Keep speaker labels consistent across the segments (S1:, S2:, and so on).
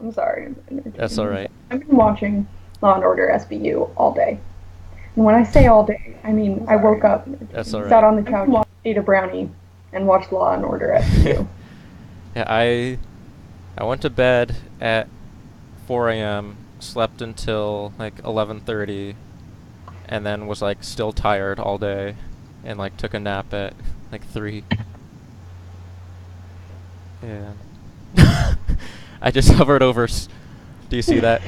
S1: I'm sorry.
S2: That's alright.
S1: I've been watching Law and Order SVU all day. And when I say all day, I mean I woke up,
S2: That's
S1: sat
S2: alright.
S1: on the couch, ate a brownie, and watched Law and Order SVU.
S2: Yeah, I went to bed at 4 a.m., slept until like 11:30, and then was like still tired all day, and like took a nap at like 3. Yeah. I just hovered over. Do you see that?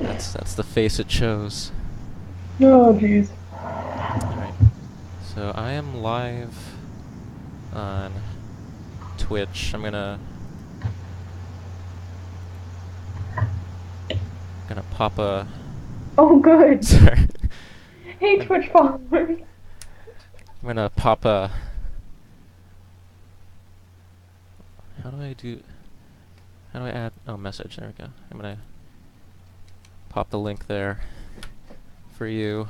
S2: That's the face it shows.
S1: Oh, jeez.
S2: Alright. So I am live on Twitch. I'm gonna pop a.
S1: Oh, good.
S2: Sorry.
S1: Hey, Twitch followers.
S2: I'm gonna pop a. How do I add? Oh, message. There we go. I'm gonna pop the link there for you.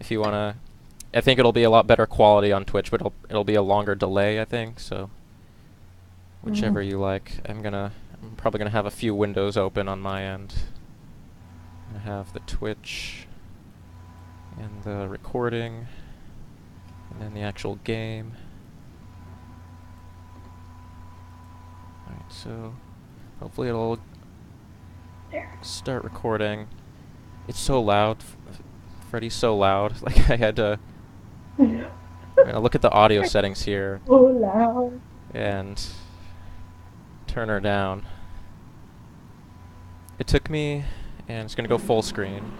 S2: If you wanna, I think it'll be a lot better quality on Twitch, but it'll be a longer delay, I think. So whichever you like. I'm probably gonna have a few windows open on my end. I have the Twitch and the recording, and then the actual game. Alright, so hopefully it'll start recording. It's so loud. Freddy's so loud. Like I had to. I'm gonna look at the audio settings here.
S1: So loud.
S2: And turn her down. It took me, and it's gonna go full screen.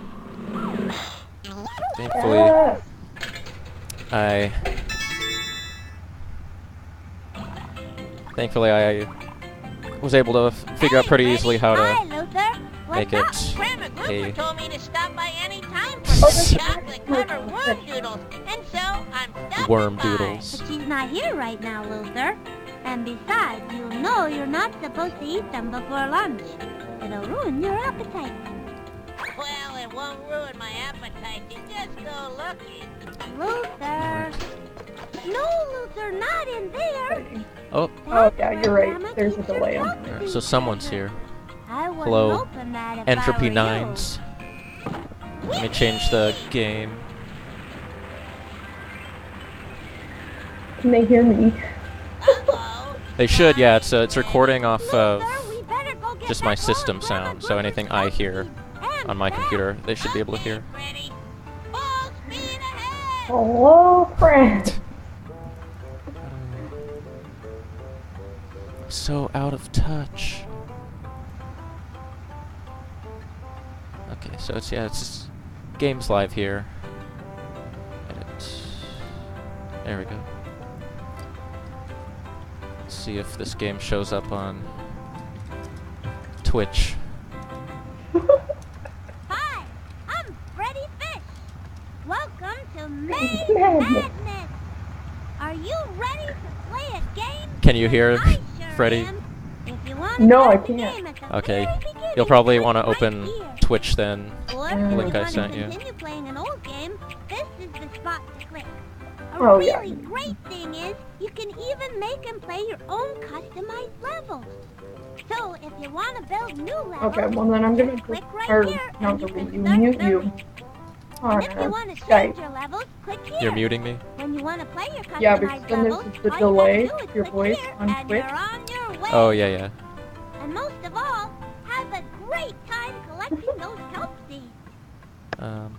S2: Thankfully, I was able to figure out pretty easly how to make it a
S3: told me to stop by any time for some chocolate covered worm doodles, and so I'm stopping
S2: worm
S3: by.
S2: doodles.
S4: But she's not here right now, Luther. And besides, you know you're not supposed to eat them before lunch. It'll ruin your appetite.
S3: Well, it won't ruin my appetite. You just go looking.
S4: Luther. No, Luther, not in there.
S2: Oh,
S1: Oh, yeah, you're right. There's a delay on
S2: alright, so someone's here.
S4: I wouldn't
S2: Hello,
S4: open that if
S2: Entropy
S4: I were you.
S2: Nines. Let me change the game.
S1: Can they hear me?
S3: Uh-oh.
S2: They should, yeah. It's recording off of
S4: Luther, we better go get
S2: just
S4: that
S2: my
S4: bowl
S2: system
S4: of
S2: sound.
S4: Grandma
S2: So anything I
S4: Grumpy's
S2: hear
S4: and
S2: on my
S4: back.
S2: computer, they should be able to hear.
S3: Freddy. Full speed ahead.
S1: Hello, friend.
S2: So out of touch. Okay, so it's just games live here. Edit. There we go. Let's see if this game shows up on Twitch.
S4: Hi, I'm Freddi Fish. Welcome to Maze
S1: Madness.
S4: Madness. Are you ready to play a game?
S2: Can you hear
S4: I sure
S2: Freddi?
S4: am. If you want
S1: No, I
S4: the
S1: can't.
S4: game at the
S2: Okay,
S4: very beginning,
S2: you'll probably
S4: click
S2: want to
S4: right
S2: open
S4: here.
S2: Twitch then.
S4: Or if
S1: Link
S4: you
S2: I
S4: want
S2: sent
S4: to
S2: you.
S4: continue playing an old game, this is the spot to click. A
S1: Oh, yeah.
S4: really great thing is you can even make and play your own customized levels. So if you want to build new levels,
S1: Okay, well then I'm gonna
S4: click right
S1: or
S4: here
S1: not
S4: and you
S1: delete
S4: can
S1: you,
S4: start
S1: mute you
S4: building.
S1: on
S4: And if you want to
S1: Skype.
S4: change your levels, click here.
S2: You're muting me?
S4: When you want to play your customized
S1: Yeah, because then
S4: levels,
S1: there's the
S4: all you
S1: delay
S4: gotta do is
S1: to your
S4: click
S1: voice
S4: here
S1: on
S4: and
S1: Twitch.
S4: you're on your way.
S2: Oh, yeah, yeah.
S4: And most of all, have a great time collecting those kelp seeds.
S2: Um.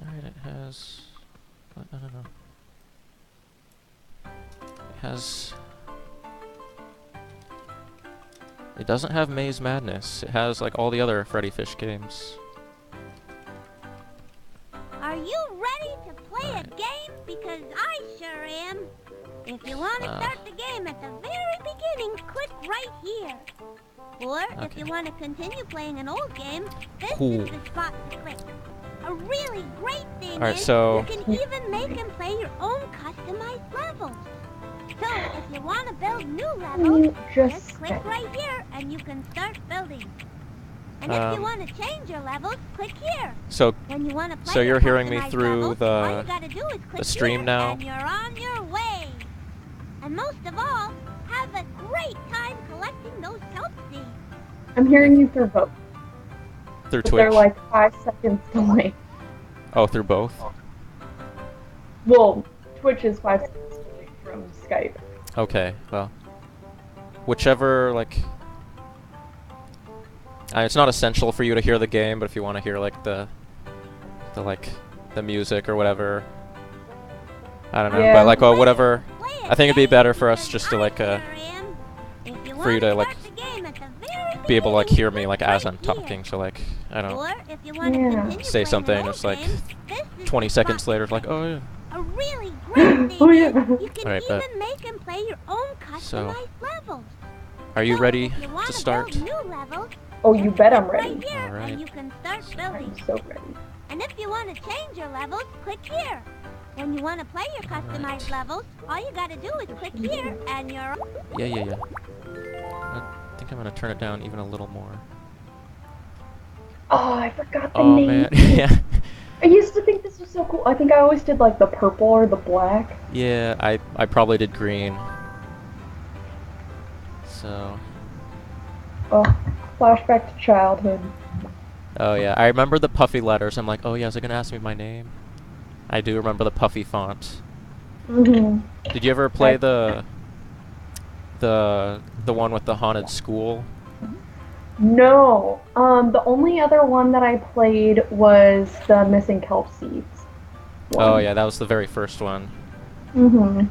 S2: Alright, it has. What? I don't know. It has. It doesn't have Maze Madness. It has like all the other Freddi Fish games.
S4: Are you ready to play a
S2: Alright.
S4: game? Because I sure am. If you want to start the game at the very beginning, click right here. Or if
S2: Okay.
S4: you want to continue playing an old game, this
S2: Cool.
S4: is the spot to click. A really great thing
S2: Alright,
S4: is
S2: so-
S4: you can even make and play your own customized levels. So if you want to build new levels,
S1: Just
S4: just click right here and you can start building. And if you want to change your levels, click here.
S2: So
S4: When you want to play
S2: so
S4: your
S2: you're hearing me
S4: customized
S2: through
S4: levels, all you
S2: the
S4: gotta do is click
S2: stream
S4: here,
S2: now?
S4: and you're on your way. And most of all, have a great time collecting those kelp seeds.
S1: I'm hearing you through both.
S2: through
S1: But they're
S2: Twitch.
S1: like 5 seconds delayed.
S2: Oh, through both.
S1: Well, Twitch is 5 seconds delayed from Skype.
S2: Okay, well, whichever like. It's not essential for you to hear the game, but if you want to hear like the music or whatever, I don't know.
S1: Yeah.
S2: But like whatever,
S4: Play a
S2: I think it'd be
S4: game
S2: better for us
S4: because
S2: just to like
S4: I sure am. If you
S2: for you
S4: wanna
S2: to like
S4: start the game at the very
S2: be able to like
S4: beginning,
S2: hear me like
S4: click
S2: as
S4: right
S2: I'm
S4: here.
S2: talking. So like I don't know,
S4: Or if you want to
S1: Yeah.
S4: continue
S2: say
S4: playing
S2: something
S4: role
S2: just like
S4: games, this is
S2: 20
S4: the
S2: seconds
S4: spot
S2: later,
S4: to
S2: like
S4: do.
S2: oh yeah.
S4: A really great thing
S1: Oh, yeah.
S4: is you can
S2: Alright, but-
S4: even make and play your own
S2: So,
S4: customized levels.
S2: Are you
S4: So,
S2: ready
S4: if you wanna
S2: to start?
S4: build new levels,
S1: Oh, you
S4: just
S1: bet I'm
S4: click
S1: ready.
S4: Right here,
S2: Alright.
S4: and you can start building.
S1: I'm so ready.
S4: And if you want to change your levels, click here. When you want to play your customized levels, all you gotta do is click here, and you're...
S2: Yeah. I think I'm gonna turn it down even a little more.
S1: Oh, I forgot the
S2: Oh
S1: name.
S2: man, yeah.
S1: I used to think this was so cool. I think I always did like the purple or the black.
S2: Yeah, I probably did green. So,
S1: Oh, flashback to childhood.
S2: oh yeah, I remember the puffy letters. I'm like, oh yeah, is it gonna ask me my name? I do remember the puffy font.
S1: Mm-hmm.
S2: Did you ever play the one with the haunted school?
S1: No. The only other one that I played was the Missing Kelp Seeds.
S2: Oh yeah, that was the very first one.
S1: Mm-hmm.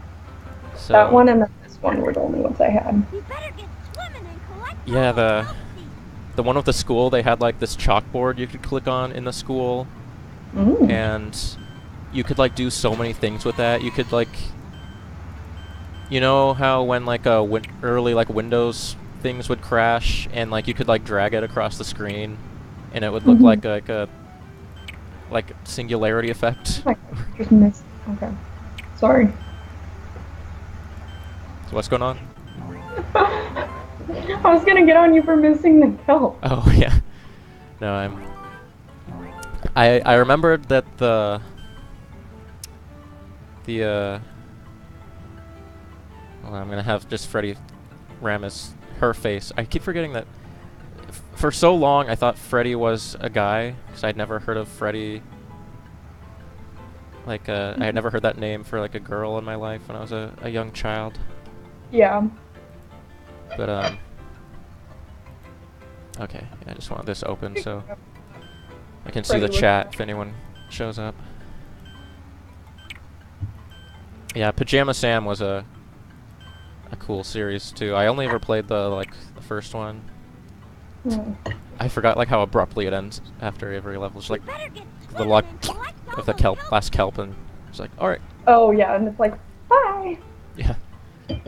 S2: So
S1: That one and then this one were the only ones I had.
S4: You better get swimming and collect
S2: yeah,
S4: all those kelp seeds.
S2: the one with the school, they had like this chalkboard you could click on in the school,
S1: Mm.
S2: and you could like do so many things with that. You could like, you know how when like early like Windows things would crash and like you could like drag it across the screen, and it would look
S1: Mhm.
S2: like a singularity effect.
S1: Oh my gosh, just missed. Okay. Sorry.
S2: So what's going on?
S1: I was gonna get on you for missing the kelp.
S2: Oh yeah. No, I remembered that the well, I'm gonna have just Freddi ram her face. I keep forgetting that for so long I thought Freddi was a guy because I'd never heard of Freddi. Like I had never heard that name for like a girl in my life when I was a young child.
S1: Yeah.
S2: But okay, I just want this open so I can see the
S1: Freddi
S2: chat
S1: was-
S2: if anyone shows up. Yeah, Pajama Sam was a cool series too. I only ever played the first one.
S1: Hmm.
S2: I forgot like how abruptly it ends after every level. It's like
S4: You better get
S2: the
S4: swimming
S2: luck
S4: and collect all
S2: of the
S4: those
S2: last kelp, and it's like, all right,
S1: Oh yeah, and it's like, bye.
S2: yeah.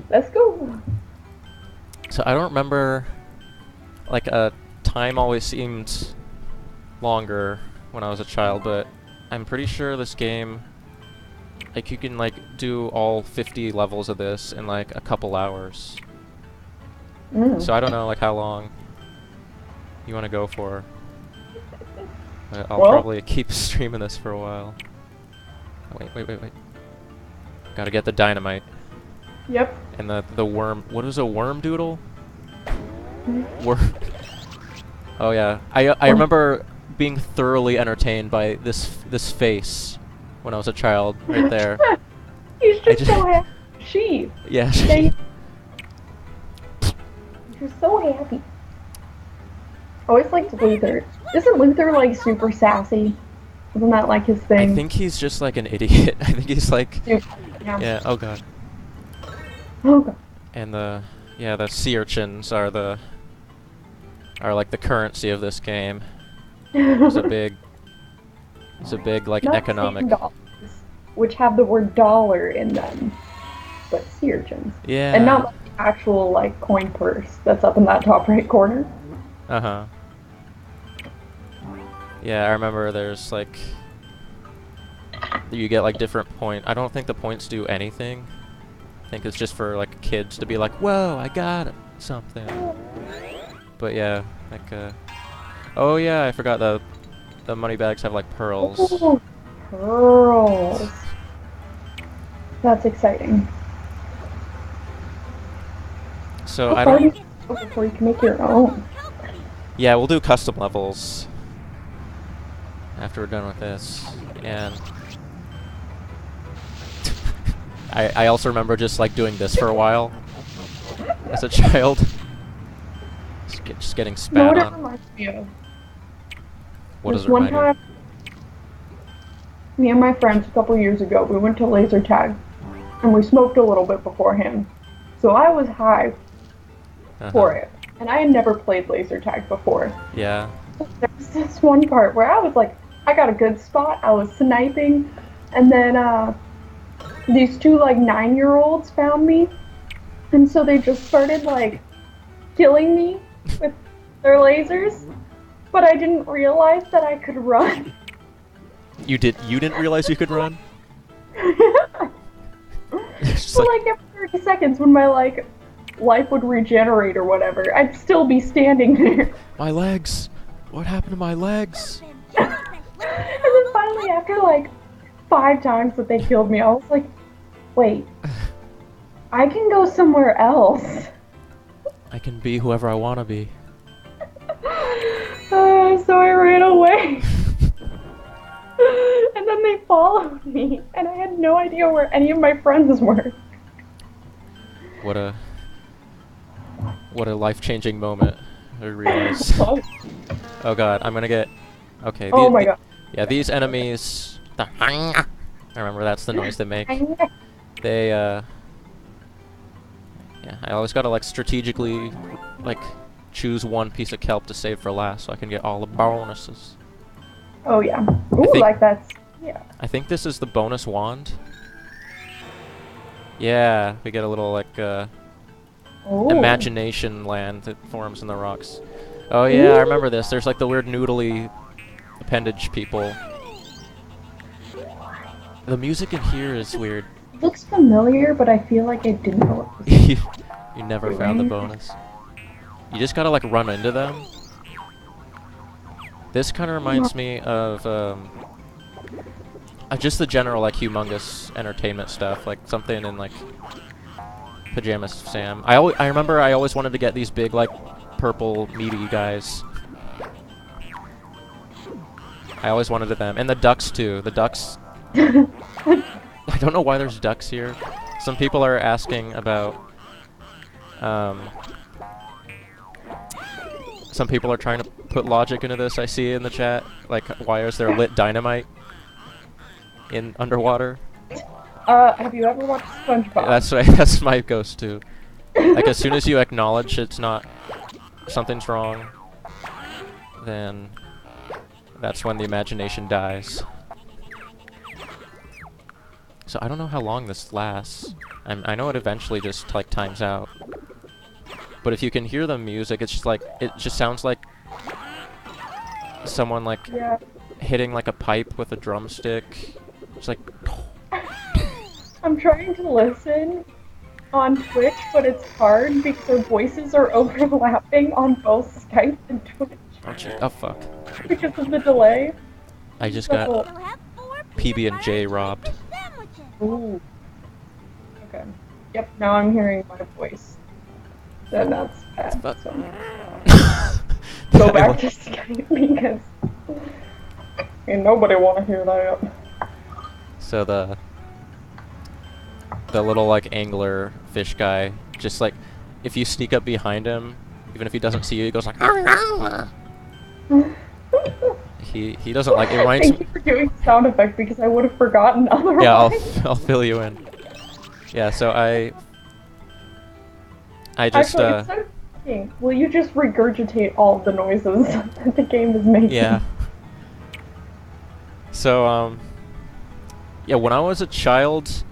S1: Let's go.
S2: So I don't remember. Like time always seemed longer when I was a child, but I'm pretty sure this game, like you can like do all 50 levels of this in like a couple hours.
S1: Mm.
S2: So I don't know like how long you want to go for. But I'll
S1: Well-
S2: probably keep streaming this for a while. Oh, wait. Gotta get the dynamite
S1: Yep.
S2: and the worm. What is a worm doodle?
S1: Mm.
S2: Worm. Oh yeah, I remember being thoroughly entertained by this face when I was a child, right there.
S1: He's
S2: I
S1: just so happy. She.
S2: Yeah.
S1: They- You're so happy. I always liked Luther. Isn't Luther like super sassy? Isn't that like his
S2: I
S1: thing?
S2: think he's just like an idiot. I think he's like,
S1: Yeah.
S2: yeah. Oh god.
S1: Oh god.
S2: And the sea urchins are like the currency of this game. It's a big like
S1: Not
S2: economic.
S1: sand dollars, which have the word dollar in them, but sea urchins.
S2: Yeah.
S1: And not like the actual like coin purse that's up in that top right corner.
S2: Uh-huh. Yeah, I remember there's like you get like different I don't think the points do anything. I think it's just for like kids to be like, "Whoa, I got something." But yeah, like Oh yeah, I forgot the money bags have like pearls.
S1: Ooh, pearls. That's exciting.
S2: So
S1: How
S2: I
S1: far do
S2: don't.
S1: you go before you can make your own?
S2: Yeah, we'll do custom levels after we're done with this, and I also remember just like doing this for a while as a child, just getting
S1: You know
S2: spat
S1: what it
S2: on.
S1: reminds me of?
S2: What does
S1: This
S2: it
S1: one
S2: remind you?
S1: time, me and my friends a couple years ago, we went to laser tag, and we smoked a little bit beforehand. So I was high for it, and I had never played laser tag before.
S2: Yeah.
S1: There was this one part where I was like, I got a good spot, I was sniping, and then these two like 9-year-olds found me, and so they just started like killing me with their lasers, but I didn't realize that I could run.
S2: You didn't realize you could run? Just
S1: So like every 30 seconds when my like life would regenerate or whatever, I'd still be standing there.
S2: my legs! What happened to my legs?
S1: And then finally after like 5 times that they killed me, I was like, wait, I can go somewhere else.
S2: I can be whoever I want to be.
S1: So I ran away. And then they followed me, and I had no idea where any of my friends were.
S2: What a life-changing moment. I realize. Oh god, I'm gonna get. Okay.
S1: Oh my god.
S2: Yeah, these enemies. I remember that's the noise they make. They yeah, I always gotta like strategically like choose one piece of kelp to save for last so I can get all the bonuses.
S1: Oh yeah. Ooh, like that's yeah.
S2: I think this is the bonus wand. Yeah, we get a little like
S1: Oh.
S2: imagination land that forms in the rocks. Oh yeah, I remember this. There's like the weird noodly appendage people. The music in here is weird.
S1: Looks familiar, but I feel like I didn't know what it was.
S2: You never found the bonus. You just gotta like run into them. This kind of reminds me of just the general like humongous entertainment stuff, like something in like Pajamas Sam. I remember I always wanted to get these big like purple meaty guys. I always wanted them, and the ducks too. The ducks. I don't know why there's ducks here. Some people are asking about. Some people are trying to put logic into this. I see in the chat, like, why is there lit dynamite in underwater?
S1: Have you ever watched SpongeBob?
S2: That's my ghost too. Like as soon as you acknowledge it's not something's wrong, then that's when the imagination dies. So I don't know how long this lasts. I know it eventually just like times out. But if you can hear the music, it's just like it just sounds like someone like hitting like a pipe with a drumstick. It's like.
S1: I'm trying to listen on Twitch, but it's hard because our voices are overlapping on both Skype and Twitch.
S2: Oh fuck.
S1: Because of the delay.
S2: I just got PB&J robbed.
S1: Ooh. Okay. Yep, now I'm hearing my voice. Then that's bad. So go back to Skype because nobody want to hear that.
S2: So the little like angler fish guy, just like if you sneak up behind him, even if he doesn't see you, he goes like. He doesn't like it. Reminds
S1: Thank you for doing sound effect because I would have forgotten otherwise.
S2: Yeah, I'll fill you in. Yeah, so I just
S1: Actually, instead of thinking, will you just regurgitate all of the noises that the game is making?
S2: Yeah. So yeah, when I was a child,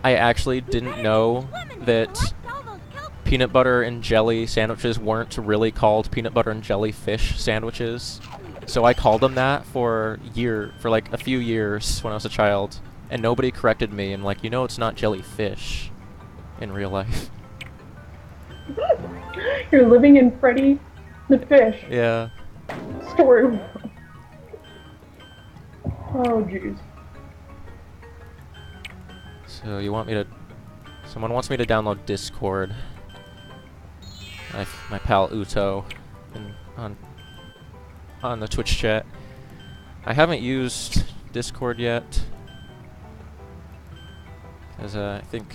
S2: I actually didn't know that peanut butter and jelly sandwiches weren't really called peanut butter and jelly fish sandwiches. So I called them that for like a few years when I was a child, and nobody corrected me. And like, it's not jellyfish in real life.
S1: You're living in Freddi the fish.
S2: Yeah.
S1: Story. Oh, jeez.
S2: So you want me to... Someone wants me to download Discord. My pal Uto on the Twitch chat. I haven't used Discord yet. Because I think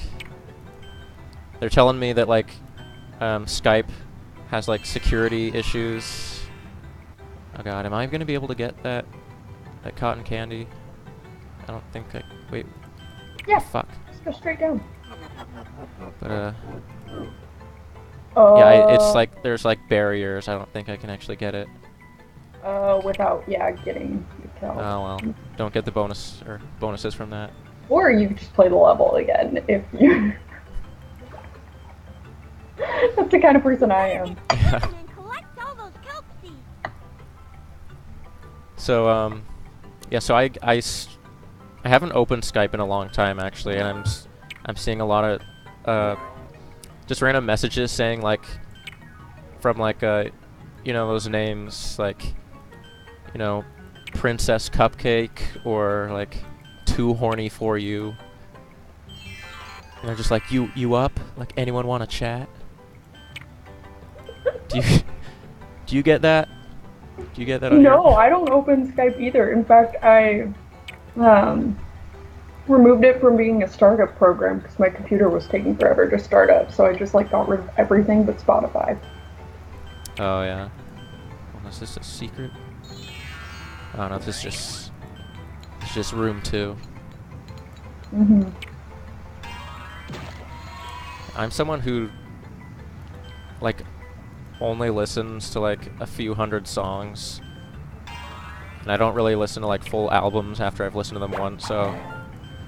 S2: they're telling me that like Skype has like security issues. Oh god, am I gonna be able to get that cotton candy? I don't think I... Wait.
S1: Yeah.
S2: Fuck.
S1: Just go straight down.
S2: But yeah, it's like there's like barriers. I don't think I can actually get it.
S1: Without, yeah, getting the kill.
S2: Oh well, don't get the bonus or bonuses from that.
S1: Or you could just play the level again if you... That's the kind of person I am.
S2: Yeah.
S4: And collect all those kelp seeds.
S2: So yeah. So I haven't opened Skype in a long time actually, and I'm seeing a lot of just random messages saying like from like you know, those names like, you know, Princess Cupcake or like Too Horny For You. And they're just like, you up? Like, anyone want to chat? Do you get that? Do you get that on
S1: No,
S2: your...
S1: I don't open Skype either. In fact, I removed it from being a startup program because my computer was taking forever to start up. So I just like got rid of everything but Spotify.
S2: Oh yeah. Oh, is this a secret? Oh no, this is just room 2.
S1: Mhm.
S2: I'm someone who like only listens to like a few hundred songs, and I don't really listen to like full albums after I've listened to them once, so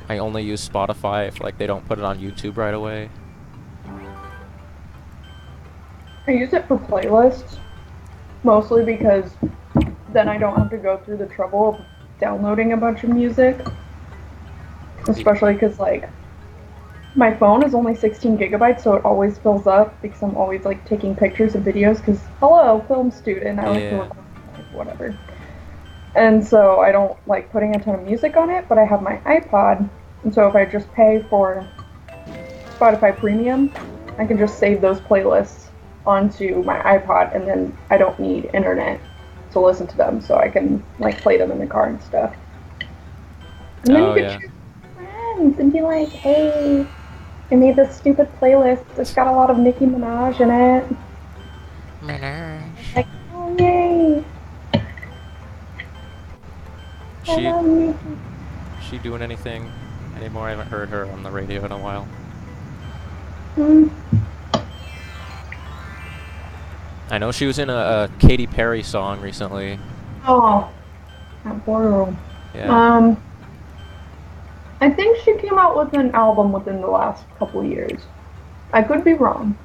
S2: I only use Spotify if like they don't put it on YouTube right away.
S1: I use it for playlists, mostly because then I don't have to go through the trouble of downloading a bunch of music. Especially because, like, my phone is only 16 gigabytes, so it always fills up because I'm always, like, taking pictures of videos because, hello, film student, I like to
S2: Yeah.
S1: record, like, whatever. And so I don't like putting a ton of music on it, but I have my iPod, and so if I just pay for Spotify Premium, I can just save those playlists onto my iPod, and then I don't need internet to listen to them, so I can like play them in the car and stuff. And then
S2: Oh,
S1: you
S2: yeah.
S1: can choose friends and be like, hey, I made this stupid playlist. It's got a lot of Nicki Minaj in it. Like, oh yay! I love Nicki.
S2: She doing anything anymore? I haven't heard her on the radio in a while. I know she was in a Katy Perry song recently.
S1: Oh, that poor.
S2: Yeah.
S1: I think she came out with an album within the last couple years. I could be wrong.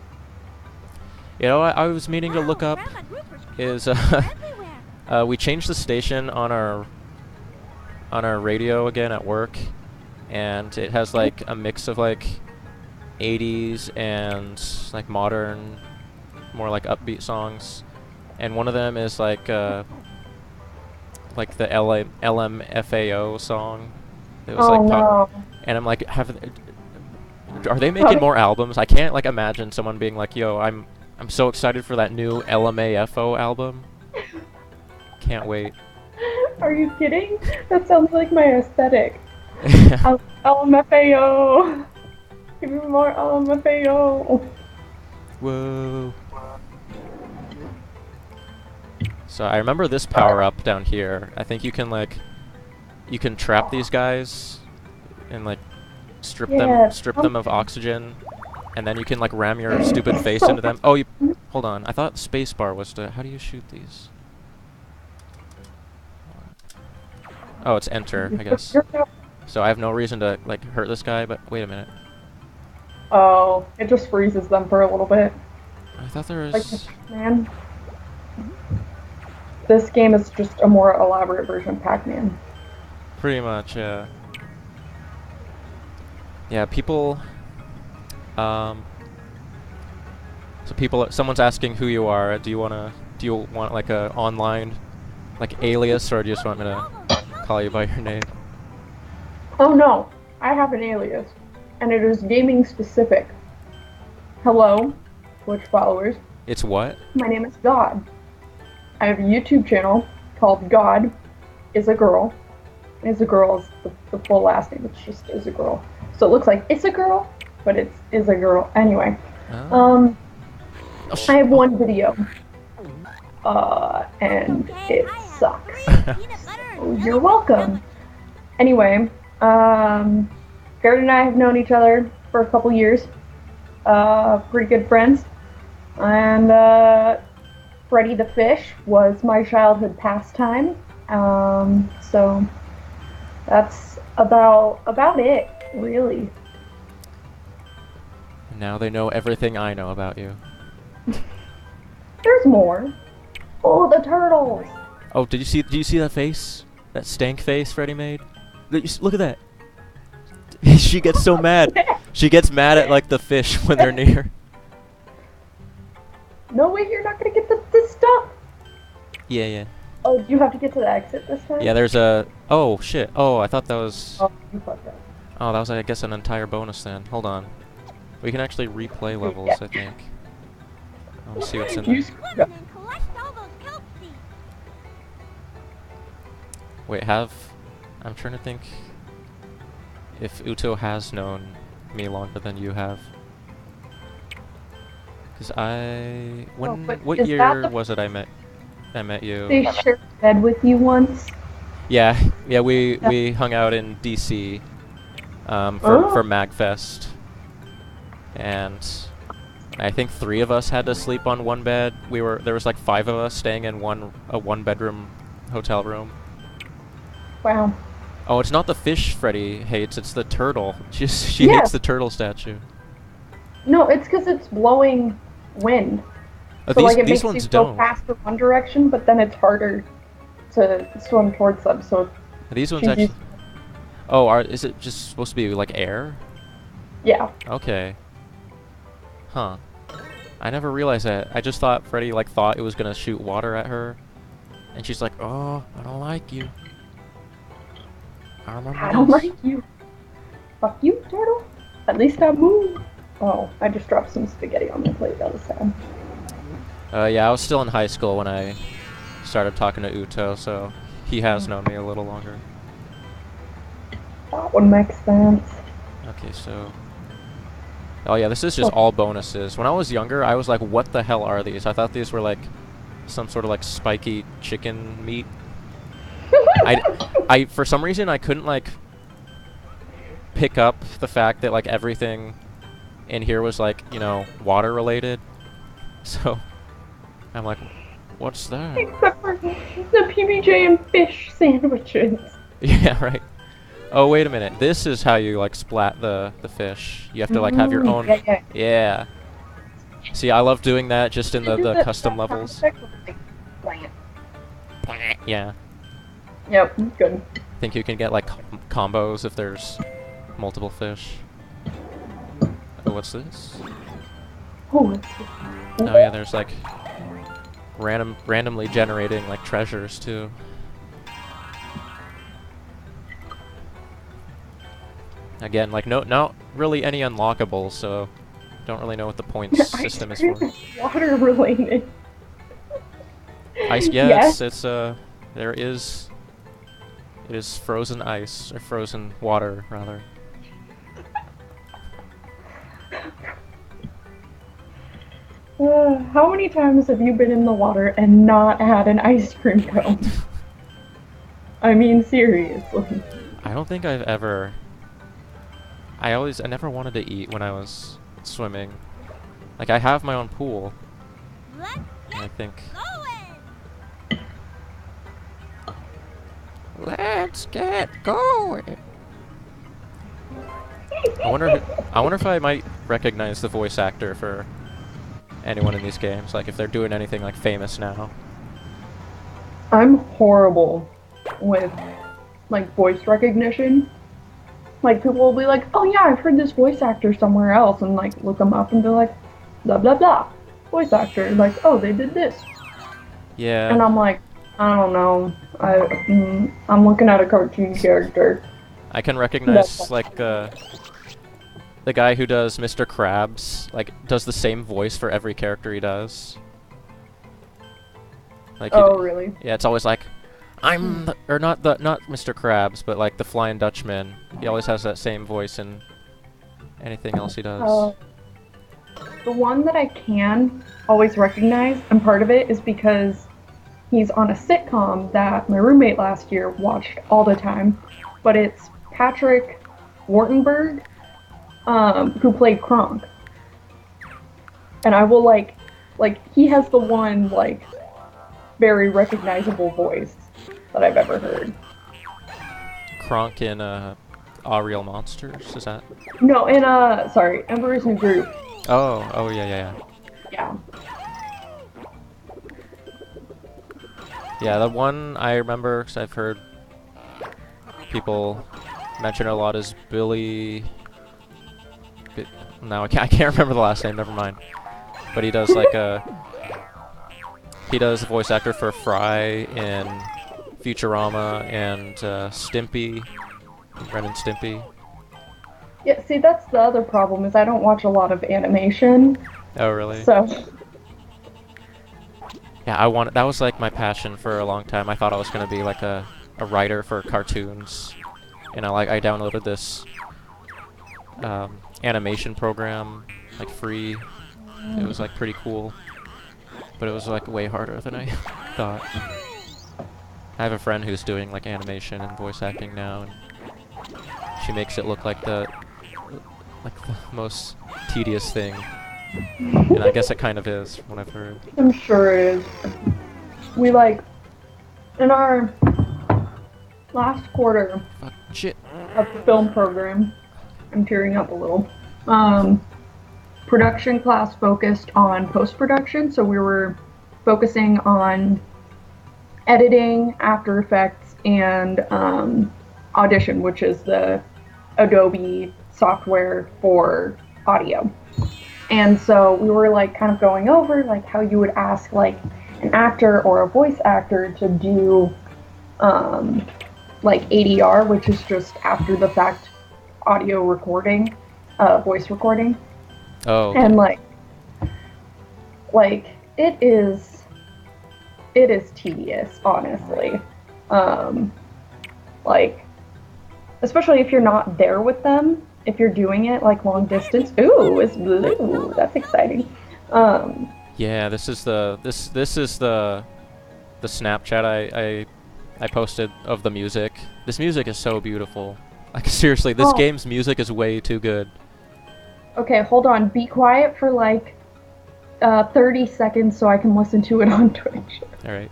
S2: You know what I was meaning to look up
S4: Grandma Grouper's
S2: is
S4: everywhere.
S2: we changed the station on our radio again at work, and it has like a mix of like 80s and like modern, more like upbeat songs, and one of them is like the LMFAO song. It was
S1: Oh
S2: like
S1: no.
S2: and I'm like, are they making more albums? I can't like imagine someone being like, yo, I'm so excited for that new LMAFO album. Can't wait.
S1: Are you kidding? That sounds like my aesthetic. LMFAO. Give me more LMFAO.
S2: Whoa. So I remember this power up down here. I think you can like, you can trap these guys and like strip them of oxygen, and then you can like ram your stupid face into them. Oh, you hold on. I thought spacebar was to. How do you shoot these? Oh, it's enter, I guess. So I have no reason to like hurt this guy. But wait a minute.
S1: Oh, it just freezes them for a little bit.
S2: I thought there was.
S1: Like, man. This game is just a more elaborate version of Pac-Man.
S2: Pretty much, yeah. Yeah, people. So someone's asking who you are. Do you Do you want like a online, like alias, or do you just want me to call you by your name?
S1: Oh no, I have an alias, and it is gaming specific. Hello, Twitch followers.
S2: It's what?
S1: My name is God. I have a YouTube channel called God is a Girl. Isagirl is the full last name. It's just Isagirl. So it looks like Isagirl, but it's Isagirl. Anyway, I have one video, and it sucks. So you're welcome. Anyway, Garrett and I have known each other for a couple years. Pretty good friends. And Freddi the fish was my childhood pastime. So that's about it, really.
S2: Now they know everything I know about you.
S1: There's more. Oh, the turtles.
S2: Oh, did you see that face? That stank face Freddi made? Look at that. She gets so mad. She gets mad at like the fish when they're near.
S1: No way, you're not gonna get this stuff.
S2: Yeah.
S1: Oh, do you have to get to the exit this time?
S2: Yeah, there's a... Oh, shit. Oh, I thought that was...
S1: Oh, you fucked up.
S2: Oh, that was, I guess, an entire bonus then. Hold on. We can actually replay levels, I think. Let's see what's in there. Wait, I'm trying to think if Uto has known me longer than you have. Because what year was it I met you?
S1: They shared a bed with you once?
S2: Yeah, we hung out in DC for MagFest. And I think 3 of us had to sleep on one bed. There was like 5 of us staying in a 1-bedroom hotel room.
S1: Wow.
S2: Oh, it's not the fish Freddi hates, it's the turtle. She hates the turtle statue.
S1: No, it's because it's blowing wind.
S2: Oh,
S1: so like it
S2: these
S1: makes
S2: ones
S1: you go
S2: don't.
S1: faster one direction, but then it's harder to swim towards them. So
S2: These ones actually... Oh, is it just supposed to be like air?
S1: Yeah.
S2: Okay. Huh. I never realized that. I just thought Freddi like thought it was gonna shoot water at her, and she's like, "Oh, I don't like you. I
S1: don't like you. Fuck you, turtle. At least I moved." Oh, I just dropped some spaghetti on my plate. That was sad.
S2: Yeah, I was still in high school when I started talking to Uto, so he has known me a little longer.
S1: That would make sense.
S2: Okay, so... Oh yeah, this is just all bonuses. When I was younger, I was like, what the hell are these? I thought these were like some sort of like spiky chicken meat. I for some reason, I couldn't like pick up the fact that like everything in here was like, you know, water related. So I'm like, what's that?
S1: Except for the PBJ and fish sandwiches.
S2: Yeah, right. Oh, wait a minute. This is how you, like, splat the fish. You have to, like, have your own... Yeah. See, I love doing that just in the custom levels. Yeah.
S1: Yep, good.
S2: Think you can get, like, combos if there's multiple fish. Oh, what's this?
S1: Oh,
S2: yeah, there's, like, randomly generating, like, treasures, too. Again, like, not really any unlockables, so don't really know what the points system is for.
S1: Water related.
S2: Ice, yes, it's it is frozen ice, or frozen water, rather.
S1: How many times have you been in the water and not had an ice cream cone? I mean, seriously.
S2: I don't think I've ever... I never wanted to eat when I was swimming. Like, I have my own pool. I think... Let's get going! I wonder if I might recognize the voice actor for anyone in these games, like if they're doing anything like famous now.
S1: I'm horrible with like voice recognition. Like people will be like, "Oh yeah, I've heard this voice actor somewhere else," and like look them up and be like, "Blah blah blah, voice actor." Like, "Oh, they did this."
S2: Yeah.
S1: And I'm like, I don't know. I'm looking at a cartoon character.
S2: I can
S1: That's
S2: recognize, like, the guy who does Mr. Krabs, like, does the same voice for every character he does. Like,
S1: oh, really?
S2: yeah, it's always like, I'm the, or not Mr. Krabs, but like the Flying Dutchman. He always has that same voice in anything else he does.
S1: The one that I can always recognize, and part of it is because he's on a sitcom that my roommate last year watched all the time, but it's Patrick Wartenberg, who played Kronk. And I will like he has the one like very recognizable voice that I've ever heard.
S2: Kronk in Real Monsters, is that?
S1: No, in sorry, Emperor's New Groove.
S2: Oh yeah.
S1: Yeah.
S2: Yeah, the one I remember, because I've heard people mention it a lot, is Billy... No, I can't remember the last name, never mind. But he does like he does the voice actor for Fry in Futurama and Stimpy, Ren and Stimpy.
S1: Yeah, see, that's the other problem, is I don't watch a lot of animation.
S2: Oh, really?
S1: So...
S2: Yeah, that was like my passion for a long time. I thought I was gonna be like a writer for cartoons, and I downloaded this animation program, like free. It was like pretty cool, but it was like way harder than I thought. I have a friend who's doing like animation and voice acting now, and she makes it look like the most tedious thing. And I guess it kind of is, from what I've heard.
S1: I'm sure it is. We in our last quarter
S2: Shit.
S1: of the film program, I'm tearing up a little, production class focused on post-production, so we were focusing on editing, After Effects, and Audition, which is the Adobe software for audio. And so we were like kind of going over like how you would ask like an actor or a voice actor to do like ADR, which is just after the fact audio recording, voice recording.
S2: Oh. Okay.
S1: And like it is tedious, honestly. Like especially if you're not there with them. If you're doing it like long distance, ooh, it's blue. That's exciting.
S2: Yeah, this is the Snapchat I posted of the music. This music is so beautiful. Like seriously, this game's music is way too good.
S1: Okay, hold on. Be quiet for like 30 seconds so I can listen to it on Twitch.
S2: All right.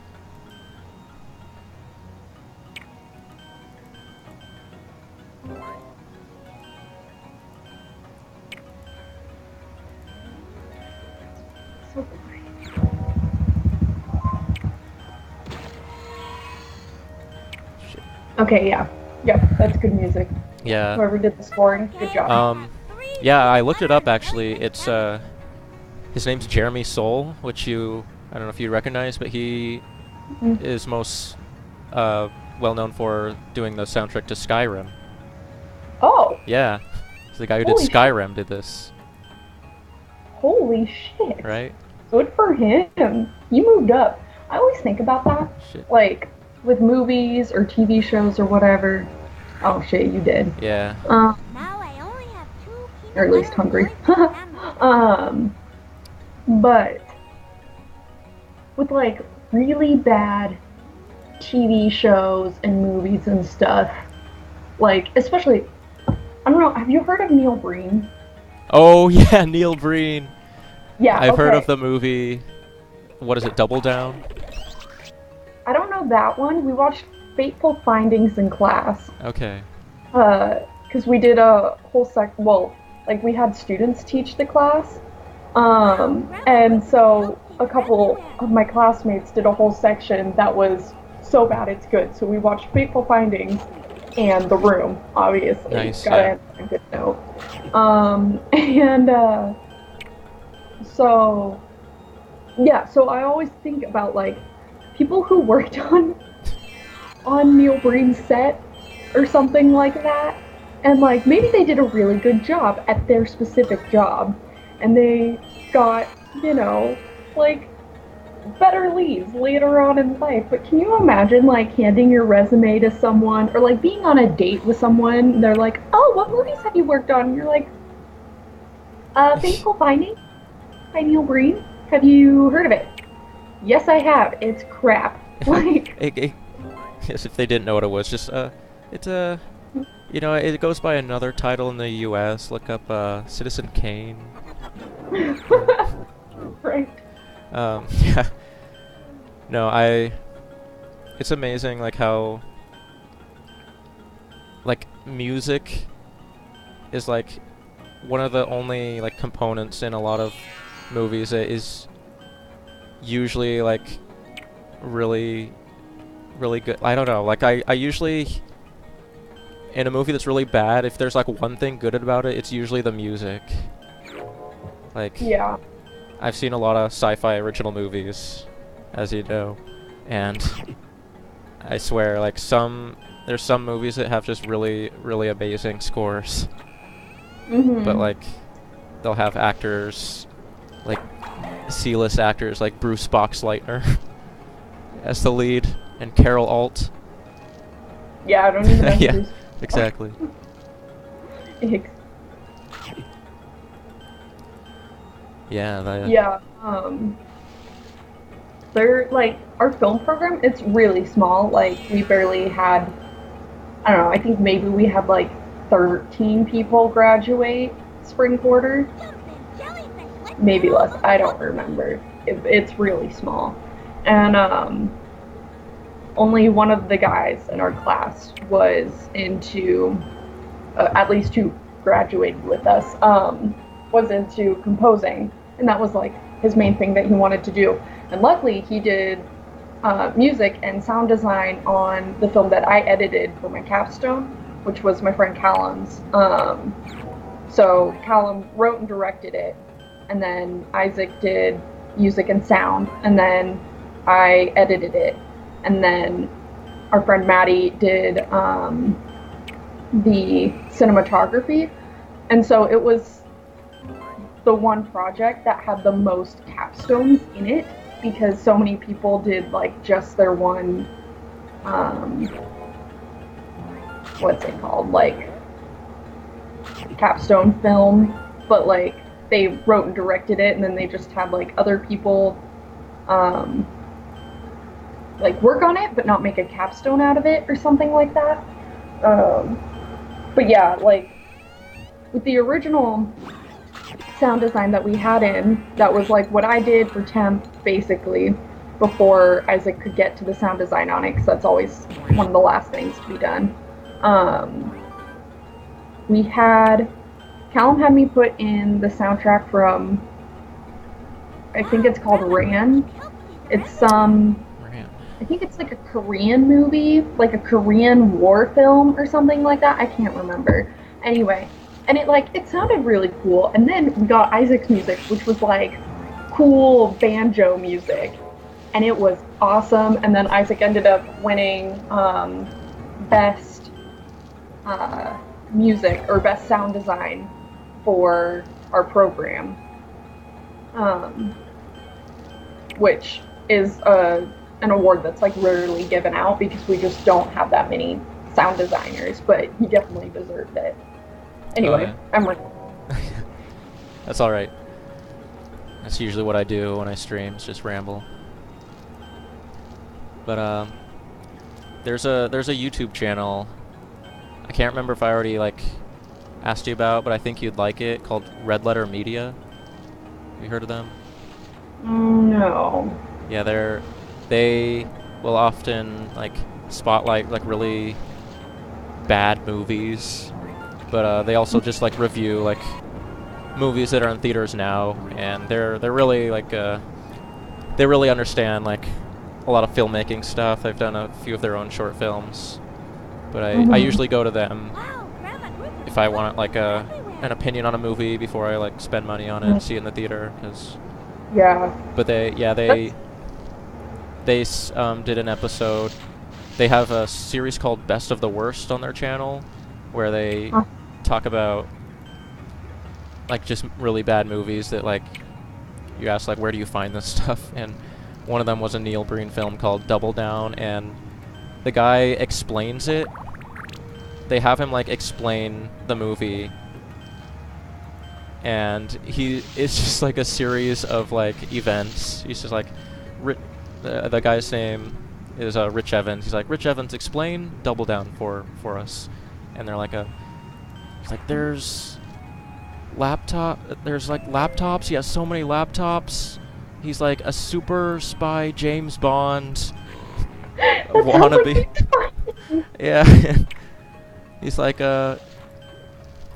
S1: Okay, yeah. Yep, that's good music.
S2: Yeah.
S1: Whoever did the scoring, good job.
S2: Yeah, I looked it up actually. It's his name's Jeremy Soule, which I don't know if you recognize, but he is most well known for doing the soundtrack to Skyrim.
S1: Oh!
S2: Yeah. So the guy who did Skyrim did this.
S1: Holy shit.
S2: Right?
S1: Good for him. He moved up. I always think about that.
S2: Shit.
S1: Like, with movies or TV shows or whatever. Oh shit, you did.
S2: Yeah.
S4: Now I only have 2
S1: Or at least hungry. But with like really bad TV shows and movies and stuff, like especially, I don't know, have you heard of Neil Breen?
S2: Oh yeah, Neil Breen.
S1: Yeah,
S2: I've heard of the movie. What is it? Double Down?
S1: I don't know that one. We watched Fateful Findings in class.
S2: Okay.
S1: Because we did a whole like we had students teach the class. And so a couple of my classmates did a whole section that was so bad it's good. So we watched Fateful Findings and The Room, obviously.
S2: Nice,
S1: Gotta
S2: yeah.
S1: end on a good note. So, yeah, so I always think about, like, people who worked on Neil Breen's set or something like that. And like maybe they did a really good job at their specific job and they got, you know, like better leads later on in life. But can you imagine like handing your resume to someone or like being on a date with someone and they're like, "Oh, what movies have you worked on?" And you're like, Faithful Finding by Neil Breen. Have you heard of it? Yes, I have. It's crap. Like,
S2: yes, if they didn't know what it was, just it's a, you know, it goes by another title in the U.S. Look up Citizen Kane.
S1: right.
S2: Yeah. No, it's amazing like how like music is like one of the only like components in a lot of movies that is usually like really good. I don't know, like I usually in a movie that's really bad, if there's like one thing good about it, it's usually the music. Like,
S1: yeah.
S2: I've seen a lot of sci-fi original movies, as you know, and I swear, like there's some movies that have just really amazing scores. But like, they'll have actors, like C-list actors like Bruce Boxleitner as the lead, and Carol Alt.
S1: Yeah, I don't even know.
S2: Yeah, exactly. Yeah.
S1: Yeah. They're like our film program. It's really small. Like we barely had. I don't know. I think maybe we had like 13 people graduate spring quarter. Maybe less. I don't remember. It's really small, and only one of the guys in our class was into, at least who graduated with us, was into composing, and that was like his main thing that he wanted to do. And luckily he did music and sound design on the film that I edited for my capstone, which was my friend Callum's. So Callum wrote and directed it, and then Isaac did music and sound, and then I edited it, and then our friend Maddie did the cinematography. And so it was the one project that had the most capstones in it, because so many people did like just their one, what's it called, like capstone film, but like they wrote and directed it, and then they just had like other people like work on it but not make a capstone out of it or something like that. But yeah, like with the original sound design that we had in, that was like what I did for temp basically before Isaac could get to the sound design on it, because that's always one of the last things to be done. Callum had me put in the soundtrack from, I think it's called Ran. It's I think it's like a Korean movie, like a Korean war film or something like that. I can't remember. Anyway, and it sounded really cool. And then we got Isaac's music, which was like cool banjo music, and it was awesome. And then Isaac ended up winning best music or best sound design for our program, which is an award that's like rarely given out because we just don't have that many sound designers, but he definitely deserved it. Anyway,
S2: yeah.
S1: I'm like,
S2: That's all right. That's usually what I do when I stream, is just ramble. But there's a YouTube channel. I can't remember if I already like asked you about, but I think you'd like it, called Red Letter Media. Have you heard of them?
S1: no.
S2: Yeah, they will often like spotlight like really bad movies, but they also just like review like movies that are in theaters now, and they're really like they really understand like a lot of filmmaking stuff. They've done a few of their own short films, but I usually go to them if I want like an opinion on a movie before I like spend money on it and see it in the theater. Cause
S1: Yeah.
S2: but they did an episode. They have a series called Best of the Worst on their channel, where they talk about like just really bad movies that like you ask like where do you find this stuff, and one of them was a Neil Breen film called Double Down, and the guy explains it. They have him like explain the movie, and it's just like a series of like events. He's just like the guy's name is Rich Evans. He's like, Rich Evans, explain Double Down for us. And they're like it's like there's like laptops. He has so many laptops. He's like a super spy James Bond wannabe. Yeah. He's like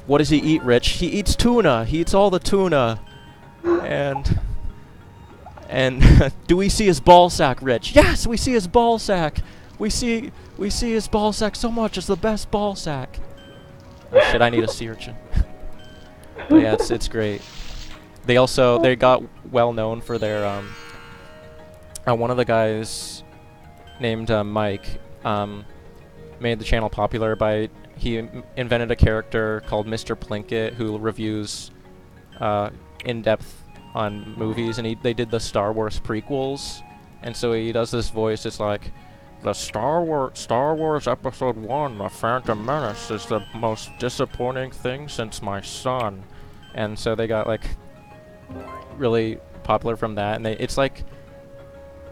S2: what does he eat, Rich? He eats tuna. He eats all the tuna. And do we see his ball sack, Rich? Yes, we see his ball sack. We see his ball sack so much. It's the best ball sack. Oh shit, I need a sea urchin. But yeah, it's great. They got well known for their one of the guys named Mike made the channel popular by he invented a character called Mr. Plinkett who reviews in depth on movies, and they did the Star Wars prequels, and so he does this voice. It's like the Star Wars Episode 1, The Phantom Menace, is the most disappointing thing since my son, and so they got like really popular from that. And it's like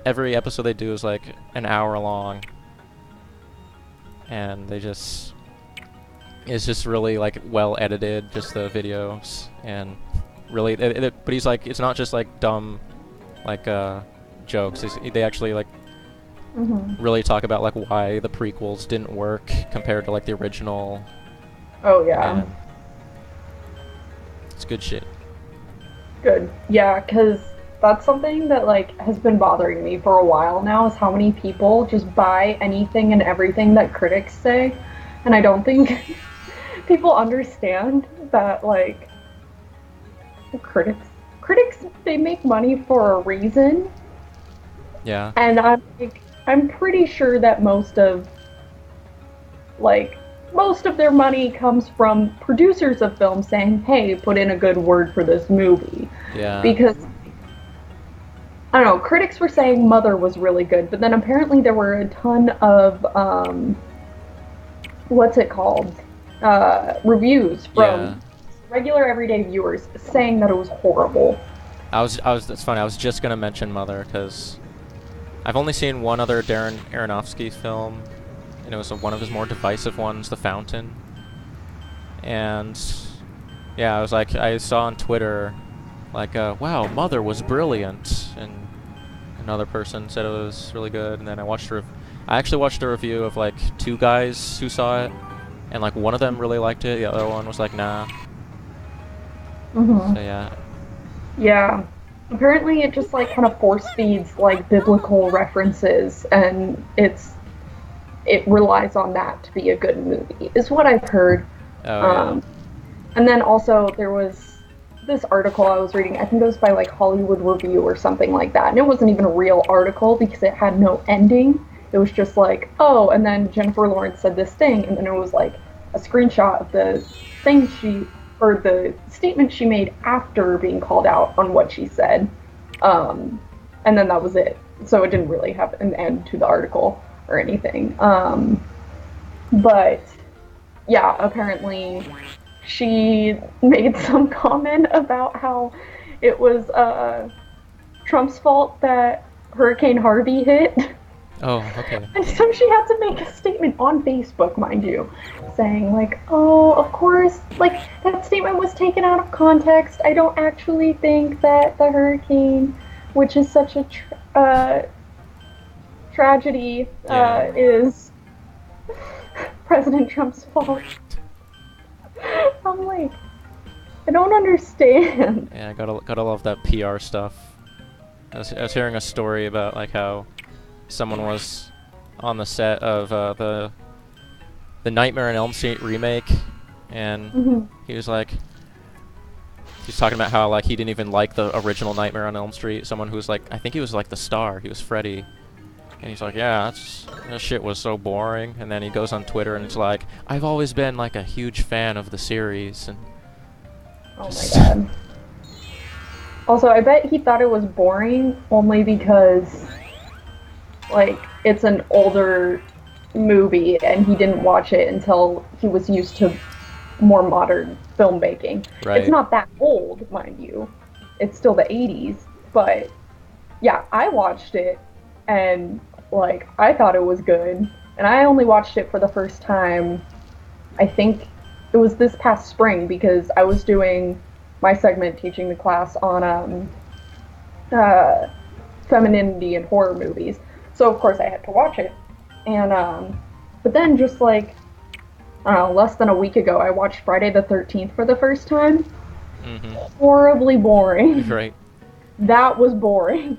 S2: every episode they do is like an hour long, and it's just really like well edited, just the videos, and really but he's like, it's not just like dumb like jokes. They actually like really talk about like why the prequels didn't work compared to like the original.
S1: Oh yeah.
S2: And it's good shit.
S1: Good. Yeah, because that's something that like has been bothering me for a while now, is how many people just buy anything and everything that critics say, and I don't think people understand that like critics they make money for a reason.
S2: Yeah.
S1: And I'm pretty sure that most of their money comes from producers of films saying, hey, put in a good word for this movie.
S2: Yeah.
S1: Because I don't know, critics were saying Mother was really good, but then apparently there were a ton of reviews from regular everyday viewers saying that it was horrible.
S2: That's funny. I was just gonna mention Mother because I've only seen one other Darren Aronofsky film, and it was one of his more divisive ones, The Fountain. And yeah, I saw on Twitter like, wow, Mother was brilliant, and another person said it was really good, and then I actually watched a review of like two guys who saw it, and like one of them really liked it, the other one was like, nah. So yeah.
S1: Yeah. Apparently it just like kind of force feeds like biblical references, and it relies on that to be a good movie, is what I've heard.
S2: Oh, yeah.
S1: And then also there was this article I was reading, I think it was by like Hollywood Review or something like that, and it wasn't even a real article because it had no ending. It was just like, oh, and then Jennifer Lawrence said this thing, and then it was like a screenshot of the statement she made after being called out on what she said, and then that was it. So it didn't really have an end to the article or anything. But yeah, apparently she made some comment about how it was Trump's fault that Hurricane Harvey hit.
S2: Oh, okay.
S1: And so she had to make a statement on Facebook, mind you, saying like, oh, of course, like, that statement was taken out of context. I don't actually think that the hurricane, which is such a tragedy, is President Trump's fault. I'm like, I don't understand.
S2: Yeah, gotta love that PR stuff. I was hearing a story about like how someone was on the set of the Nightmare on Elm Street remake, and he was talking about how like he didn't even like the original Nightmare on Elm Street. Someone who was like, I think he was like the star. He was Freddi, And he's like, yeah, that shit was so boring. And then he goes on Twitter and it's like, I've always been like a huge fan of the series. And
S1: Oh my god. Also, I bet he thought it was boring only because, like, it's an older movie and he didn't watch it until he was used to more modern filmmaking.
S2: Right.
S1: It's not that old, mind you. It's still the 80s, but yeah, I watched it and, like, I thought it was good. And I only watched it for the first time, I think it was this past spring, because I was doing my segment teaching the class on femininity in horror movies. So of course I had to watch it. And but then just like, I don't know, less than a week ago, I watched Friday the 13th for the first time. Horribly boring.
S2: Right.
S1: That was boring.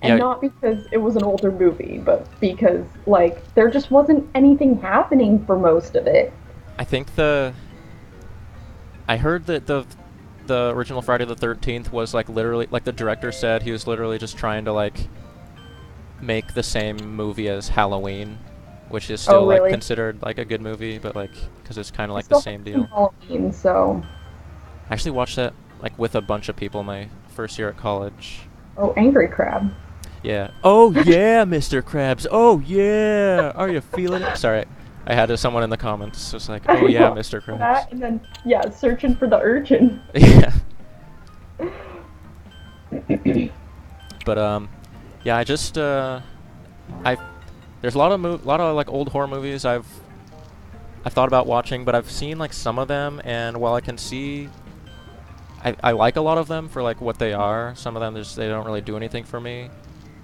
S1: And
S2: Yeah.
S1: not because it was an older movie, but because, like, there just wasn't anything happening for most of it.
S2: I think I heard that the original Friday the 13th was like literally, like the director said, he was literally just trying to like make the same movie as Halloween, which is still
S1: really?
S2: like considered like a good movie, but like because it's kind of like the same deal.
S1: Halloween, so.
S2: I actually watched that like with a bunch of people my first year at college.
S1: Oh, Angry Crab.
S2: Yeah. Oh yeah, Mr. Krabs. Oh yeah. Are you feeling it? Sorry, I had someone in the comments was like, "Oh yeah, Mr. Krabs."
S1: That, and then yeah, searching for the urchin.
S2: Yeah. But yeah, I just there's a lot of like old horror movies I've thought about watching, but I've seen like some of them, and while I can see I like a lot of them for like what they are, some of them they don't really do anything for me.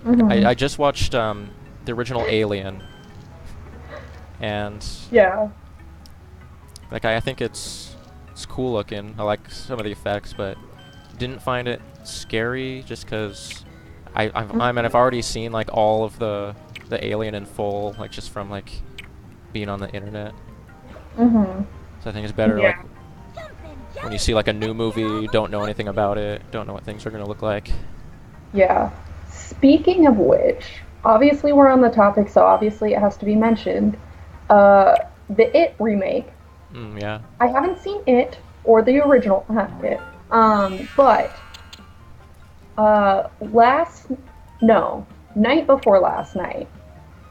S2: I just watched the original Alien, and
S1: Yeah.
S2: like I think it's cool looking. I like some of the effects, but didn't find it scary just because I mean I've already seen like all of the Alien in full, like just from like being on the internet. So I think it's better like when you see like a new movie, you don't know anything about it, don't know what things are gonna look like.
S1: Yeah. Speaking of which, obviously we're on the topic, so obviously it has to be mentioned. The It remake.
S2: Yeah.
S1: I haven't seen it or the original It. But night before last night,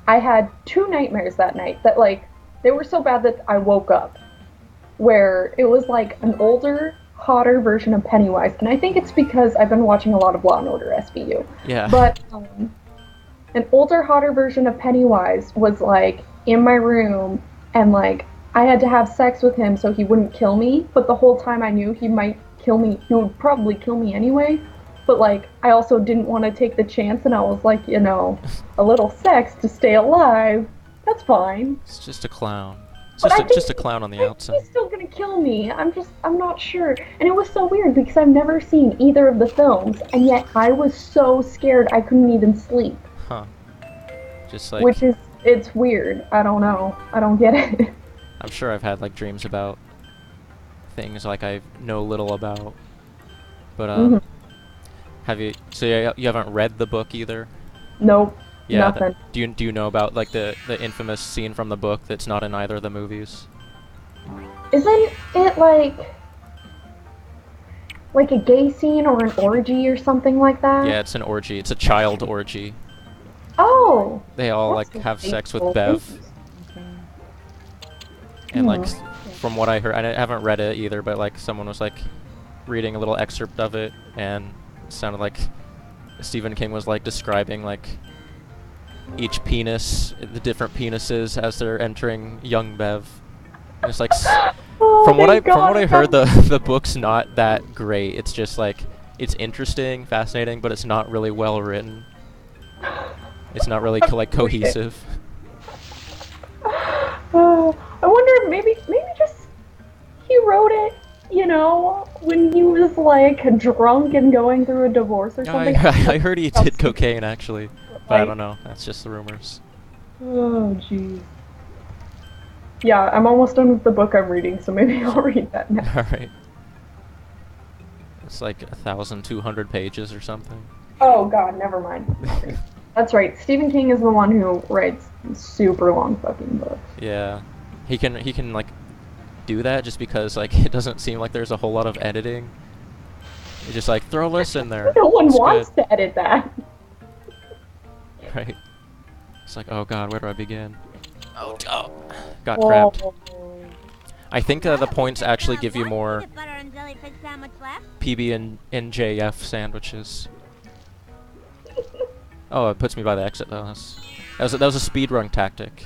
S1: I had 2 nightmares that night that, like, they were so bad that I woke up, where it was like an older, hotter version of Pennywise, and I think it's because I've been watching a lot of Law & Order SVU.
S2: Yeah.
S1: But an older, hotter version of Pennywise was like in my room, and like I had to have sex with him so he wouldn't kill me, but the whole time I knew he might kill me. He would probably kill me anyway. But like I also didn't want to take the chance, and I was like, you know, a little sex to stay alive. That's fine.
S2: It's just a clown. It's
S1: But I think
S2: just a clown on the outside.
S1: He's still gonna kill me. I'm not sure. And it was so weird because I've never seen either of the films, and yet I was so scared I couldn't even sleep.
S2: Huh. Just like
S1: Which is, it's weird. I don't know. I don't get it.
S2: I'm sure I've had like dreams about things like I know little about. But have you? So you haven't read the book either?
S1: Nope.
S2: Yeah.
S1: Nothing.
S2: Do you know about like the infamous scene from the book that's not in either of the movies?
S1: Isn't it like a gay scene or an orgy or something like that?
S2: Yeah, it's an orgy. It's a child orgy.
S1: Oh.
S2: They all
S1: That's
S2: like have sex with
S1: delightful.
S2: Bev. And like from what I heard, I haven't read it either, but like someone was like reading a little excerpt of it, and it sounded like Stephen King was like describing like each penis, the different penises as they're entering young Bev. And it's like from what I heard, the book's not that great. It's just like it's interesting, fascinating, but it's not really well written. It's not really like cohesive.
S1: I wonder, maybe just he wrote it, you know, when he was like drunk and going through a divorce or something.
S2: I heard he did cocaine actually, but I don't know. That's just the rumors.
S1: Oh, jeez. Yeah, I'm almost done with the book I'm reading, so maybe I'll read that now.
S2: All right. It's like 1,200 pages or something.
S1: Oh God, never mind. That's right. Stephen King is the one who writes super long fucking books.
S2: Yeah, he can like do that just because like it doesn't seem like there's a whole lot of editing. It's just like throw lists in there.
S1: No one
S2: It's
S1: wants
S2: good.
S1: to edit that.
S2: Right. It's like, oh god, where do I begin? Oh, got
S1: Whoa.
S2: grabbed. I think the points actually give you more
S4: Peanut butter and jellyfish sandwich left.
S2: PB and JF sandwiches. Oh, it puts me by the exit though. That was a speed run tactic.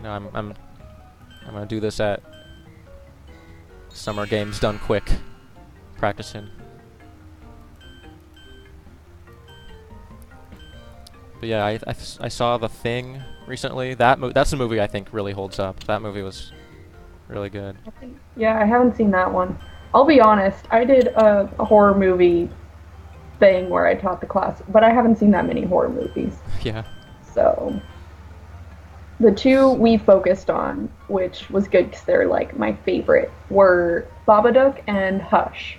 S2: No, I'm gonna do this at Summer Games Done Quick. Practicing. But yeah, I saw The Thing recently. That's a movie I think really holds up. That movie was really good.
S1: Yeah, I haven't seen that one. I'll be honest, I did a horror movie thing where I taught the class, but I haven't seen that many horror movies.
S2: Yeah.
S1: So, the two we focused on, which was good because they're like my favorite, were Babadook and Hush.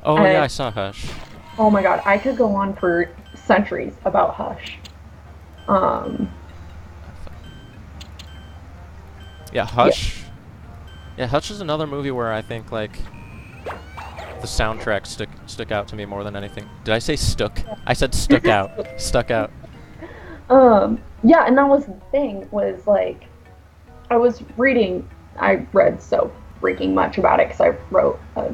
S2: Oh
S1: And-
S2: yeah, I saw Hush.
S1: Oh my god, I could go on for centuries about Hush.
S2: Yeah, Hush. Yeah, Hush is another movie where I think like the soundtrack stick out to me more than anything. Did I say stuck? I said stuck out. Stuck out.
S1: Yeah, and that was the thing, was like, I read so freaking much about it because I wrote a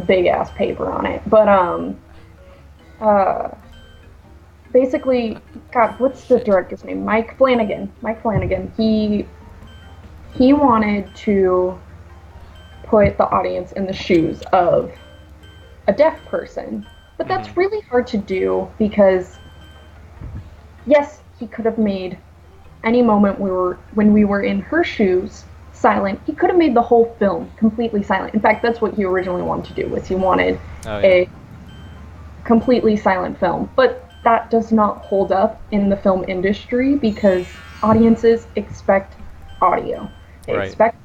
S1: big ass paper on it. But, basically, God, what's the director's name? Mike Flanagan. He wanted to put the audience in the shoes of a deaf person. But that's really hard to do because, yes, he could have made any moment when we were in her shoes silent. He could have made the whole film completely silent. In fact, that's what he originally wanted to do, was he wanted a completely silent film. But that does not hold up in the film industry because audiences expect audio. They expect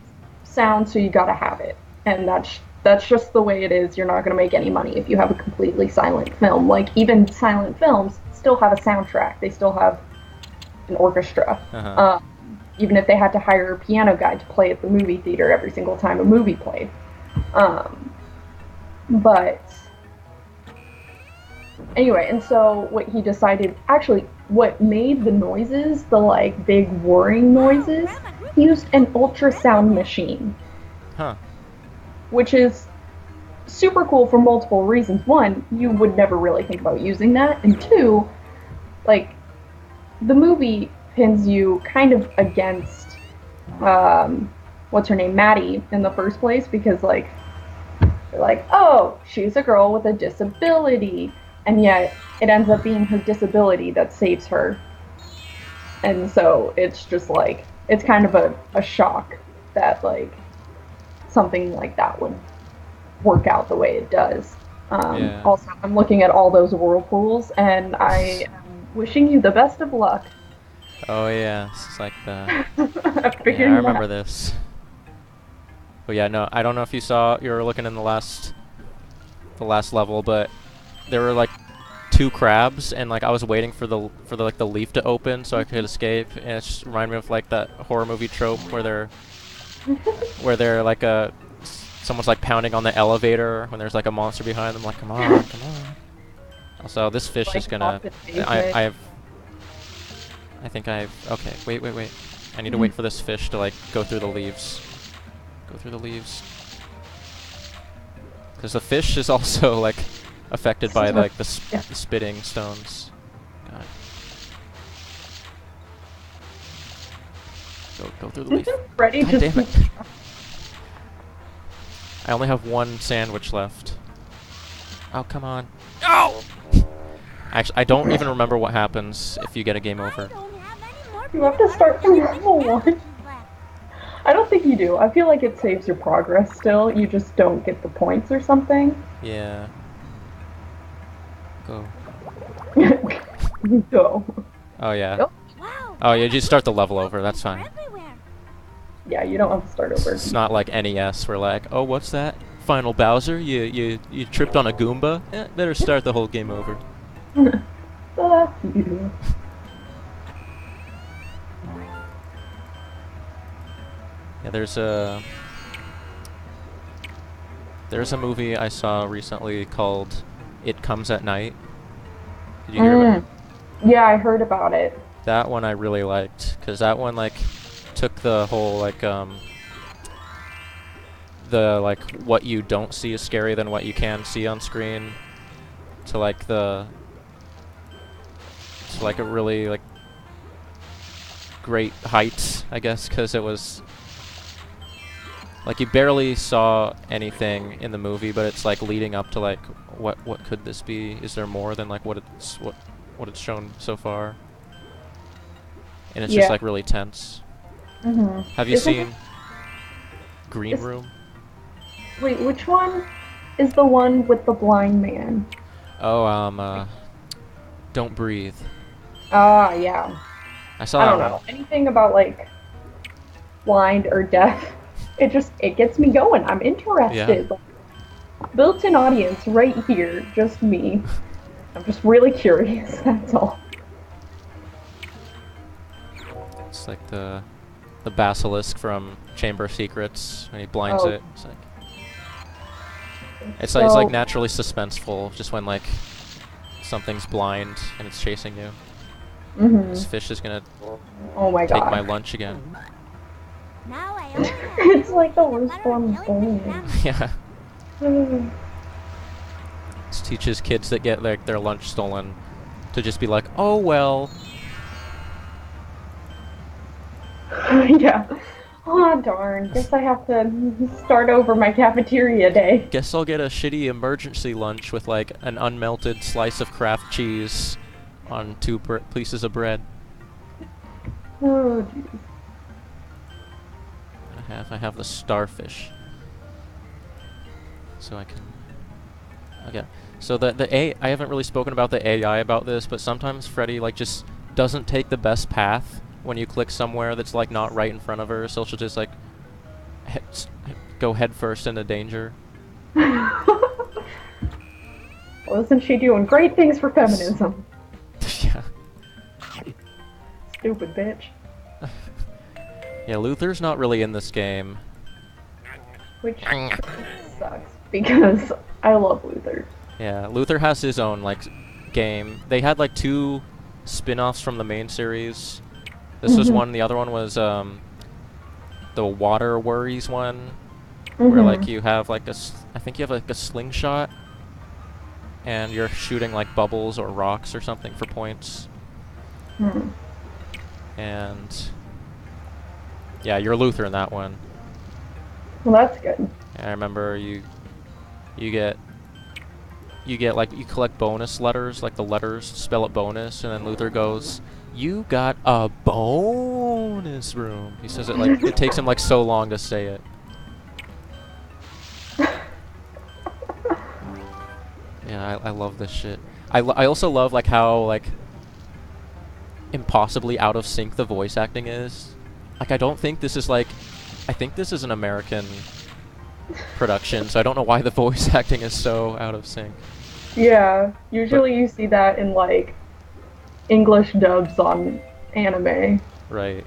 S1: sound, so you gotta have it. And that's just the way it is. You're not gonna make any money if you have a completely silent film. Like, even silent films still have a soundtrack. They still have an orchestra. Even if they had to hire a piano guy to play at the movie theater every single time a movie played. But anyway, and so what he decided, actually, what made the noises, the like big whirring noises, he used an ultrasound machine.
S2: Huh.
S1: Which is super cool for multiple reasons. One, you would never really think about using that. And two, like, the movie pins you kind of against, what's her name, Maddie, in the first place, because, like, they're like, oh, she's a girl with a disability. And yet, it ends up being her disability that saves her. And so, it's just, like, it's kind of a shock that, like, something like that would work out the way it does. Also, I'm looking at all those whirlpools, and I am wishing you the best of luck.
S2: Oh yeah, it's like the.
S1: Figuring
S2: I remember this. But yeah, no, I don't know if you were looking in the last level, but there were like 2 crabs, and like I was waiting for the leaf to open so I could escape, and it just reminded me of like that horror movie trope where they're like someone's like pounding on the elevator when there's like a monster behind them, like come on. Also, this fish
S1: Like
S2: is gonna. Okay, wait. I need to wait for this fish to like go through the leaves. Because the fish is also like affected by like the spitting stones. God. Go through the leaf.
S1: Freddi
S2: God
S1: just
S2: damn it. I only have 1 sandwich left. Oh, come on. No! Actually, I don't even remember what happens if you get a game over.
S1: You have to start from level 1. I don't think you do. I feel like it saves your progress still. You just don't get the points or something.
S2: Yeah. Go.
S1: Go.
S2: Oh, yeah.
S1: Nope.
S2: Oh, yeah, just start the level over. That's fine.
S1: Yeah, you don't have to start over.
S2: It's not like NES where like, oh, what's that? Final Bowser? You tripped on a Goomba? Better start the whole game over.
S1: Fuck you.
S2: Yeah, there's a movie I saw recently called It Comes at Night. Did you hear about it?
S1: Yeah, I heard about it.
S2: That one I really liked, because that one, like, took the whole, like, the, like, what you don't see is scary than what you can see on screen, to, like, a really, like, great height, I guess, because it was, like, you barely saw anything in the movie, but it's, like, leading up to, like, what could this be? Is there more than, like, what it's shown so far? And it's just, like, really tense. Have you seen Green Room?
S1: Wait, which one is the one with the blind man?
S2: Oh, Don't Breathe.
S1: Ah, yeah.
S2: I saw
S1: I
S2: that
S1: don't
S2: one.
S1: know. Anything about, like, blind or deaf, it gets me going. I'm interested.
S2: Yeah.
S1: Like, built-in audience right here, just me. I'm just really curious, that's all.
S2: It's like the basilisk from Chamber of Secrets when he blinds it. It's like it's like naturally suspenseful just when like something's blind and it's chasing you. This fish is gonna take my lunch again.
S4: Now I only have
S1: It's like the worst form of bullying.
S2: Yeah. This teaches kids that get like their lunch stolen to just be like, oh well.
S1: Yeah. Oh darn. Guess I have to start over my cafeteria day.
S2: Guess I'll get a shitty emergency lunch with like an unmelted slice of Kraft cheese on 2 pieces of bread.
S1: Oh jeez.
S2: I have the starfish. So I can... Okay. So I haven't really spoken about the AI about this, but sometimes Freddi like just doesn't take the best path when you click somewhere that's like not right in front of her, so she'll just like go head first into danger.
S1: Well, isn't she doing great things for feminism?
S2: Yeah.
S1: Stupid bitch.
S2: Yeah, Luther's not really in this game.
S1: Which sucks, because I love Luther.
S2: Yeah, Luther has his own, like, game. They had, like, 2 spin-offs from the main series. This was one, the other one was, the Water Worries one, where, like, you have, like, I think you have, like, a slingshot, and you're shooting, like, bubbles or rocks or something for points. And... yeah, you're Luther in that one.
S1: Well, that's good.
S2: And I remember you get like, you collect bonus letters, like the letters spell it bonus, and then Luther goes, "You got a bonus room." He says it like, it takes him like so long to say it. Yeah, I love this shit. I also love like how like impossibly out of sync the voice acting is. Like, I don't think this is like... I think this is an American production, so I don't know why the voice acting is so out of sync.
S1: Yeah, usually you see that in, like, English dubs on anime.
S2: Right.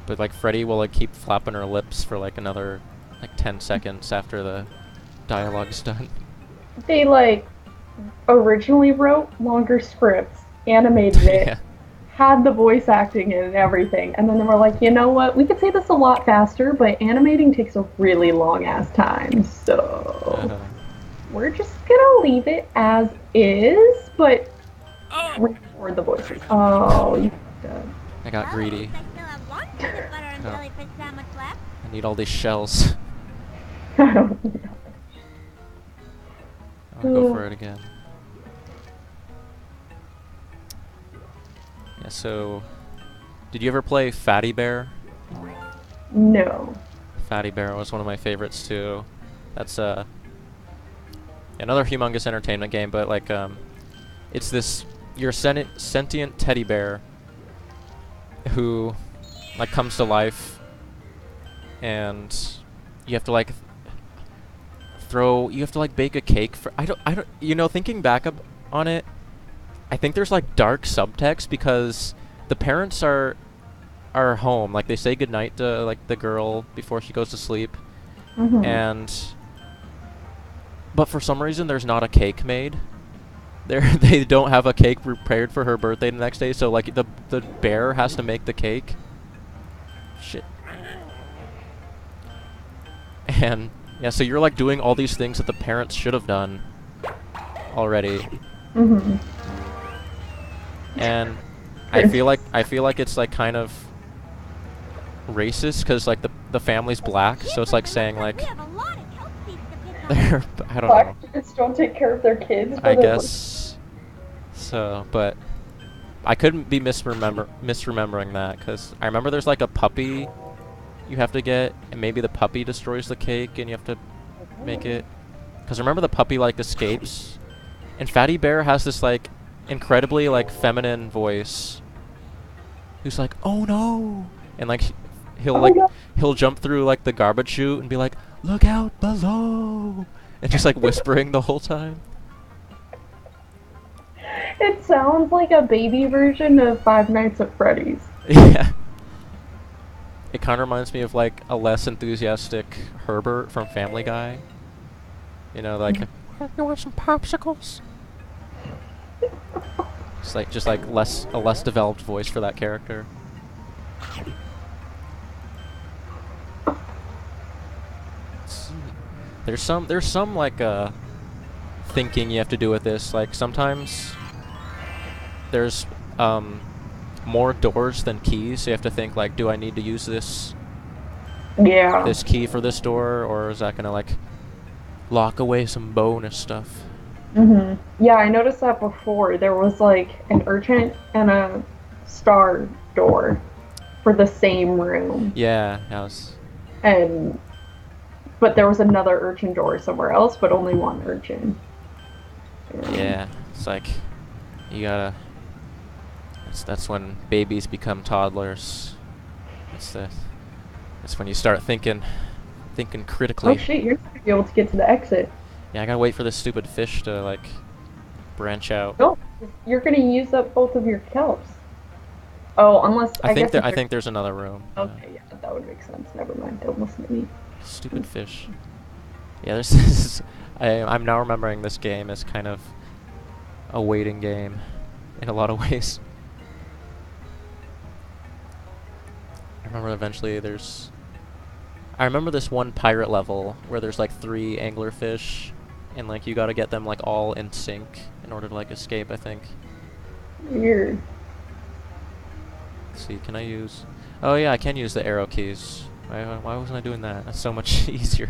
S2: But, like, Freddi will, like, keep flapping her lips for, like, another, like, 10 seconds after the dialogue's done.
S1: They, like, originally wrote longer scripts, animated it,
S2: Yeah.
S1: had the voice acting in and everything, and then they were like, you know what, we could say this a lot faster, but animating takes a really long-ass time, so we're just gonna leave it as is, but record the voices. Oh, you
S2: I got greedy.
S4: I still have one peanut butter and jellyfish sandwich left.
S2: I need all these shells.
S1: I don't know.
S2: I'll go for it again. Yeah, so... did you ever play Fatty Bear?
S1: No.
S2: Fatty Bear was one of my favorites too. That's another humongous entertainment game, but like it's this, you're a sentient teddy bear who like comes to life, and you have to like you have to like bake a cake for, I don't, you know, thinking back on it, I think there's like dark subtext because the parents are home. Like they say goodnight to like the girl before she goes to sleep, and but for some reason there's not a cake made. They don't have a cake prepared for her birthday the next day, so like the bear has to make the cake. Shit. And yeah, so you're like doing all these things that the parents should have done already. And I feel like it's like kind of racist because like the family's black, so it's like saying like they're I don't know.
S1: Black kids don't take care of their kids.
S2: I guess so, but I couldn't be misremembering that because I remember there's like a puppy you have to get, and maybe the puppy destroys the cake, and you have to make it. Because remember the puppy like escapes, and Fatty Bear has this like incredibly like feminine voice, who's like, "Oh no," and like he'll jump through like the garbage chute and be like, "Look out below," and just like whispering the whole time.
S1: It sounds like a baby version of Five Nights at Freddy's.
S2: Yeah. It kind of reminds me of like a less enthusiastic Herbert from Family Guy. You know, like, you want some popsicles? It's just like a less developed voice for that character. There's some like thinking you have to do with this. Like sometimes there's more doors than keys, so you have to think like, do I need to use this key for this door, or is that gonna like lock away some bonus stuff?
S1: Yeah, I noticed that before. There was like an urchin and a star door for the same room.
S2: Yeah, that was.
S1: But there was another urchin door somewhere else, but only one urchin.
S2: Yeah, it's like you gotta. That's when babies become toddlers. That's when you start thinking critically.
S1: Oh shit! You're not gonna be able to get to the exit.
S2: Yeah, I gotta wait for this stupid fish to like branch out.
S1: No, you're gonna use up both of your kelps. Oh, unless
S2: I think there's another room.
S1: Okay, yeah, that would make sense. Never mind. Don't listen to me.
S2: Stupid fish. Yeah, there's this. I'm now remembering this game as kind of a waiting game in a lot of ways. I remember eventually I remember this one pirate level where there's like 3 anglerfish, and like you gotta get them like all in sync in order to like escape, I think.
S1: Weird.
S2: Let's see, can I use... Oh yeah, I can use the arrow keys. Why wasn't I doing that? That's so much easier.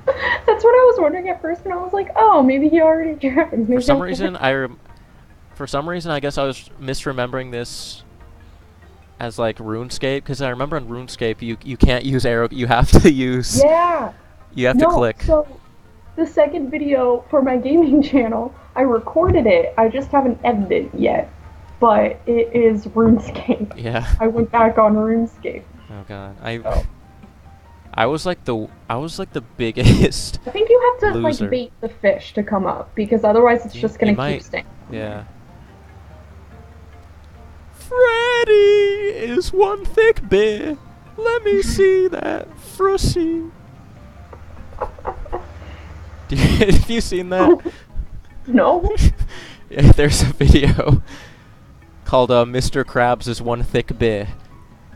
S1: That's what I was wondering at first, and I was like, oh, maybe he already tried.
S2: For some reason, I guess I was misremembering this as like RuneScape, because I remember in RuneScape you can't use arrow. You have to use.
S1: Yeah.
S2: You have to click.
S1: So the second video for my gaming channel, I recorded it. I just haven't edited it yet, but it is RuneScape.
S2: Yeah.
S1: I went back on RuneScape.
S2: Oh god, I was like the biggest.
S1: I think you have to
S2: loser.
S1: like bait the fish to come up, because otherwise it's just gonna keep staying.
S2: Yeah. Freddi is one thick bear. Let me see that frussy. Have you seen that?
S1: No.
S2: Yeah, there's a video called Mr. Krabs is one thick bear.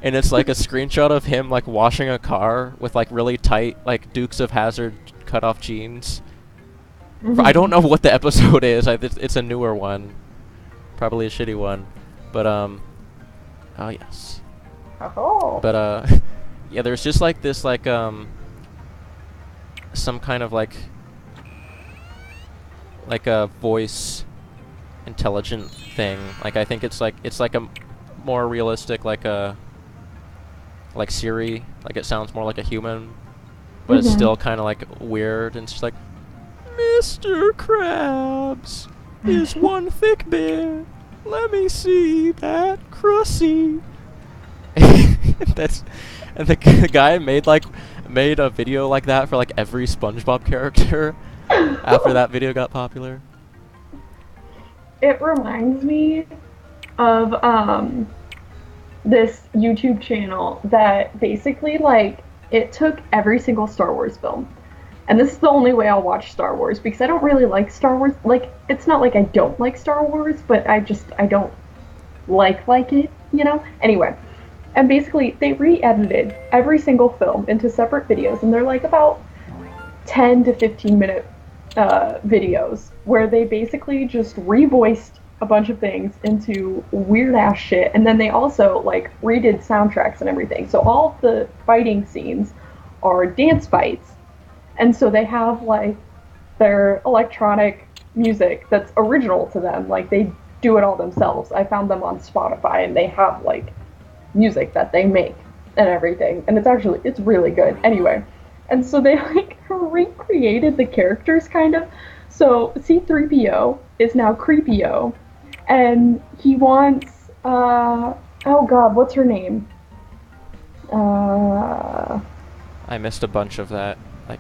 S2: And it's like a screenshot of him like washing a car with like really tight like Dukes of Hazzard cut off jeans. I don't know what the episode is. It's a newer one, probably a shitty one, but oh yes.
S1: Oh.
S2: But yeah, there's just like this like some kind of like a voice intelligent thing. Like I think it's like a more realistic like Siri, like it sounds more like a human, but it's still kind of like weird, and it's just like, Mr. Krabs is one thick bear. Let me see that crussy. And the guy made a video like that for like every SpongeBob character after that video got popular.
S1: it reminds me of this YouTube channel that basically like it took every single Star Wars film. And this is the only way I'll watch Star Wars because I don't really like Star Wars. Like it's not like I don't like Star Wars, but I don't like it, you know? Anyway, and basically they re-edited every single film into separate videos and they're like about 10 to 15 minute videos where they basically just revoiced a bunch of things into weird ass shit, and then they also like redid soundtracks and everything. So all of the fighting scenes are dance fights, and so they have like their electronic music that's original to them. Like they do it all themselves. I found them on Spotify, and they have like music that they make and everything, and it's really good. Anyway, and so they like recreated the characters kind of. So C3PO is now Creepio, and he wants oh god, what's her name?
S2: I missed a bunch of that. Like,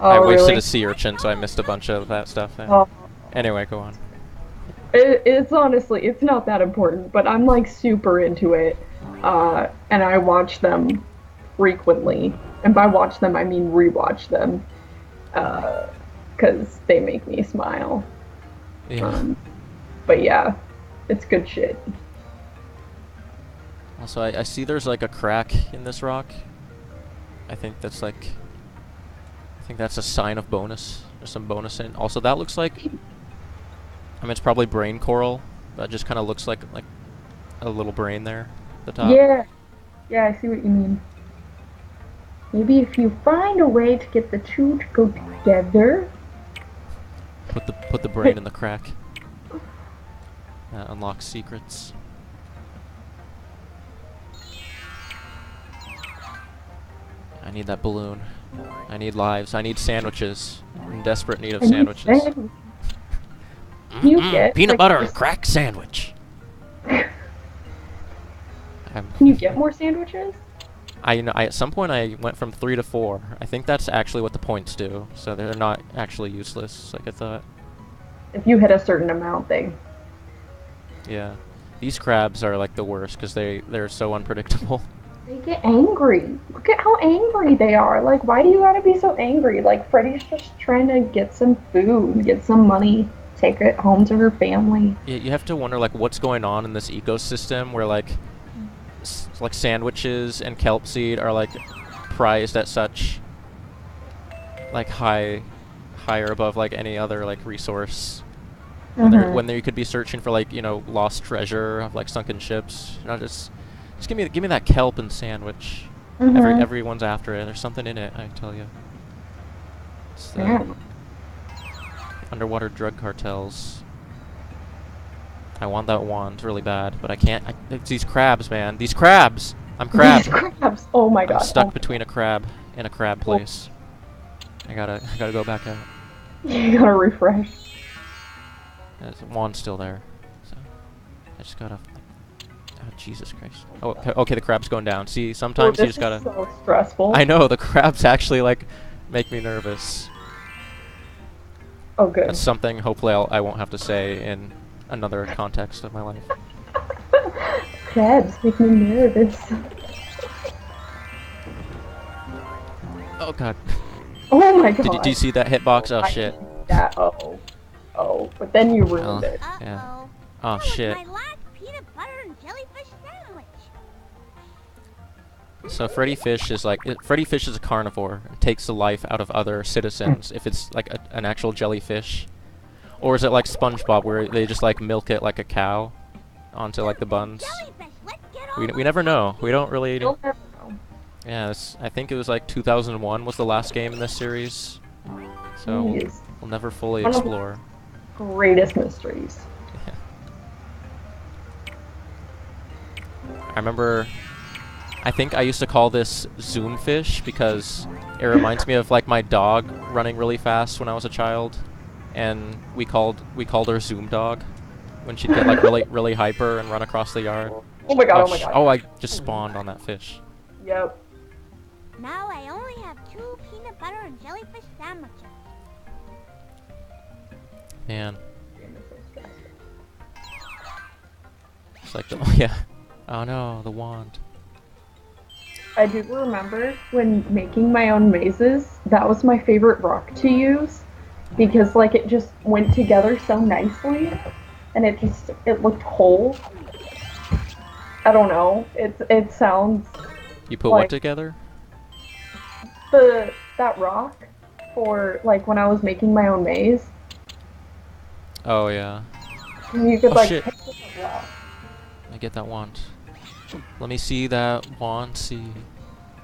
S1: Oh,
S2: I wasted
S1: really?
S2: a sea urchin, so I missed a bunch of that stuff.
S1: Oh.
S2: Anyway, go on.
S1: It's honestly, it's not that important, but I'm like super into it, and I watch them frequently. And by watch them, I mean rewatch them, because they make me smile.
S2: Yeah.
S1: But yeah, it's good shit.
S2: Also, I see there's like a crack in this rock. I think that's a sign of bonus. There's some bonus in. Also, that looks like, I mean, it's probably brain coral. That just kind of looks like a little brain there at the top.
S1: Yeah, yeah, I see what you mean. Maybe if you find a way to get the two to go together.
S2: Put the brain in the crack. That unlocks secrets. I need that balloon. I need lives. I need sandwiches. I'm in desperate need of sandwiches.
S1: You get
S2: Peanut
S1: like,
S2: butter and crack sandwich.
S1: Can you get more sandwiches?
S2: I at some point I went from 3 to 4. I think that's actually what the points do. So they're not actually useless like I thought.
S1: If you hit a certain amount,
S2: Yeah. These crabs are like the worst because they're so unpredictable.
S1: they get angry. Look at how angry they are. Like, why do you gotta be so angry? Like, Freddy's just trying to get some food, get some money, take it home to her family.
S2: Yeah, you have to wonder like what's going on in this ecosystem where like like sandwiches and kelp seed are like prized at such like higher above like any other like resource. When you could be searching for like, you know, lost treasure of like sunken ships. You know, just give me that kelp and sandwich. Everyone's after it. There's something in it, I tell you. It's the underwater drug cartels. I want that wand really bad, but I can't. It's these crabs, man. These crabs. I'm crabbed.
S1: These crabs. Oh my god.
S2: I'm stuck between a crab and a crab place. I gotta go back out.
S1: You gotta refresh.
S2: The wand's still there, so I just gotta. Oh Jesus Christ! Oh, okay, the crab's going down. See, sometimes you just gotta.
S1: This is so stressful.
S2: I know the crabs actually like make me nervous.
S1: Oh, good.
S2: That's something hopefully I won't have to say in another context of my life.
S1: Crabs make me nervous.
S2: Oh God!
S1: Oh my god.
S2: Do you see that hitbox? Oh
S1: I
S2: shit!
S1: didn't see that. Oh, but then you ruined it.
S2: Yeah. Oh shit!
S4: My last peanut butter and jellyfish sandwich.
S2: So Freddi Fish is like Freddi Fish is a carnivore. It takes the life out of other citizens if it's like an actual jellyfish, or is it like SpongeBob where they just like milk it like a cow onto like the buns? We never know. We don't really.
S1: You'll never know.
S2: Yeah, I think it was like 2001 was the last game in this series, so
S1: Jeez.
S2: we'll never fully
S1: One of the
S2: explore.
S1: Greatest mysteries.
S2: I remember. I think I used to call this Zoom Fish because it reminds me of like my dog running really fast when I was a child, and we called her Zoom Dog when she'd get like really hyper and run across the yard.
S1: Oh my god, oh my god.
S2: Oh, I just spawned on that fish.
S1: Yep.
S4: Now I only have 2 peanut butter and jellyfish sandwiches.
S2: Man. It's like the yeah. Oh no, the wand.
S1: I do remember when making my own mazes, that was my favorite rock to use because like it just went together so nicely and it looked whole. I don't know. It sounds
S2: You put
S1: like
S2: what together?
S1: that rock for like when I was making my own maze.
S2: Oh yeah.
S1: You could
S2: Oh,
S1: like
S2: shit.
S1: pick up a rock.
S2: I get that wand. Let me see that wand. See.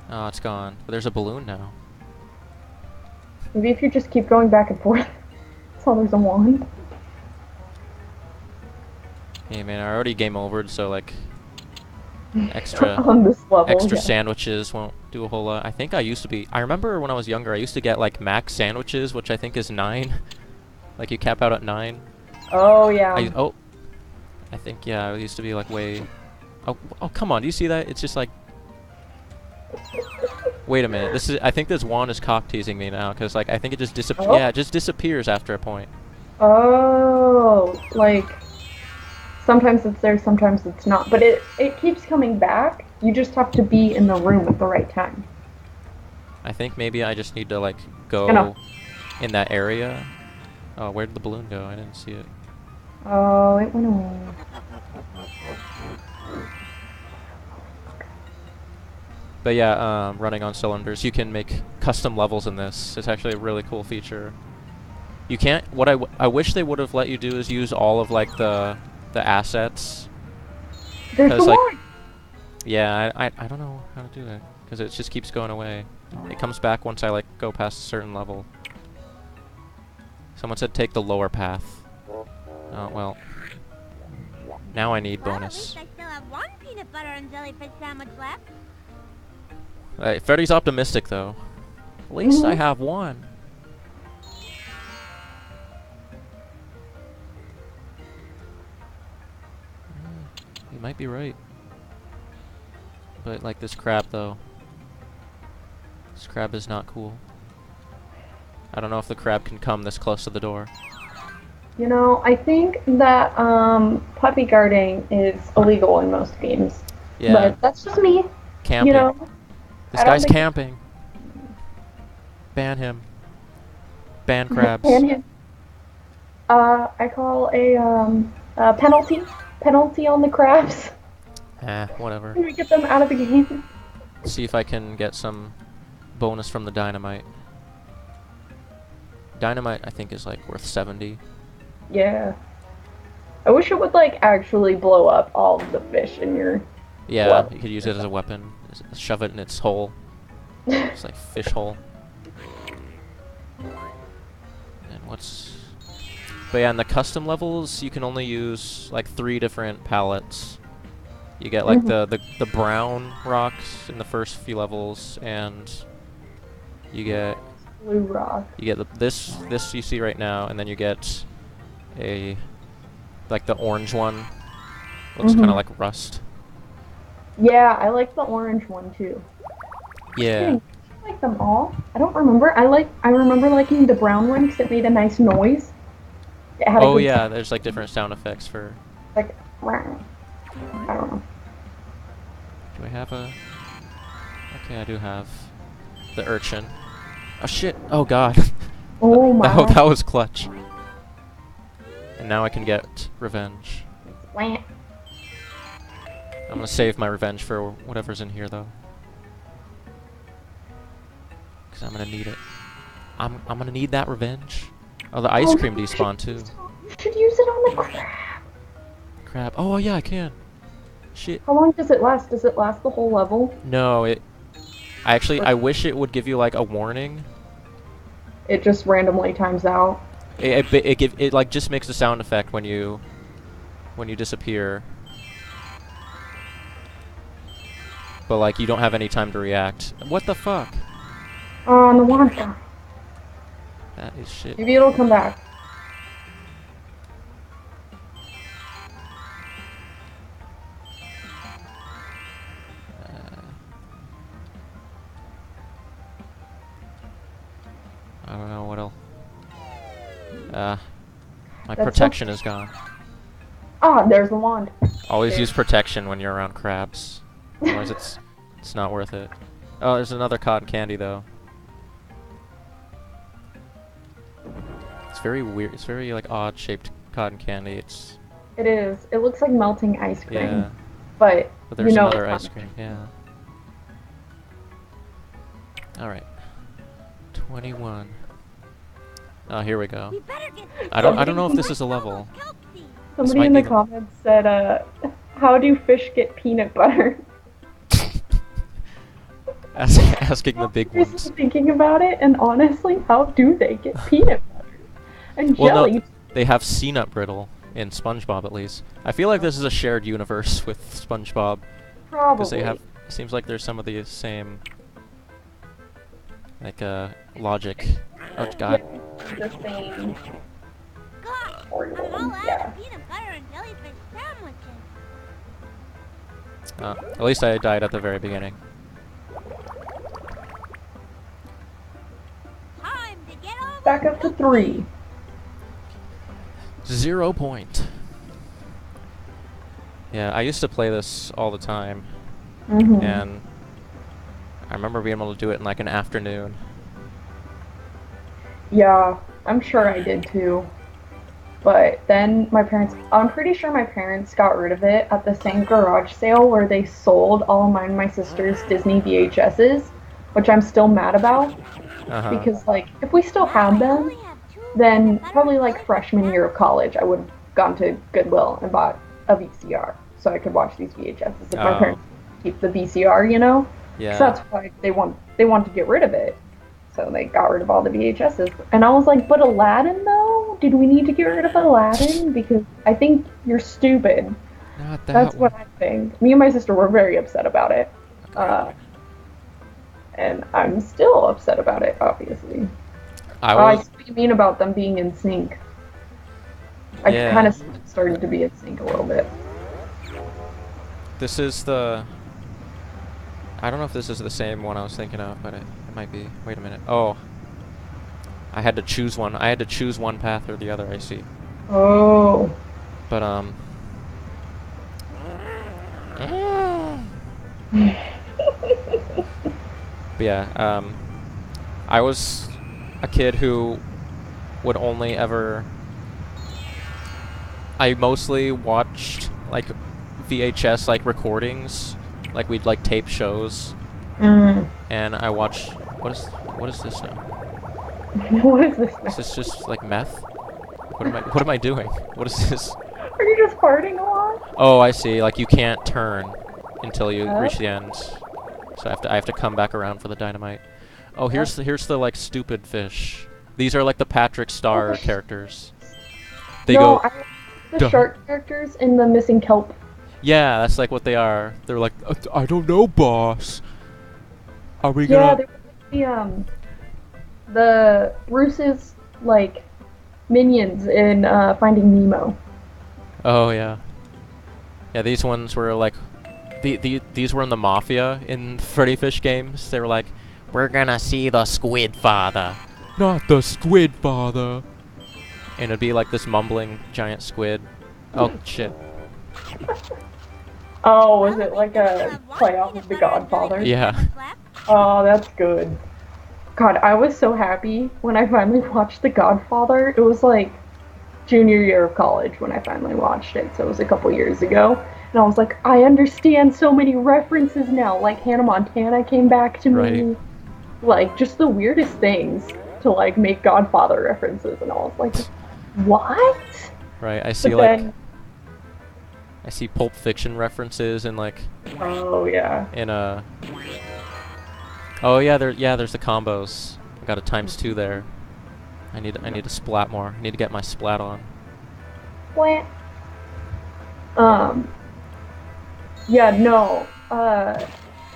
S2: Oh, it's gone. But there's a balloon now.
S1: Maybe if you just keep going back and forth. So there's a wand.
S2: Hey man, I already game overed, so like extra
S1: On this level.
S2: extra
S1: Yeah.
S2: sandwiches won't do a whole lot. I think I used to be. I remember when I was younger, I used to get like max sandwiches, which I think is 9. Like you cap out at 9.
S1: Oh yeah.
S2: I think yeah, I used to be like way. Oh come on! Do you see that? It's just like. Wait a minute. This is. I think this wand is cock teasing me now, because like I think it just disappears.
S1: Oh.
S2: Yeah, it just disappears after a point.
S1: Oh, like sometimes it's there, sometimes it's not. But it keeps coming back. You just have to be in the room at the right time.
S2: I think maybe I just need to like go
S1: Enough.
S2: in that area. Oh, where did the balloon go? I didn't see it.
S1: Oh, it went away.
S2: But yeah, running on cylinders, you can make custom levels in this. It's actually a really cool feature. You can't. What I wish they would have let you do is use all of like the assets.
S1: There's the
S2: 'Cause, like,
S1: wand.
S2: Yeah, I don't know how to do that because it just keeps going away. It comes back once I like go past a certain level. Someone said take the lower path. Oh well. Now I need
S4: Well,
S2: bonus.
S4: at least I still have one peanut butter and jellyfish sandwich left.
S2: Freddy's optimistic though. At least I
S1: Mhm.
S2: have one. You might be right. But like this crab though. This crab is not cool. I don't know if the crab can come this close to the door.
S1: You know, I think that puppy guarding is illegal in most games.
S2: Yeah.
S1: But that's just me.
S2: Camping.
S1: You know,
S2: This
S1: I don't
S2: guy's
S1: think-
S2: camping. Ban him. Ban crabs.
S1: I call a penalty on the crabs.
S2: Whatever.
S1: We get them out of the game.
S2: See if I can get some bonus from the dynamite. Dynamite, I think, is like worth 70.
S1: Yeah. I wish it would like actually blow up all of the fish in your.
S2: Yeah,
S1: Well-
S2: you could use it as a weapon. Shove it in its hole. It's like fish hole. And what's... But yeah, in the custom levels, you can only use like 3 different palettes. You get like the brown rocks in the first few levels, and you get
S1: Blue rock.
S2: this you see right now, and then you get a like the orange one. Looks kind of like rust.
S1: Yeah, I like the orange one too.
S2: Yeah.
S1: I like them all. I don't remember. I remember liking the brown one because it made a nice noise. It had a
S2: Oh
S1: good
S2: yeah, there's like different sound effects for.
S1: like. I don't know.
S2: Do I have a? Okay, I do have the urchin. Oh shit! Oh god.
S1: Oh my.
S2: Oh, that was clutch. And now I can get revenge.
S1: Wah.
S2: I'm gonna save my revenge for whatever's in here though. Cause I'm gonna need it. I'm gonna need that revenge. Oh, the ice cream despawned too.
S1: You should use it on the crab.
S2: Crap. Oh yeah, I can. Shit.
S1: How long does it last? Does it last the whole level?
S2: No, I wish it would give you like a warning.
S1: It just randomly times out.
S2: It like just makes a sound effect when you disappear. But like you don't have any time to react. What the fuck?
S1: On the water.
S2: That is shit.
S1: Maybe it'll come back.
S2: I don't know what'll. My
S1: That's
S2: protection is gone.
S1: Ah, there's the wand.
S2: Always use protection when you're around crabs. Otherwise it's not worth it. Oh, there's another cotton candy though. It's very weird. It's very like odd shaped cotton candy.
S1: It is. It looks like melting ice cream.
S2: Yeah.
S1: But
S2: there's
S1: you know
S2: another
S1: it's
S2: ice cream. Yeah. All right. 21. Oh, here we go.
S4: We better get
S2: I don't know if this is a level.
S1: Somebody
S2: might
S1: in the
S2: be the-
S1: comments said, how do fish get peanut butter?
S2: Asking the big
S1: I was
S2: ones.
S1: thinking about it, and honestly, how do they get peanut butter? And
S2: Well,
S1: jelly?
S2: no, they have C-nut brittle in SpongeBob at least. I feel like this is a shared universe with SpongeBob
S1: Probably.
S2: because they have. It seems like there's some of the same, like logic. Oh God.
S1: The same.
S4: Gosh,
S1: Oreo,
S4: I'm all out
S1: yeah.
S4: of peanut butter and jellyfish sandwiches.
S2: At least I died at the very beginning.
S4: Time to get all
S1: Back up to 3.
S2: 0 point. Yeah, I used to play this all the time,
S1: Mm-hmm.
S2: and I remember being able to do it in like an afternoon.
S1: Yeah, I'm sure I did too. But then I'm pretty sure my parents got rid of it at the same garage sale where they sold all of mine and my sister's Disney VHSs, which I'm still mad about.
S2: Uh-huh.
S1: Because, like, if we still had them, then probably, like, freshman year of college, I would have gone to Goodwill and bought a VCR so I could watch these VHSs if my
S2: Oh.
S1: parents keep the VCR, you know?
S2: Yeah.
S1: So that's why they want to get rid of it. So they got rid of all the VHSs. And I was like, but Aladdin, though? Did we need to get rid of Aladdin? Because I think you're stupid.
S2: Not that
S1: That's
S2: one.
S1: what I think. Me and my sister were very upset about it. And I'm still upset about it, obviously. I see what you mean about them being in sync. I
S2: Yeah.
S1: kind of started to be in sync a little bit.
S2: This is the... I don't know if this is the same one I was thinking of, but it might be. Wait a minute. Oh. I had to choose one. I had to choose one path or the other, I see.
S1: Oh.
S2: But, But yeah, I was a kid who would only ever... I mostly watched, like, VHS, like, recordings. Like, we'd, like, tape shows.
S1: Mm.
S2: And I watched... What is this now?
S1: What is this?
S2: Is this just, like, meth? What am I doing? What is this?
S1: Are you just farting a lot?
S2: Oh, I see. Like, you can't turn until you
S1: Oh.
S2: reach the end. So I have to come back around for the dynamite. Oh, here's the like stupid fish. These are like the Patrick Star characters. They
S1: no,
S2: go.
S1: the
S2: Duh.
S1: shark characters in the Missing Kelp.
S2: Yeah, that's like what they are. They're like, I don't know, boss. Are we
S1: Yeah,
S2: gonna?
S1: they're the Bruce's like minions in Finding Nemo.
S2: Oh yeah. Yeah, these ones were like, these were in the Mafia in Freddi Fish games. They were like, we're gonna see the Squid Father. Not the Squid Father. And it'd be like this mumbling giant squid. Oh shit.
S1: Oh, was it like a play off of The Godfather?
S2: Yeah.
S1: Oh, that's good. God, I was so happy when I finally watched The Godfather. It was like junior year of college when I finally watched it, so it was a couple years ago. And I was like, I understand so many references now. Like Hannah Montana came back to me.
S2: Right.
S1: Like, just the weirdest things to like make Godfather references, and I was like, what?
S2: Right. I see
S1: But
S2: like
S1: then,
S2: I see Pulp Fiction references in like
S1: oh yeah.
S2: in a. Oh yeah, there's the combos. I got a ×2 there. I need to splat more. I need to get my splat on.
S1: What? Yeah, no.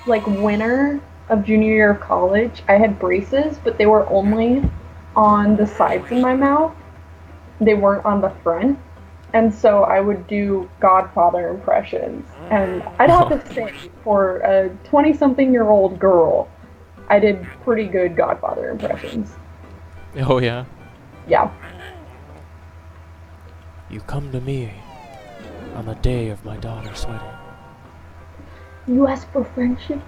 S1: Like winter of junior year of college, I had braces, but they were only on the sides of my mouth. They weren't on the front. And so I would do Godfather impressions. And I'd have to say, for a 20-something-year-old girl, I did pretty good Godfather impressions.
S2: Oh yeah.
S1: Yeah.
S2: You come to me On the day of my daughter's wedding.
S1: You ask for friendship?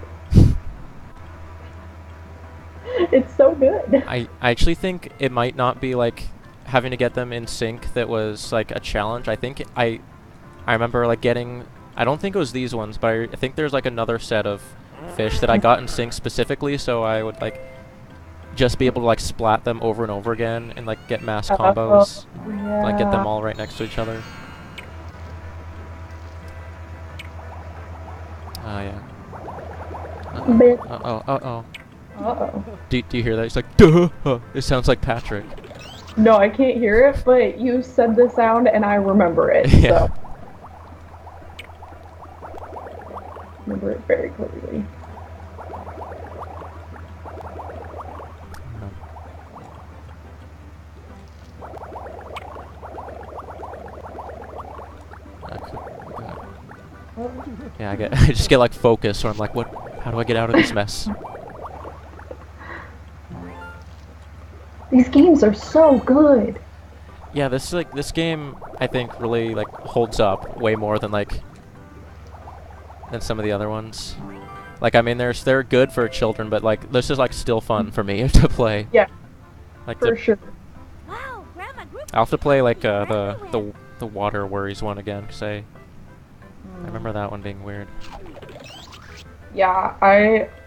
S1: It's so good.
S2: I actually think it might not be like having to get them in sync that was like a challenge. I think I remember like getting, I don't think it was these ones, but I think there's like another set of fish that I got in sync specifically so I would like just be able to like splat them over and over again and like get mass combos.
S1: Yeah.
S2: Like get them all right next to each other. Oh yeah.
S1: Bit.
S2: Uh-oh, uh-oh.
S1: Uh-oh.
S2: Do you hear that? It's like, duh! It sounds like Patrick.
S1: No, I can't hear it, but you said the sound and I remember it,
S2: Yeah.
S1: so. Remember it very clearly.
S2: Yeah, I just get like focused, or I'm like, what? How do I get out of this mess?
S1: These games are so good.
S2: Yeah, this game I think really like holds up way more than than some of the other ones. Like I mean, they're good for children, but like this is like still fun for me to play.
S1: Yeah,
S2: like
S1: for sure.
S4: Wow, Grandma Group.
S2: I'll have to play like the water worries one again because I remember that one being weird.
S1: Yeah,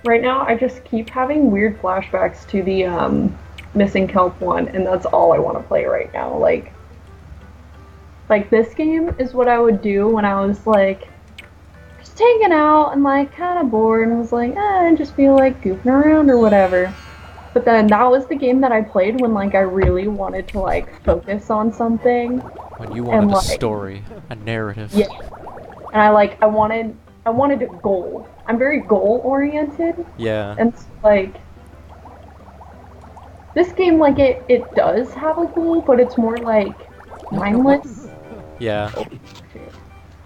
S1: right now I just keep having weird flashbacks to the Missing Kelp one, and that's all I want to play right now. Like this game is what I would do when I was like just hanging out and like kind of bored and was like, I just feel like goofing around or whatever. But then that was the game that I played when like I really wanted to like focus on something.
S2: When you wanted
S1: and,
S2: a
S1: like,
S2: story, a narrative.
S1: Yeah. And I wanted a goal. I'm very goal oriented.
S2: Yeah.
S1: And like this game, like it does have a goal, but it's more like mindless.
S2: Yeah.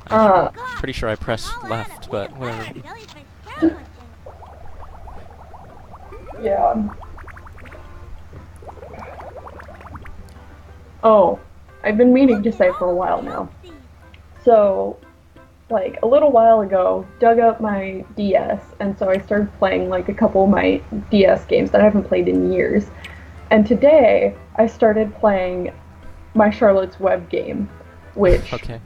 S1: Uh,
S2: Pretty sure I pressed left, but whatever.
S1: yeah. Oh, I've been meaning to say for a while now. So, like a little while ago, dug up my DS, and so I started playing like a couple of my DS games that I haven't played in years. And today, I started playing my Charlotte's Web game, which
S2: Okay.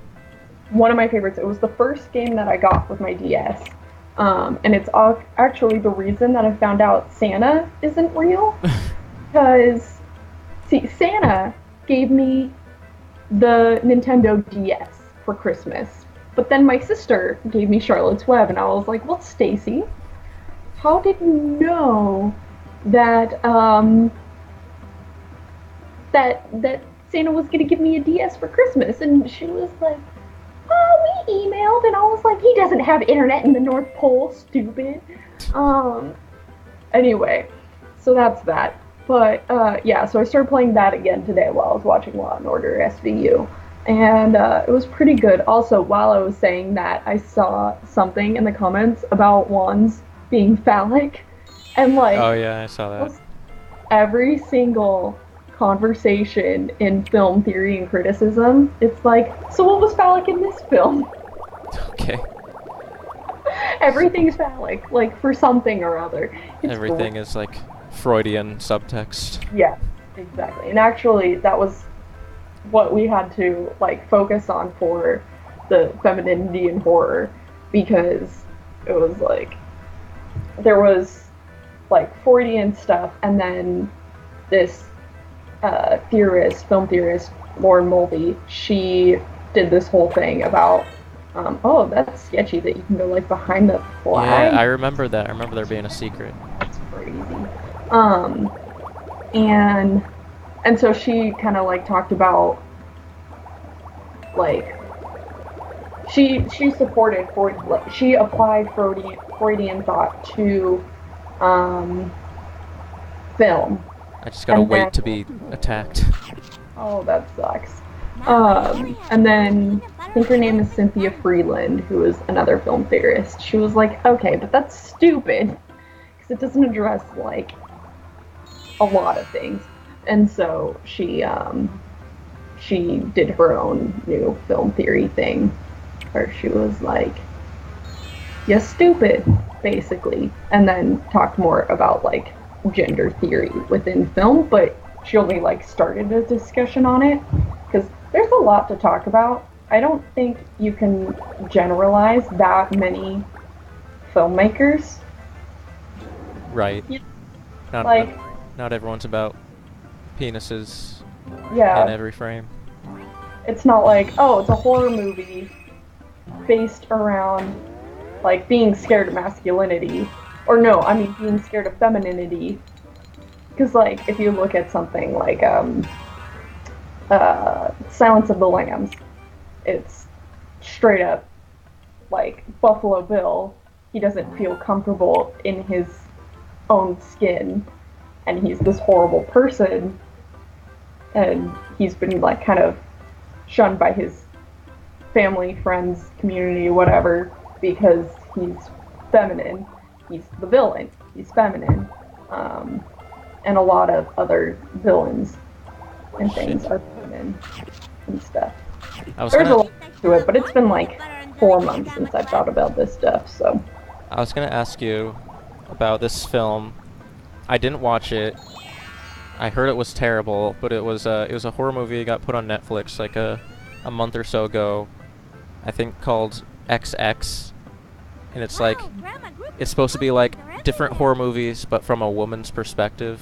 S1: one of my favorites. It was the first game that I got with my DS, and it's actually the reason that I found out Santa isn't real. Because, see, Santa gave me the Nintendo DS for Christmas, but then my sister gave me Charlotte's Web, and I was like, well, Stacy, how did you know that that Santa was gonna give me a DS for Christmas? And she was like, oh, we emailed, and I was like, he doesn't have internet in the North Pole, stupid. Anyway, so that's that. But yeah, so I started playing that again today while I was watching Law & Order SVU. And it was pretty good. Also, while I was saying that, I saw something in the comments about wands being phallic. And like,
S2: Oh yeah, I saw that.
S1: every single conversation in film theory and criticism, it's like, so what was phallic in this film?
S2: Okay.
S1: Everything's phallic, like for something or other. It's
S2: Everything is like Freudian subtext.
S1: Yeah, exactly. And actually, that was what we had to like focus on for the femininity in horror, because it was like there was like Freudian stuff, and then this film theorist, Lauren Mulvey, she did this whole thing about oh, that's sketchy that you can go like behind the flag.
S2: Yeah, I remember that. I remember there being a secret.
S1: That's crazy. And so she kind of like talked about like she supported Freud, she applied Freudian thought to film.
S2: I just gotta
S1: And
S2: wait
S1: then-
S2: to be attacked.
S1: Oh, that sucks. And then I think her name is Cynthia Freeland, who is another film theorist. She was like, okay, but that's stupid because it doesn't address like a lot of things. And so she did her own new film theory thing. where she was like, "You're stupid," basically, and then talked more about like gender theory within film, but she only like started a discussion on it because there's a lot to talk about. I don't think you can generalize that many filmmakers.
S2: Right.
S1: Yeah.
S2: Not,
S1: Like,
S2: not everyone's about penises in
S1: yeah,
S2: every frame.
S1: it's not like, oh, it's a horror movie based around like being scared of masculinity, or no, I mean being scared of femininity. Because like if you look at something like Silence of the Lambs, it's straight up like Buffalo Bill. He doesn't feel comfortable in his own skin, and he's this horrible person, and he's been like kind of shunned by his family, friends, community, whatever, because he's feminine. He's the villain. He's feminine. And a lot of other villains and things are feminine and stuff. There's a lot to it, but it's been like 4 months since I've thought about this stuff, so.
S2: I was gonna ask you about this film. I didn't watch it. I heard it was terrible, but it was a horror movie that got put on Netflix like a month or so ago. I think called XX, and it's like it's supposed to be like different horror movies but from a woman's perspective.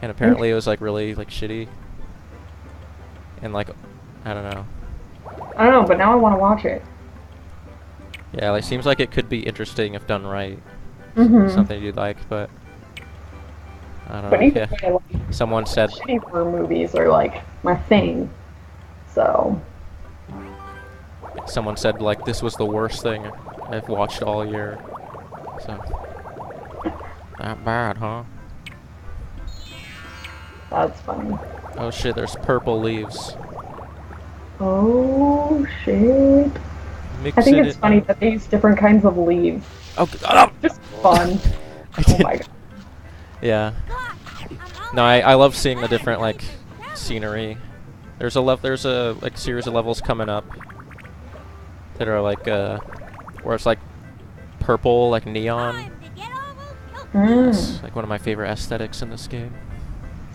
S2: And apparently it was like really like shitty. And like I don't know.
S1: I don't know, but now I want to watch it.
S2: Yeah, like seems like it could be interesting if done right.
S1: Mm-hmm.
S2: Something you'd like, but I don't
S1: But
S2: know.
S1: either
S2: Yeah.
S1: way, like,
S2: Someone said
S1: shitty horror movies are like my thing. So.
S2: like this was the worst thing I've watched all year. So not bad, huh?
S1: That's funny.
S2: Oh shit, there's purple leaves.
S1: Oh shit.
S2: Mix
S1: I think
S2: it
S1: it's
S2: in-
S1: funny that they use different kinds of leaves.
S2: Oh, oh,
S1: Just fun.
S2: I
S1: Oh
S2: did-
S1: my god.
S2: Yeah. No, I love seeing the different like scenery. There's a like series of levels coming up that are like where it's like purple, like neon. It's like one of my favorite aesthetics in this game.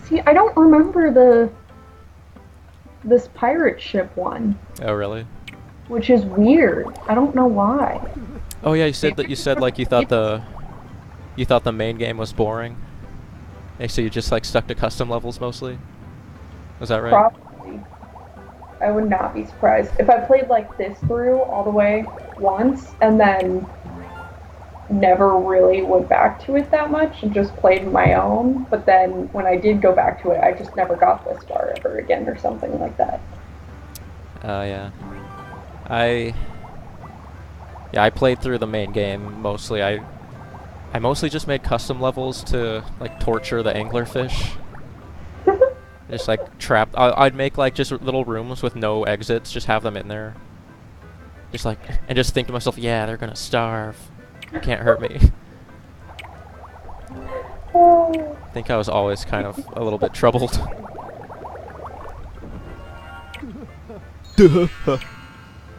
S1: See, I don't remember this pirate ship one,
S2: Oh really?
S1: which is weird. I don't know why.
S2: Oh yeah, you said like you thought the main game was boring. And so you just like stuck to custom levels mostly? Was that right?
S1: Probably. I would not be surprised if I played like this through all the way once and then never really went back to it that much and just played my own. But then when I did go back to it, I just never got this far ever again or something like that.
S2: Yeah. I played through the main game mostly. I mostly just made custom levels to like torture the anglerfish. Just like trap. I'd make like just little rooms with no exits. Just have them in there. Just like and just think to myself, yeah, they're gonna starve. Can't hurt me. I think I was always kind of a little bit troubled.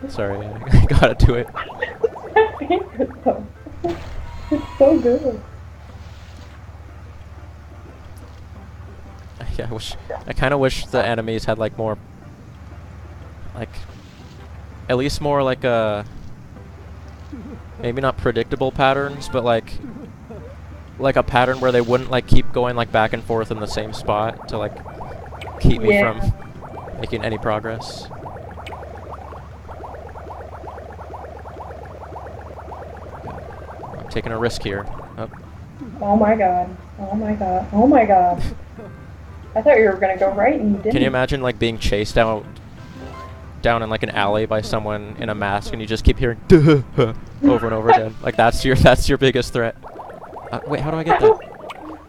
S2: Sorry, I gotta do it.
S1: My favorite though. It's so good.
S2: Yeah, I kind of wish the enemies had like more, like, at least more like maybe not predictable patterns, but like a pattern where they wouldn't like keep going like back and forth in the same spot to like keep me from making any progress. I'm taking a risk here. Oh.
S1: Oh my god. Oh my god. Oh my god. I thought you were gonna go right and you didn't.
S2: Can you imagine like being chased down in like an alley by someone in a mask and you just keep hearing over and over again? Like that's your biggest threat. Wait, how do I get that?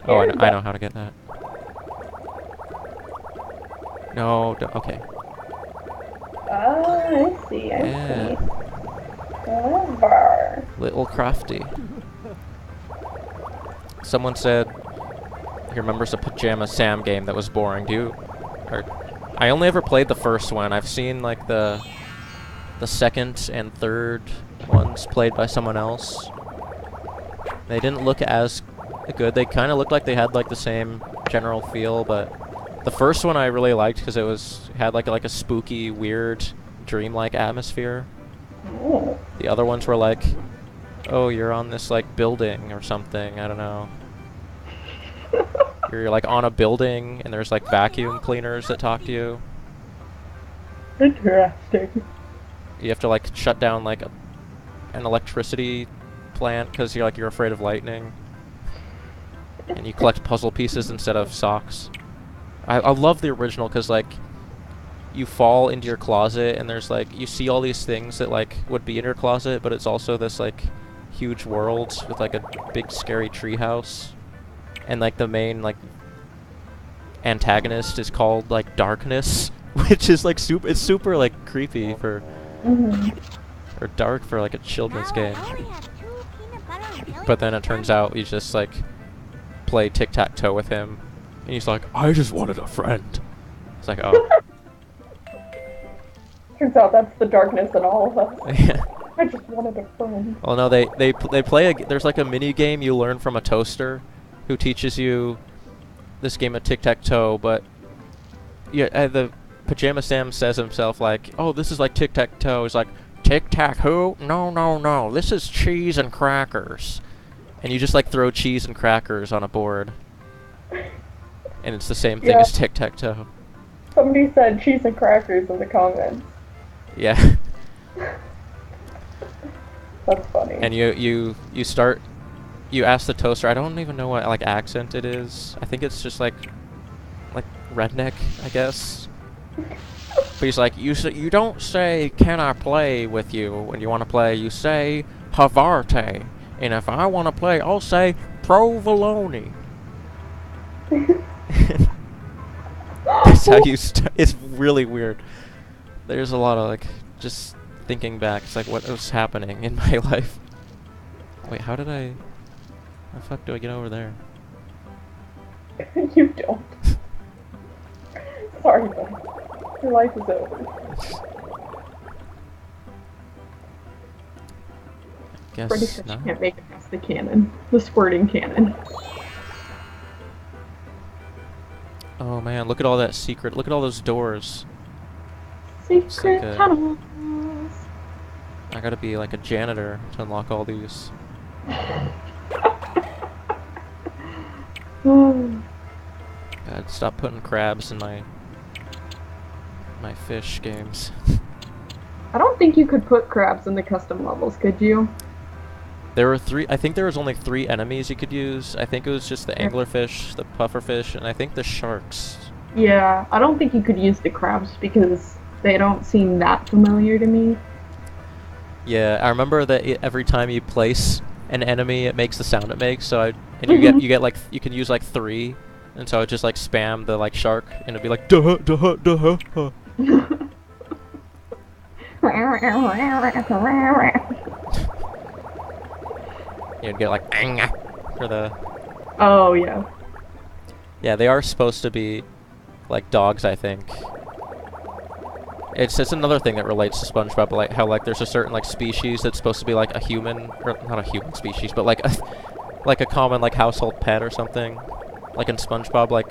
S2: Oh, I know how to get that. No, okay.
S1: I see.
S2: Yeah.
S1: Clever.
S2: Little crafty. Someone said he remembers a Pajama Sam game that was boring. I only ever played the first one. I've seen like the the second and third ones played by someone else. They didn't look as good. They kind of looked like they had like the same general feel, but the first one I really liked because it had like a spooky, weird, dreamlike atmosphere.
S1: Oh.
S2: The other ones were like, oh, you're on this like building or something. I don't know. You're like on a building and there's like vacuum cleaners that talk to you.
S1: Interesting.
S2: You have to like shut down like an electricity plant because you're afraid of lightning. And you collect puzzle pieces instead of socks. I love the original because like you fall into your closet and there's like you see all these things that like would be in your closet, but it's also this like huge world with like a big scary treehouse. And like the main like antagonist is called like Darkness, which is like it's super like creepy for or dark for like a children's game. But then it turns out you just like play tic-tac-toe with him and he's like, I just wanted a friend. It's like, oh.
S1: Turns out that's the darkness in all of us.
S2: Yeah.
S1: I just wanted a friend.
S2: Well, no, they play there's like a mini game you learn from a toaster who teaches you this game of tic-tac-toe, but yeah, the Pajama Sam says himself like, oh, this is like tic-tac-toe. He's like, tic-tac-who? No, no, no. This is cheese and crackers. And you just like throw cheese and crackers on a board. And it's the same thing as tic-tac-toe.
S1: Somebody said cheese and crackers in the comments.
S2: Yeah.
S1: That's funny.
S2: And you ask the toaster, I don't even know what like accent it is. I think it's just like redneck, I guess. But he's like, you don't say, can I play with you when you want to play? You say, Havarte. And if I want to play, I'll say, provolone. That's how you it's really weird. There's a lot of like, just thinking back, it's like, what was happening in my life? Wait, how the fuck do I get over there?
S1: You don't. Sorry, buddy. Your life is over.
S2: Guess
S1: Freddi said
S2: not.
S1: she can't make it past the cannon. The squirting cannon.
S2: Oh man, look at all that secret. Look at all those doors.
S1: Secret
S2: like
S1: tunnels.
S2: I gotta be like a janitor to unlock all these. God, stop putting crabs in my fish games.
S1: I don't think you could put crabs in the custom levels, could you?
S2: There were I think there was only 3 enemies you could use. I think it was just the anglerfish, the pufferfish, and I think the sharks.
S1: Yeah, I don't think you could use the crabs because they don't seem that familiar to me.
S2: Yeah, I remember that every time you place an enemy, it makes the sound it makes. So you get like you can use like 3, and so I would just like spam the like shark, and it'd be like duh duh duh duh. You'd get like for the.
S1: Oh yeah.
S2: Yeah, they are supposed to be like dogs, I think. It's another thing that relates to SpongeBob, like how like there's a certain like species that's supposed to be like a human, or not a human species, but like a common like household pet or something. Like in SpongeBob, like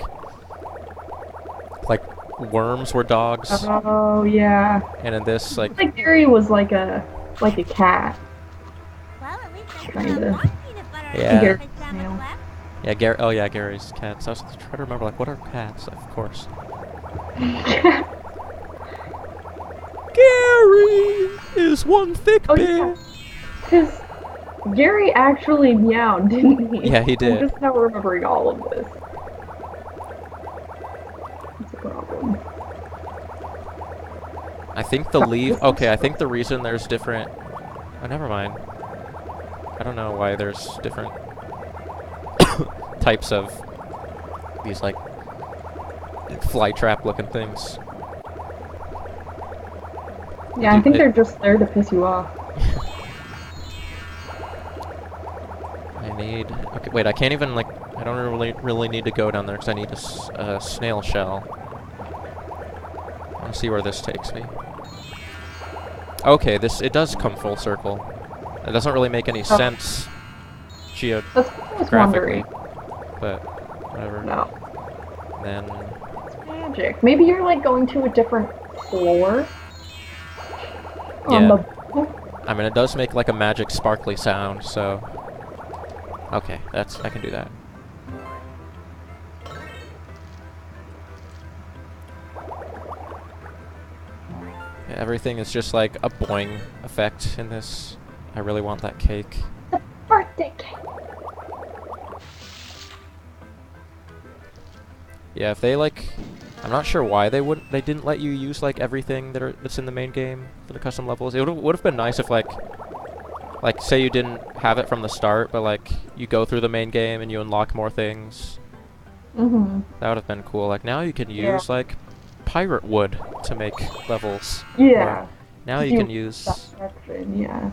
S2: worms were dogs.
S1: Oh yeah.
S2: And in this, like
S1: Gary was like a cat.
S4: Well, at least I
S1: Kinda.
S4: still have one peanut butter
S2: Yeah.
S4: and
S1: Gary-
S4: sandwich left.
S2: yeah, Gary. Oh yeah, Gary's cats. I was trying to remember like what are cats? Of course. Gary is one thick
S1: Oh
S2: bitch.
S1: yeah. Because Gary actually meowed, didn't he?
S2: Yeah, he did.
S1: I'm just now remembering all of this. That's a problem.
S2: I think the okay, I think the reason there's different. Oh, never mind. I don't know why there's different types of these like fly trap looking things.
S1: Yeah, I think they're just there to piss you off.
S2: I need. Okay, wait. I can't even like. I don't really need to go down there because I need a snail shell. Let's see where this takes me. Okay, it does come full circle. It doesn't really make any sense
S1: That's what I was
S2: geographically,
S1: wondering.
S2: but whatever.
S1: No.
S2: Then
S1: It's magic. Maybe you're like going to a different floor.
S2: yeah. I mean, it does make like a magic sparkly sound, so okay, I can do that. Yeah, everything is just like a boing effect in this. I really want that cake.
S1: The birthday cake.
S2: Yeah, if they like, I'm not sure why they didn't let you use like everything that's in the main game for the custom levels. It would have been nice if like say you didn't have it from the start, but like you go through the main game and you unlock more things.
S1: Mm-hmm.
S2: That would have been cool. Like now you can use like pirate wood to make levels.
S1: Yeah.
S2: Or now you can use.
S1: Yeah.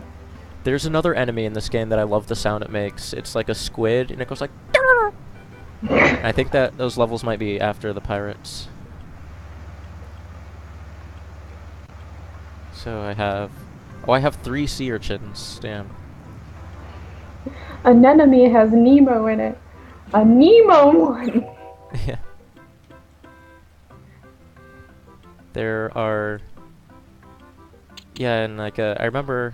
S2: There's another enemy in this game that I love the sound it makes. It's like a squid, and it goes like. I think that those levels might be after the pirates. So I have 3 sea urchins. Damn.
S1: An enemy has Nemo in it. A Nemo one.
S2: Yeah. There are. Yeah, and like I remember.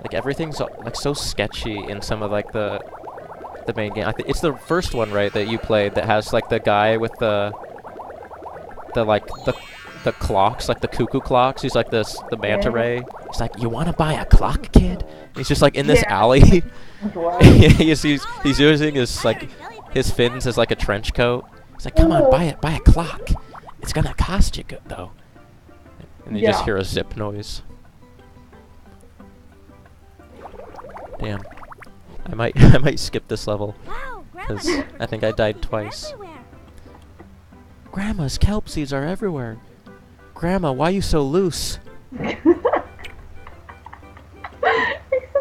S2: Like everything's like so sketchy in some of like the main game. I think it's the first one, right, that you played that has like the guy with the clocks, like the cuckoo clocks. He's like the manta ray. He's like, "You want to buy a clock, kid?" And he's just like in this alley. he's using his like his fins as like a trench coat. He's like, "Come on, buy a clock. It's gonna cost you good though." And you just hear a zip noise. Damn. I might skip this level.
S4: Wow,
S2: Because
S4: Grandma,
S2: I think I died twice.
S4: everywhere.
S2: Grandma's kelp seeds are everywhere. Grandma, why you so loose?
S1: Makes it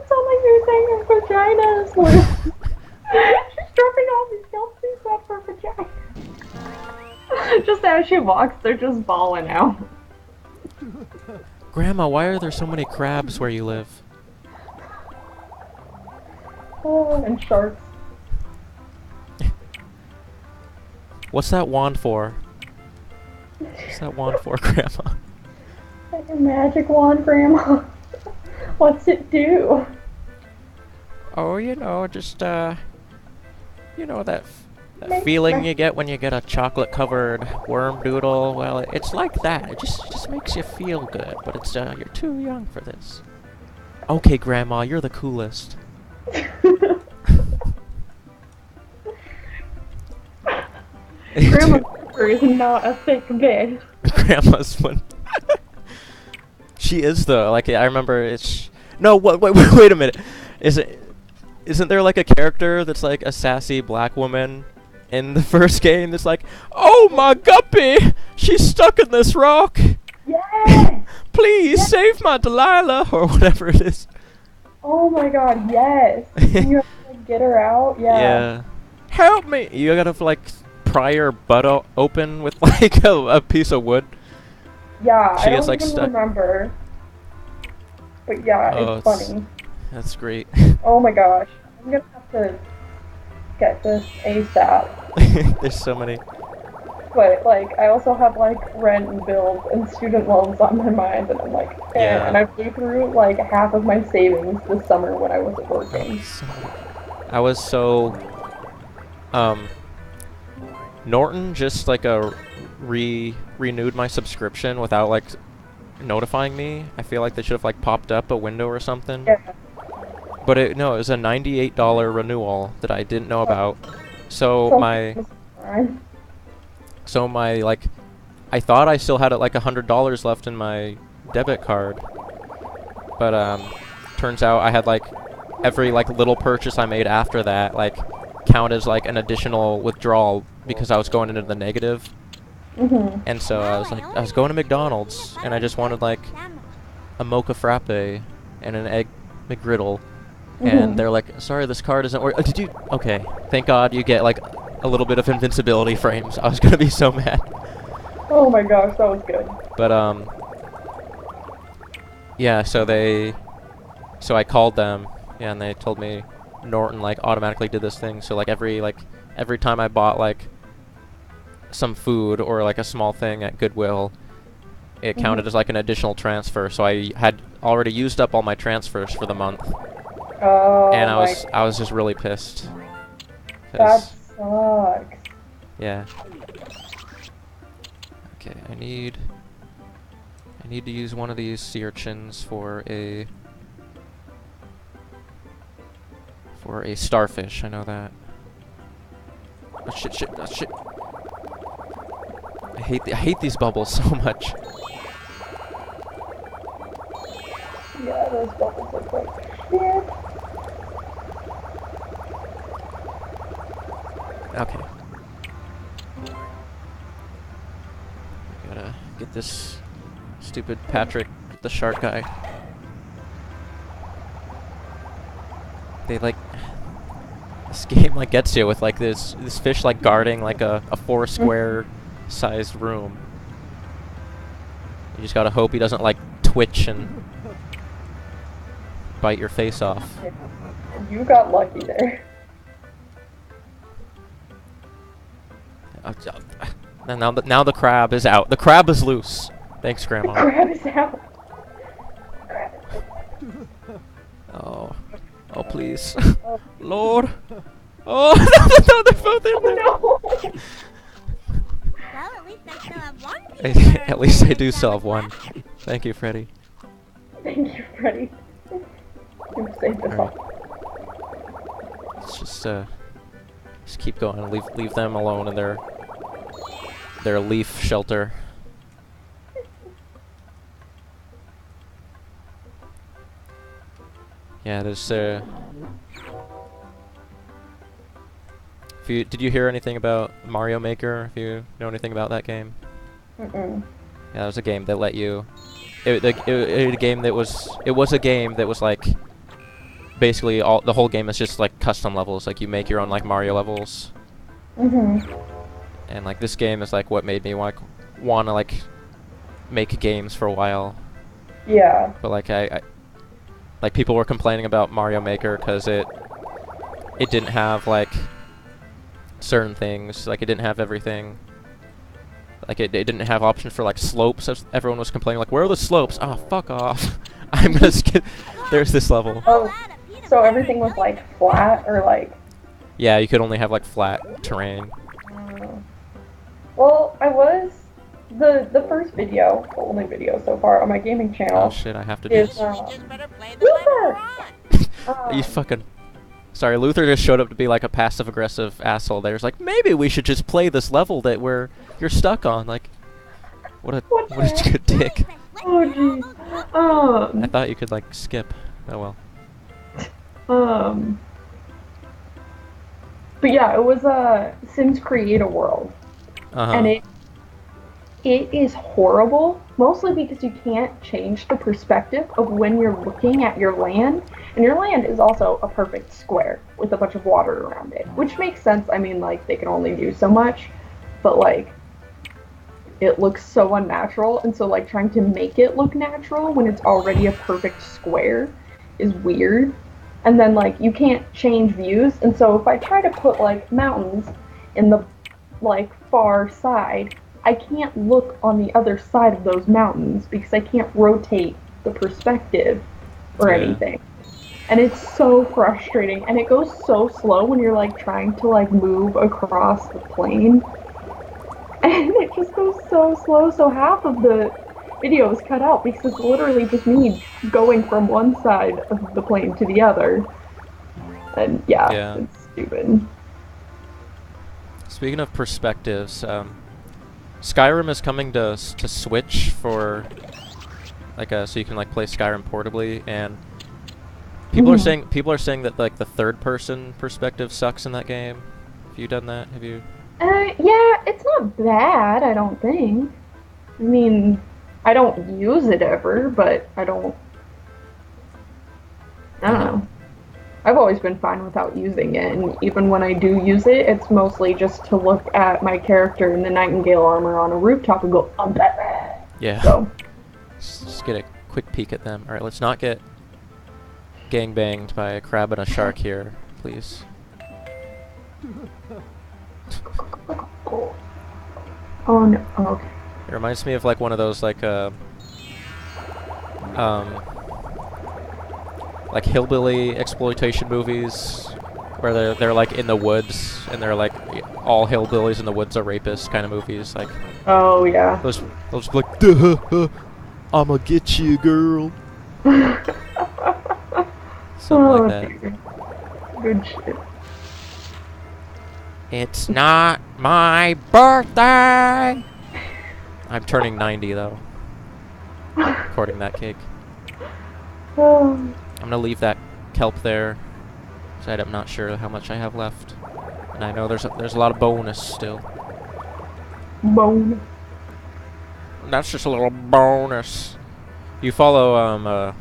S1: sound like you're saying her vagina is loose. She's dropping all these kelp seeds off her vagina. Just as she walks, they're just balling out.
S2: Grandma, why are there so many crabs where you live?
S1: Oh, and sharks.
S2: What's that wand for? What's that wand for, Grandma?
S1: That's your magic wand, Grandma. What's it do?
S2: Oh, you know, just, you know, that feeling you get when you get a chocolate-covered worm doodle. Well, it's like that. It just makes you feel good, but it's, you're too young for this. Okay, Grandma, you're the coolest.
S1: Grandma's zipper is not a thick bed.
S2: Grandma's one. She is though. Like I remember it's. No, wait a minute. Isn't there like a character that's like a sassy black woman in the first game that's like, "Oh my guppy, she's stuck in this rock.
S1: Yes!
S2: Please save my Delilah," or whatever it is.
S1: Oh my god, yes! You have to like, get her out? Yeah.
S2: Help me! You gotta like pry her butt open with like a piece of wood.
S1: Yeah,
S2: She
S1: I
S2: gets,
S1: don't
S2: like,
S1: even
S2: stuck.
S1: remember. But yeah,
S2: Oh,
S1: it's funny.
S2: That's great.
S1: Oh my gosh. I'm gonna have to get this ASAP.
S2: There's so many.
S1: But like, I also have like rent and bills and student loans on my mind, and I'm like,
S2: Yeah.
S1: and I blew through like half of my savings this summer when I wasn't working.
S2: I was so Norton just like renewed my subscription without like notifying me. I feel like they should have like popped up a window or something.
S1: Yeah.
S2: But it was a $98 renewal that I didn't know about. So my like I thought I still had like $100 left in my debit card. But turns out I had like every like little purchase I made after that like count as like an additional withdrawal because I was going into the negative.
S1: Mm-hmm.
S2: And so I was going to McDonald's and I just wanted like a mocha frappe and an egg McGriddle. And they're like, "Sorry, this card isn't working." Did you? Okay, thank God you get like a little bit of invincibility frames. I was gonna be so mad.
S1: Oh my gosh, that was good.
S2: But Yeah, so I called them, yeah, and they told me Norton like automatically did this thing. So like every time I bought like some food or like a small thing at Goodwill, it counted as like an additional transfer. So I had already used up all my transfers for the month,
S1: Oh,
S2: and I was just really pissed.
S1: That sucks.
S2: Yeah. Okay, I need to use one of these sea urchins for a starfish. I know that. Oh shit! Oh shit! I hate these bubbles so much.
S1: Yeah, those bubbles look like shit.
S2: Okay. Gotta get this stupid Patrick, the shark guy. They like this game like gets you with like this fish like guarding like a 4 square sized room. You just gotta hope he doesn't like twitch and bite your face off.
S1: You got lucky there.
S2: And now the crab is out. The crab is loose. Thanks, Grandma.
S1: The crab is out. Crab is
S2: Oh, oh please, Lord. Oh no, they're both in there.
S1: no.
S4: Well, at least I still have one piece.
S2: At least I do still have one. Thank you, Freddy.
S1: Thank you, Freddy. You saved us all.
S2: Let's just keep going and leave them alone in their leaf shelter. Yeah, there's did you hear anything about Mario Maker? If you know anything about that game?
S1: Mm-mm.
S2: Yeah, it was a game that let you. It was a game that was like basically the whole game is just like custom levels. Like you make your own like Mario levels.
S1: Mhm.
S2: And like this game is like what made me want to like make games for a while.
S1: Yeah.
S2: But like I like people were complaining about Mario Maker because it didn't have like certain things. Like it didn't have everything. Like it didn't have options for like slopes. As everyone was complaining like, where are the slopes? Oh, fuck off. I'm gonna skip. There's this level.
S1: Oh, so everything was like flat or like.
S2: Yeah, you could only have like flat terrain.
S1: Well, I was the first video, the only video so far on my gaming channel.
S2: Oh shit! I have to do
S1: Is
S2: this.
S3: Just better play the later on.
S2: You fucking. Sorry, Luther just showed up to be like a passive-aggressive asshole. There's like, maybe we should just play this level that you're stuck on. Like, what a good dick.
S1: Oh jeez.
S2: I thought you could like skip. Oh
S1: well. But yeah, it was Sims Create a World, and it is horrible. Mostly because you can't change the perspective of when you're looking at your land. And your land is also a perfect square with a bunch of water around it, which makes sense. I mean, like, they can only do so much, but, like, it looks so unnatural, and so, like, trying to make it look natural when it's already a perfect square is weird. And then, like, you can't change views, and so if I try to put, like, mountains in the, like, far side, I can't look on the other side of those mountains because I can't rotate the perspective or anything. And it's so frustrating, and it goes so slow when you're like trying to like move across the plane, and it just goes so slow. So half of the video is cut out because it's literally just me going from one side of the plane to the other, and yeah. It's stupid.
S2: Speaking of perspectives, Skyrim is coming to Switch for like so you can like play Skyrim portably, and people are saying that like the third person perspective sucks in that game. Have you done that? Have you?
S1: Yeah, it's not bad, I don't think. I mean, I don't use it ever, but I don't know. I've always been fine without using it, and even when I do use it, it's mostly just to look at my character in the Nightingale armor on a rooftop and go, I'm Batman!
S2: Yeah.
S1: So.
S2: Just get a quick peek at them. All right, let's not get gangbanged by a crab and a shark here, please.
S1: Oh no. Oh, okay.
S2: It reminds me of like one of those like hillbilly exploitation movies where they're like in the woods and they're like all hillbillies in the woods are rapists kind of movies. Like
S1: Oh yeah.
S2: those like duh, I'ma get you, girl. Something like that.
S1: Dear. Good shit.
S2: It's not my birthday. I'm turning 90 though. Recording that cake.
S1: Oh.
S2: I'm gonna leave that kelp there. So I'm not sure how much I have left, and I know there's a lot of bonus still.
S1: Bone.
S2: That's just a little bonus. You follow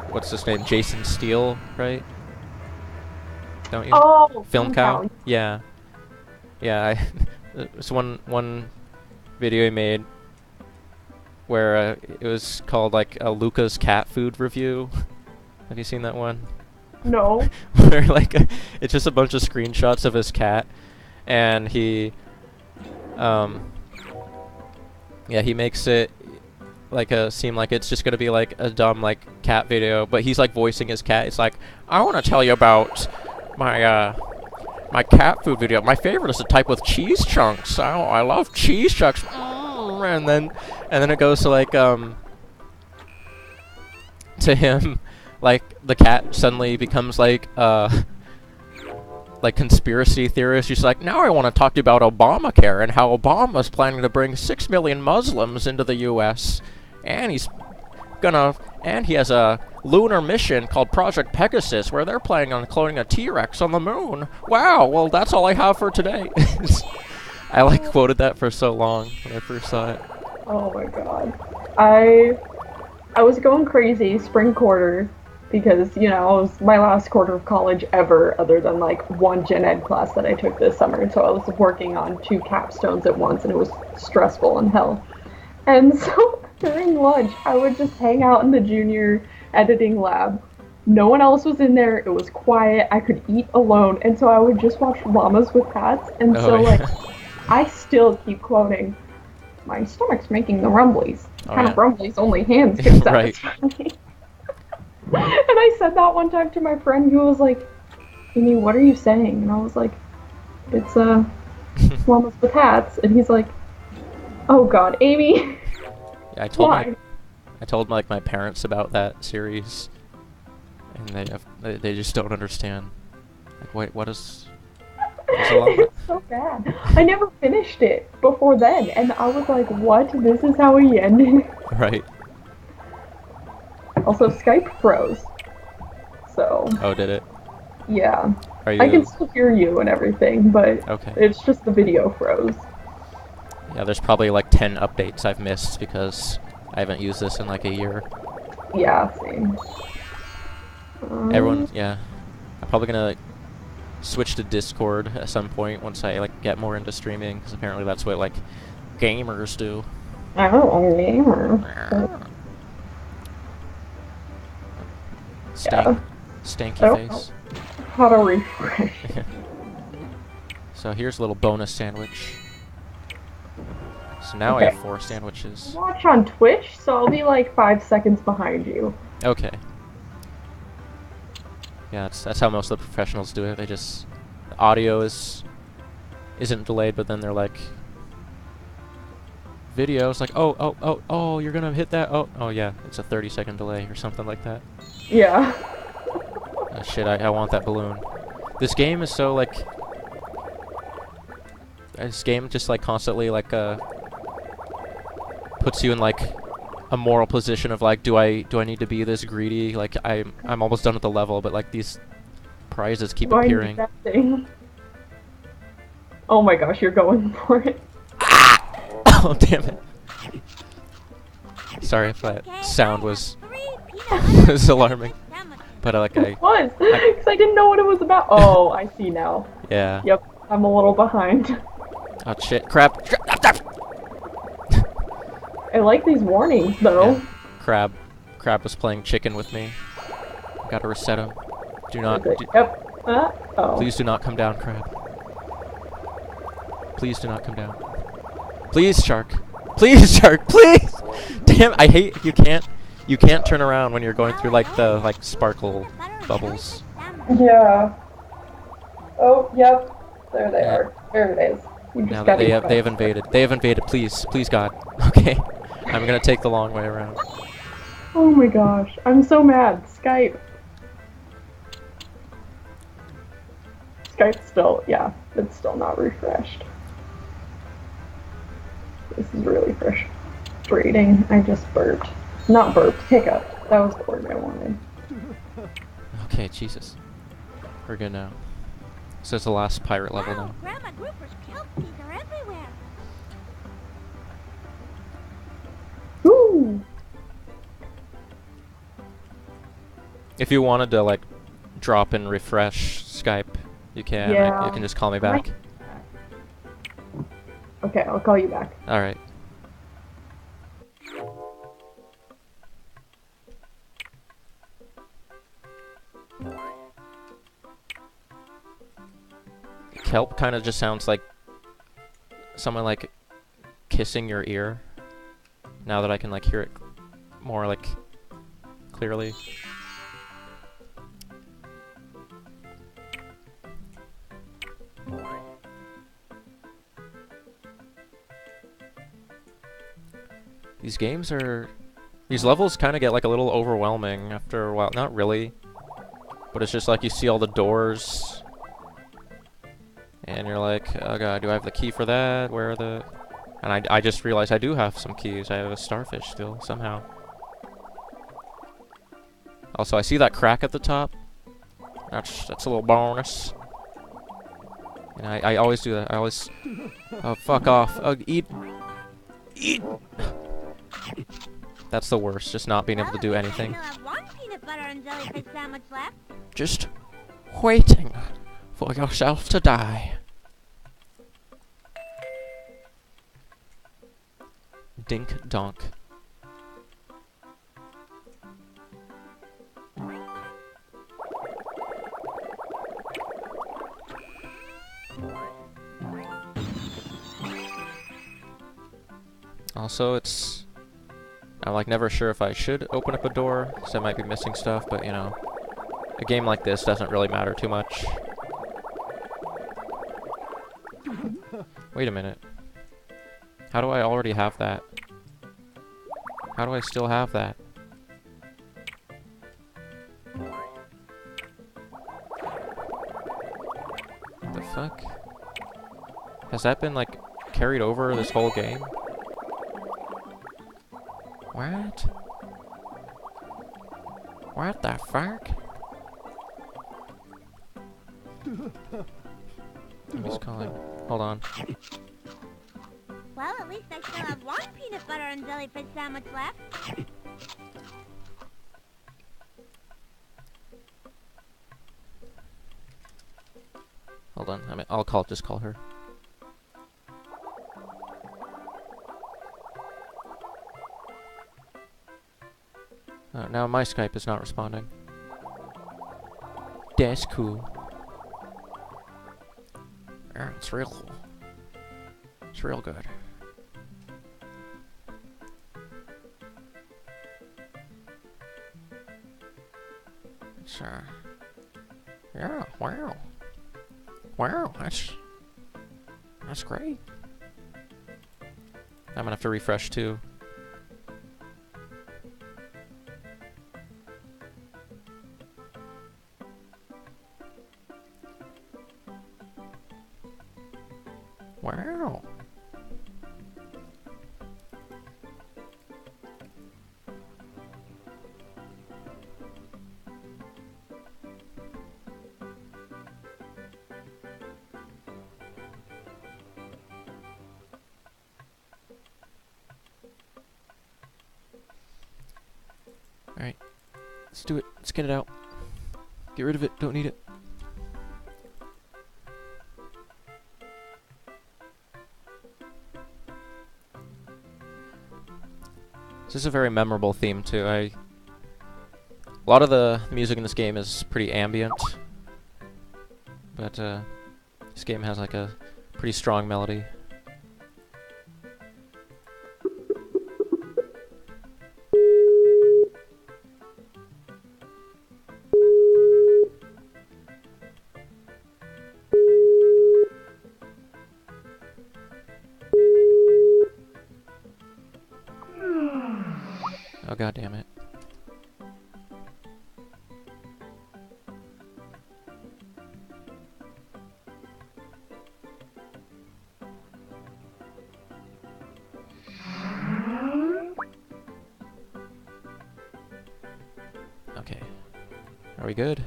S2: what's his name? Jason Steele, right? Don't you?
S1: Oh,
S2: Film Cow. Yeah. Yeah. It's one video he made where it was called like a Luca's cat food review. Have you seen that one?
S1: No.
S2: Where like it's just a bunch of screenshots of his cat, and he makes it like seem like it's just gonna be like a dumb like cat video, but he's like voicing his cat. It's like, I want to tell you about my my cat food video. My favorite is the type with cheese chunks. I love cheese chunks. And then it goes to like to him. Like, the cat suddenly becomes, like conspiracy theorist. She's like, now I want to talk to you about Obamacare and how Obama's planning to bring 6 million Muslims into the U.S. And he has a lunar mission called Project Pegasus where they're planning on cloning a T-Rex on the moon. Wow, well, that's all I have for today. I, like, quoted that for so long when I first saw it.
S1: Oh my god. I was going crazy spring quarter. Because, you know, it was my last quarter of college ever, other than, like, one gen ed class that I took this summer. So I was working on 2 capstones at once, and it was stressful in hell. And so, during lunch, I would just hang out in the junior editing lab. No one else was in there, it was quiet, I could eat alone, and so I would just watch Llamas with Hats, and like, I still keep quoting, my stomach's making the rumblies. Kind of rumblies only hands can satisfy me. And I said that one time to my friend who was like, Amy, what are you saying? And I was like, it's Llamas with Hats. And he's like, oh god, Amy.
S2: Yeah, I told like my parents about that series, and they just don't understand. Like, wait, what is
S1: It's so bad. I never finished it before then, and I was like, what? This is how he ended?
S2: Right.
S1: Also, Skype froze. So.
S2: Oh, did it?
S1: Yeah.
S2: Are you...
S1: I can still hear you and everything, but it's just the video froze.
S2: Yeah, there's probably like 10 updates I've missed because I haven't used this in like a year.
S1: Yeah, same.
S2: Everyone, yeah. I'm probably gonna like, switch to Discord at some point once I like get more into streaming, because apparently that's what like gamers do.
S1: Oh, gamer.
S2: Stanky face.
S1: How to refresh.
S2: So here's a little bonus sandwich. So now I have 4 sandwiches.
S1: Watch on Twitch, so I'll be like 5 seconds behind you.
S2: Okay. Yeah, that's how most of the professionals do it. They just the audio isn't delayed, but then they're like videos like oh you're gonna hit that oh yeah, it's a 30-second delay or something like that.
S1: Yeah.
S2: Shit, I want that balloon. This game is so like this game just like constantly like puts you in like a moral position of like, do I need to be this greedy? Like I'm almost done with the level, but like these prizes keep appearing.
S1: That thing? Oh my gosh, you're going for it.
S2: Oh damn it! Sorry if that sound was was alarming, but
S1: It was because I didn't know what it was about. Oh, I see now.
S2: Yeah.
S1: Yep, I'm a little behind.
S2: Oh shit! Crab!
S1: I like these warnings though.
S2: Yeah. Crab. Crab was playing chicken with me. Gotta reset him. Do not.
S1: Yep. Oh.
S2: Please do not come down, Crab. Please do not come down. Please, shark. Please, shark. Please. Damn, I hate you can't turn around when you're going through like the sparkle bubbles.
S1: Yeah. Oh, yep. There they are. There it is. You just
S2: Now
S1: gotta
S2: they have invaded. They have invaded. Please, please, God. Okay. I'm gonna take the long way around.
S1: Oh my gosh. I'm so mad. Skype. Skype's still, yeah, it's still not refreshed. This is really frustrating. I just burped. Not burped, hiccup. That was the word I wanted.
S2: Okay, Jesus. We're good now. So it's the last pirate level now.
S4: Grandma Grouper's kelp seeds are everywhere.
S1: Woo!
S2: If you wanted to like drop and refresh Skype, you can.
S1: Yeah.
S2: You can just call me back.
S1: Okay, I'll call you back.
S2: All right. Kelp kind of just sounds like someone like kissing your ear. Now that I can like hear it more like clearly. These levels kind of get like a little overwhelming after a while. Not really, but it's just like you see all the doors and you're like, oh god, do I have the key for that? Where are the... And I just realized I do have some keys. I have a starfish still, somehow. Also, I see that crack at the top. That's a little bonus. And I always do that. I always... Oh, fuck off. Oh, eat... That's the worst, just not being able to do anything.
S4: I still have one peanut butter and jellyfish sandwich left.
S2: Just waiting for yourself to die. Dink donk. Also, I'm like never sure if I should open up a door, because I might be missing stuff, but you know, a game like this doesn't really matter too much. Wait a minute. How do I already have that? How do I still have that? What the fuck? Has that been like carried over this whole game? What? What the fuck? I'm just calling. Hold on.
S4: Well, at least I still have one peanut butter and jellyfish sandwich left.
S2: Hold on. I'll just call her. Oh, now my Skype is not responding. That's cool. Yeah, it's real cool. It's real good. It's, yeah, wow. Wow, that's great. I'm gonna have to refresh too. Wow. Alright. Let's do it. Let's get it out. Get rid of it. Don't need it. This is a very memorable theme too. A lot of the music in this game is pretty ambient, but this game has like a pretty strong melody. Oh, god damn it. Okay. Are we good?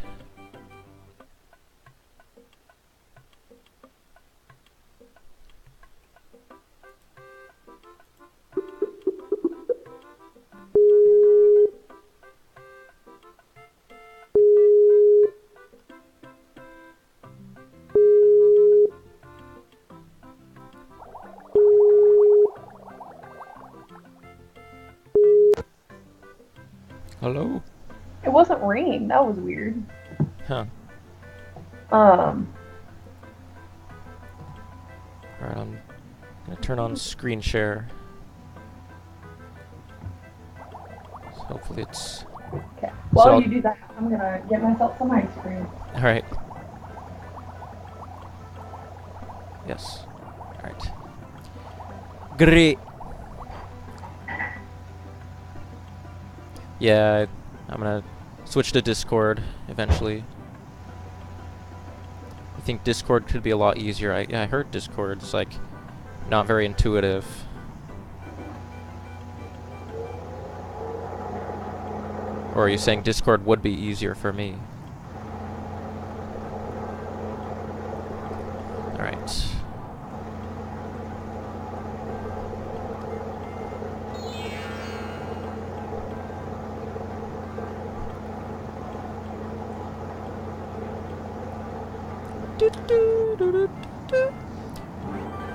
S2: Hello?
S1: It wasn't ringing. That was weird.
S2: Huh.
S1: Um.
S2: Alright, I'm gonna turn on screen share. So hopefully it's...
S1: Okay. While
S2: I'll-
S1: you do that, I'm gonna get myself some ice cream.
S2: Alright. Yes. Alright. Great. Yeah, I'm gonna switch to Discord eventually. I think Discord could be a lot easier. I heard Discord's like not very intuitive. Or are you saying Discord would be easier for me? Alright.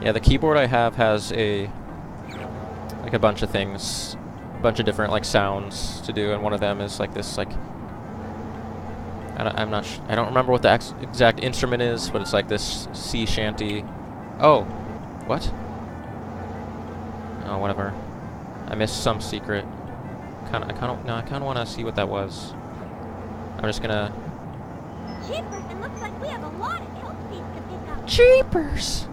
S2: Yeah, the keyboard I have has a bunch of things, a bunch of different like sounds to do, and one of them is like this like I don't remember what the exact instrument is, but it's like this sea shanty. Oh, what? Oh, whatever. I missed some secret. I kind of want to see what that was. I'm just gonna.
S4: Jeepers, it looks like we have a lot of elk seeds to pick up.
S2: Jeepers!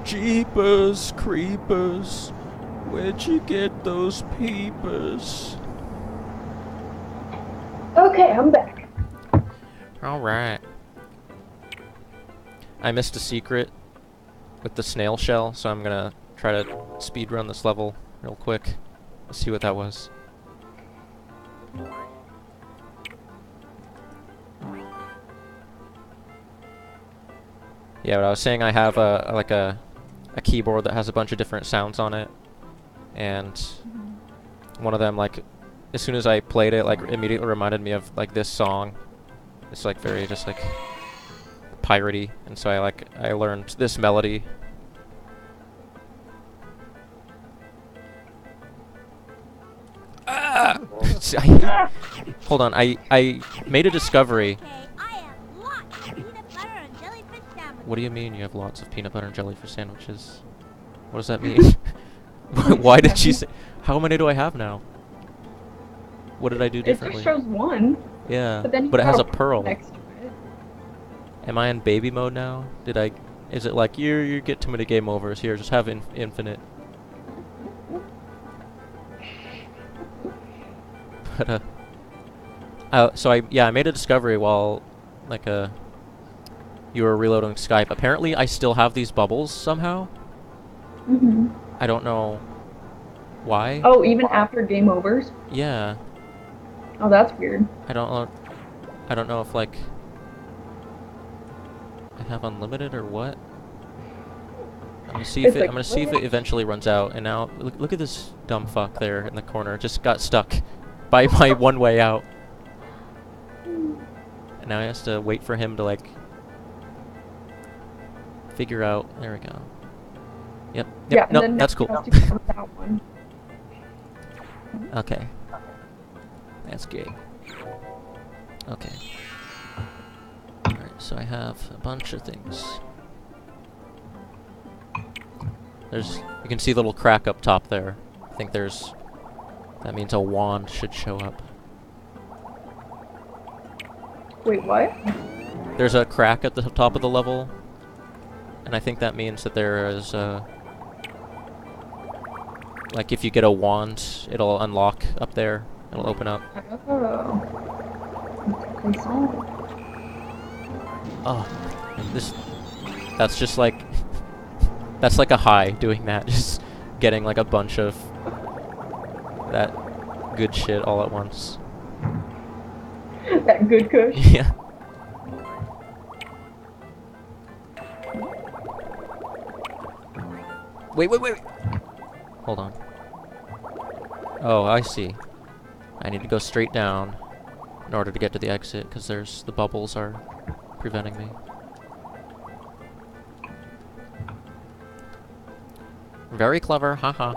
S2: Jeepers creepers, where'd you get those peepers?
S1: Okay, I'm back.
S2: Alright. I missed a secret with the snail shell, so I'm gonna try to speedrun this level real quick. Let's see what that was. Yeah, but I was saying I have a keyboard that has a bunch of different sounds on it, and one of them, like, as soon as I played it, like, immediately reminded me of like this song. It's like very just like piratey, and so I learned this melody. Ah! Hold on, I made a discovery.
S4: Okay, I have lots of peanut butter and jellyfish sandwiches.
S2: What do you mean you have lots of peanut butter and jellyfish sandwiches? What does that mean? Why did she say... How many do I have now? What did I do
S1: It
S2: differently?
S1: just shows one,
S2: Yeah,
S1: but then you
S2: but it
S1: got
S2: has a pearl.
S1: next to it.
S2: Am I in baby mode now? Did I... Is it like, you get too many game overs, here, just have infinite. But, so I made a discovery while, like, you were reloading Skype. Apparently, I still have these bubbles somehow.
S1: Mm-hmm.
S2: I don't know why.
S1: Oh, even after game overs?
S2: Yeah.
S1: Oh, that's weird.
S2: I don't know if, like, I have unlimited or what. I'm gonna see if
S1: It's
S2: I'm gonna see if it eventually runs out. And now look at this dumb fuck there in the corner. Just got stuck by my one way out. And now I have to wait for him to like figure out. There we go. Yep.
S1: Yeah,
S2: No, that's cool.
S1: that one.
S2: Okay. That's gay. Okay. Alright, so I have a bunch of things. You can see the little crack up top there. I think that means a wand should show up.
S1: Wait, what?
S2: There's a crack at the top of the level, and I think that means that there is like if you get a wand, it'll unlock up there. It'll open up.
S1: Oh.
S2: Oh, that's just like, that's like a high doing that, just getting like a bunch of that good shit all at once.
S1: That good kush.
S2: Yeah. Wait. Hold on. Oh, I see. I need to go straight down in order to get to the exit, because the bubbles are preventing me. Very clever, haha.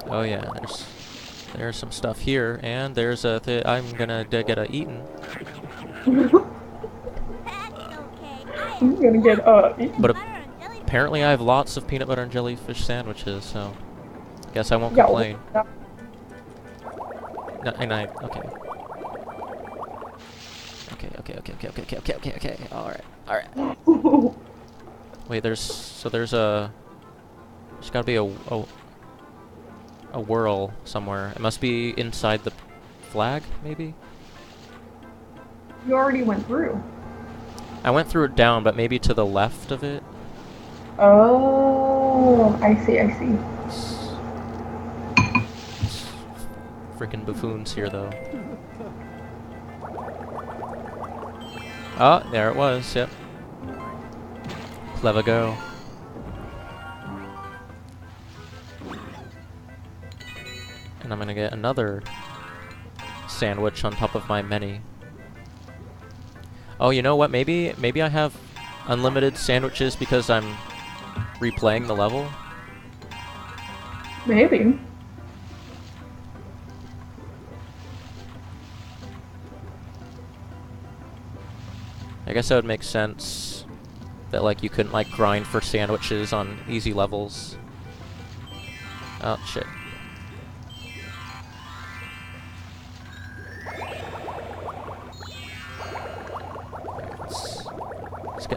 S2: Oh yeah, there's some stuff here, and there's I'm gonna get eaten.
S1: I'm gonna get eaten.
S2: But apparently I have lots of peanut butter and jellyfish sandwiches, so I guess I won't
S1: Yeah,
S2: complain.
S1: well,
S2: No, okay. Okay. Alright. Wait, there's gotta be a whirl somewhere. It must be inside the flag, maybe?
S1: You already went through.
S2: I went through it down, but maybe to the left of it.
S1: Oh, I see.
S2: Freaking buffoons here, though. Oh, there it was, yep. Clever go. And I'm gonna get another sandwich on top of my many. Oh, you know what? Maybe I have unlimited sandwiches because I'm replaying the level.
S1: Maybe.
S2: I guess that would make sense that like you couldn't like grind for sandwiches on easy levels. Oh shit.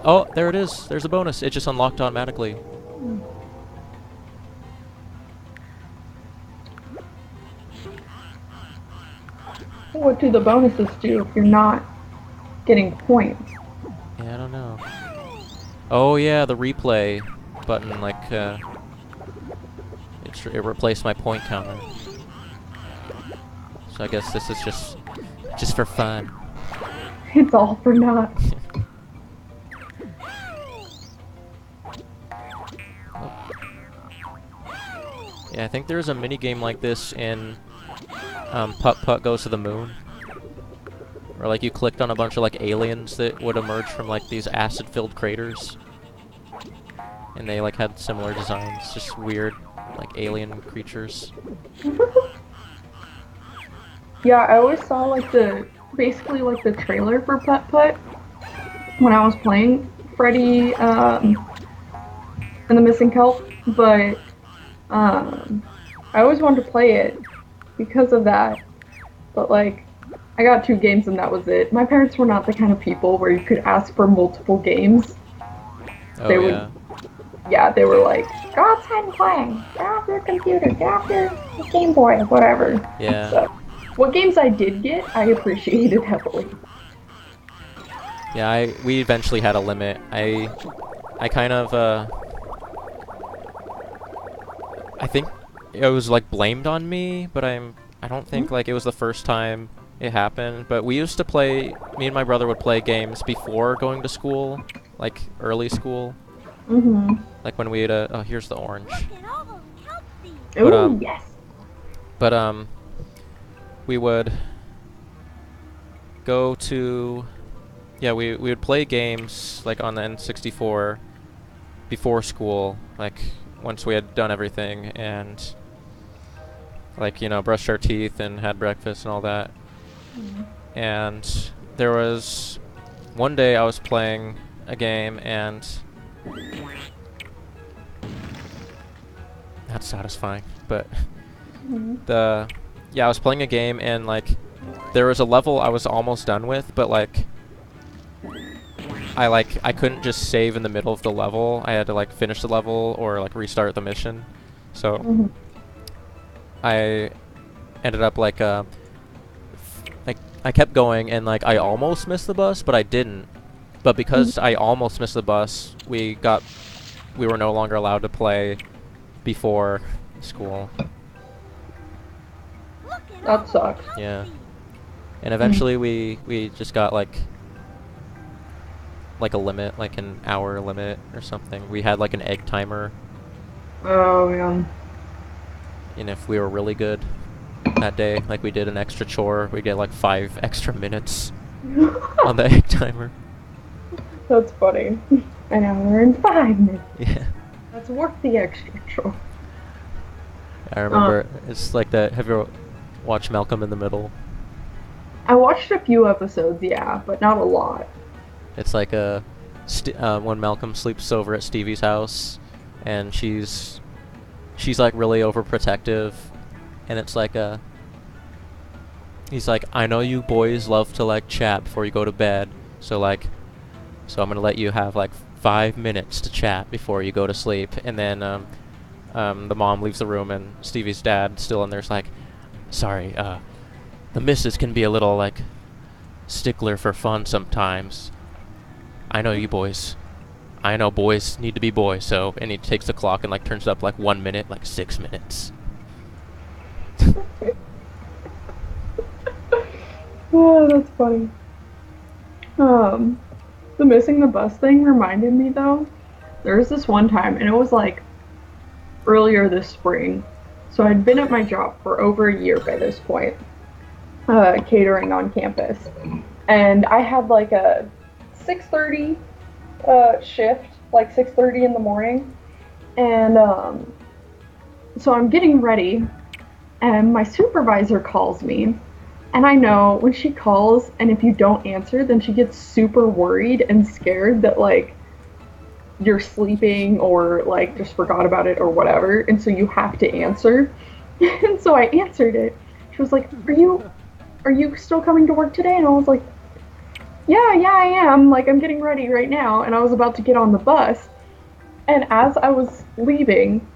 S2: Oh, there it is. There's a bonus. It just unlocked automatically.
S1: What do the bonuses do if you're not getting points?
S2: Yeah, I don't know. Oh yeah, the replay button, like, it replaced my point counter. So I guess this is just for fun.
S1: It's all for naught.
S2: Yeah, I think there's a mini game like this in Putt Putt Goes to the Moon. Or like you clicked on a bunch of like aliens that would emerge from like these acid-filled craters. And they like had similar designs, just weird like alien creatures.
S1: Yeah, I always saw like basically like the trailer for Putt Putt when I was playing Freddi and the Missing Kelp, but I always wanted to play it because of that, but like I got 2 games and that was it. My parents were not the kind of people where you could ask for multiple games.
S2: Oh,
S1: They
S2: yeah.
S1: Yeah, they were like, go outside and play. Get off your computer. Get off your Game Boy. Whatever.
S2: Yeah.
S1: So, what games I did get, I appreciated heavily.
S2: Yeah, we eventually had a limit. I kind of, I think it was like blamed on me, but I don't think like it was the first time it happened. But we used to play, me and my brother would play games before going to school, like early school.
S1: Mm-hmm.
S2: Like when we had oh, here's the orange.
S1: Oh,
S2: But,
S1: yes.
S2: But, we would go to, yeah, we would play games, like, on the N64 before school, like, once we had done everything, and like, you know, brushed our teeth and had breakfast and all that. And there was one day I was playing a game, and that's satisfying, but I was playing a game, and like there was a level I was almost done with, but like I couldn't just save in the middle of the level. I had to like finish the level or like restart the mission. So I ended up like I kept going, and like I almost missed the bus, but I didn't. But because I almost missed the bus, we were no longer allowed to play before school.
S1: That sucks.
S2: Yeah. And eventually we just got like a limit, like an hour limit or something. We had like an egg timer.
S1: Oh, yeah.
S2: And if we were really good that day, like we did an extra chore, we get like 5 extra minutes on the egg timer.
S1: That's funny. An hour and 5 minutes.
S2: Yeah.
S1: That's worth the extra chore.
S2: I remember, it's like that. Have you ever watched Malcolm in the Middle?
S1: I watched a few episodes, yeah, but not a lot.
S2: It's like when Malcolm sleeps over at Stevie's house, and she's like really overprotective, and it's like he's like, I know you boys love to like chat before you go to bed, so I'm gonna let you have like 5 minutes to chat before you go to sleep. And then the mom leaves the room, and Stevie's dad still in there's like, sorry, the missus can be a little like stickler for fun sometimes. I know you boys. I know boys need to be boys, so... And he takes the clock and, like, turns it up, like, 1 minute, like, 6 minutes.
S1: Oh, that's funny. The missing the bus thing reminded me, though. There was this one time, and it was, like, earlier this spring. So I'd been at my job for over a year by this point, catering on campus. And I had, like, a 6:30 shift, like 6:30 in the morning, and so I'm getting ready, and my supervisor calls me, and I know when she calls, and if you don't answer, then she gets super worried and scared that like you're sleeping or like just forgot about it or whatever, and so you have to answer. And so I answered it. She was like, are you still coming to work today? And I was like, yeah, I am. Like, I'm getting ready right now. And I was about to get on the bus. And as I was leaving,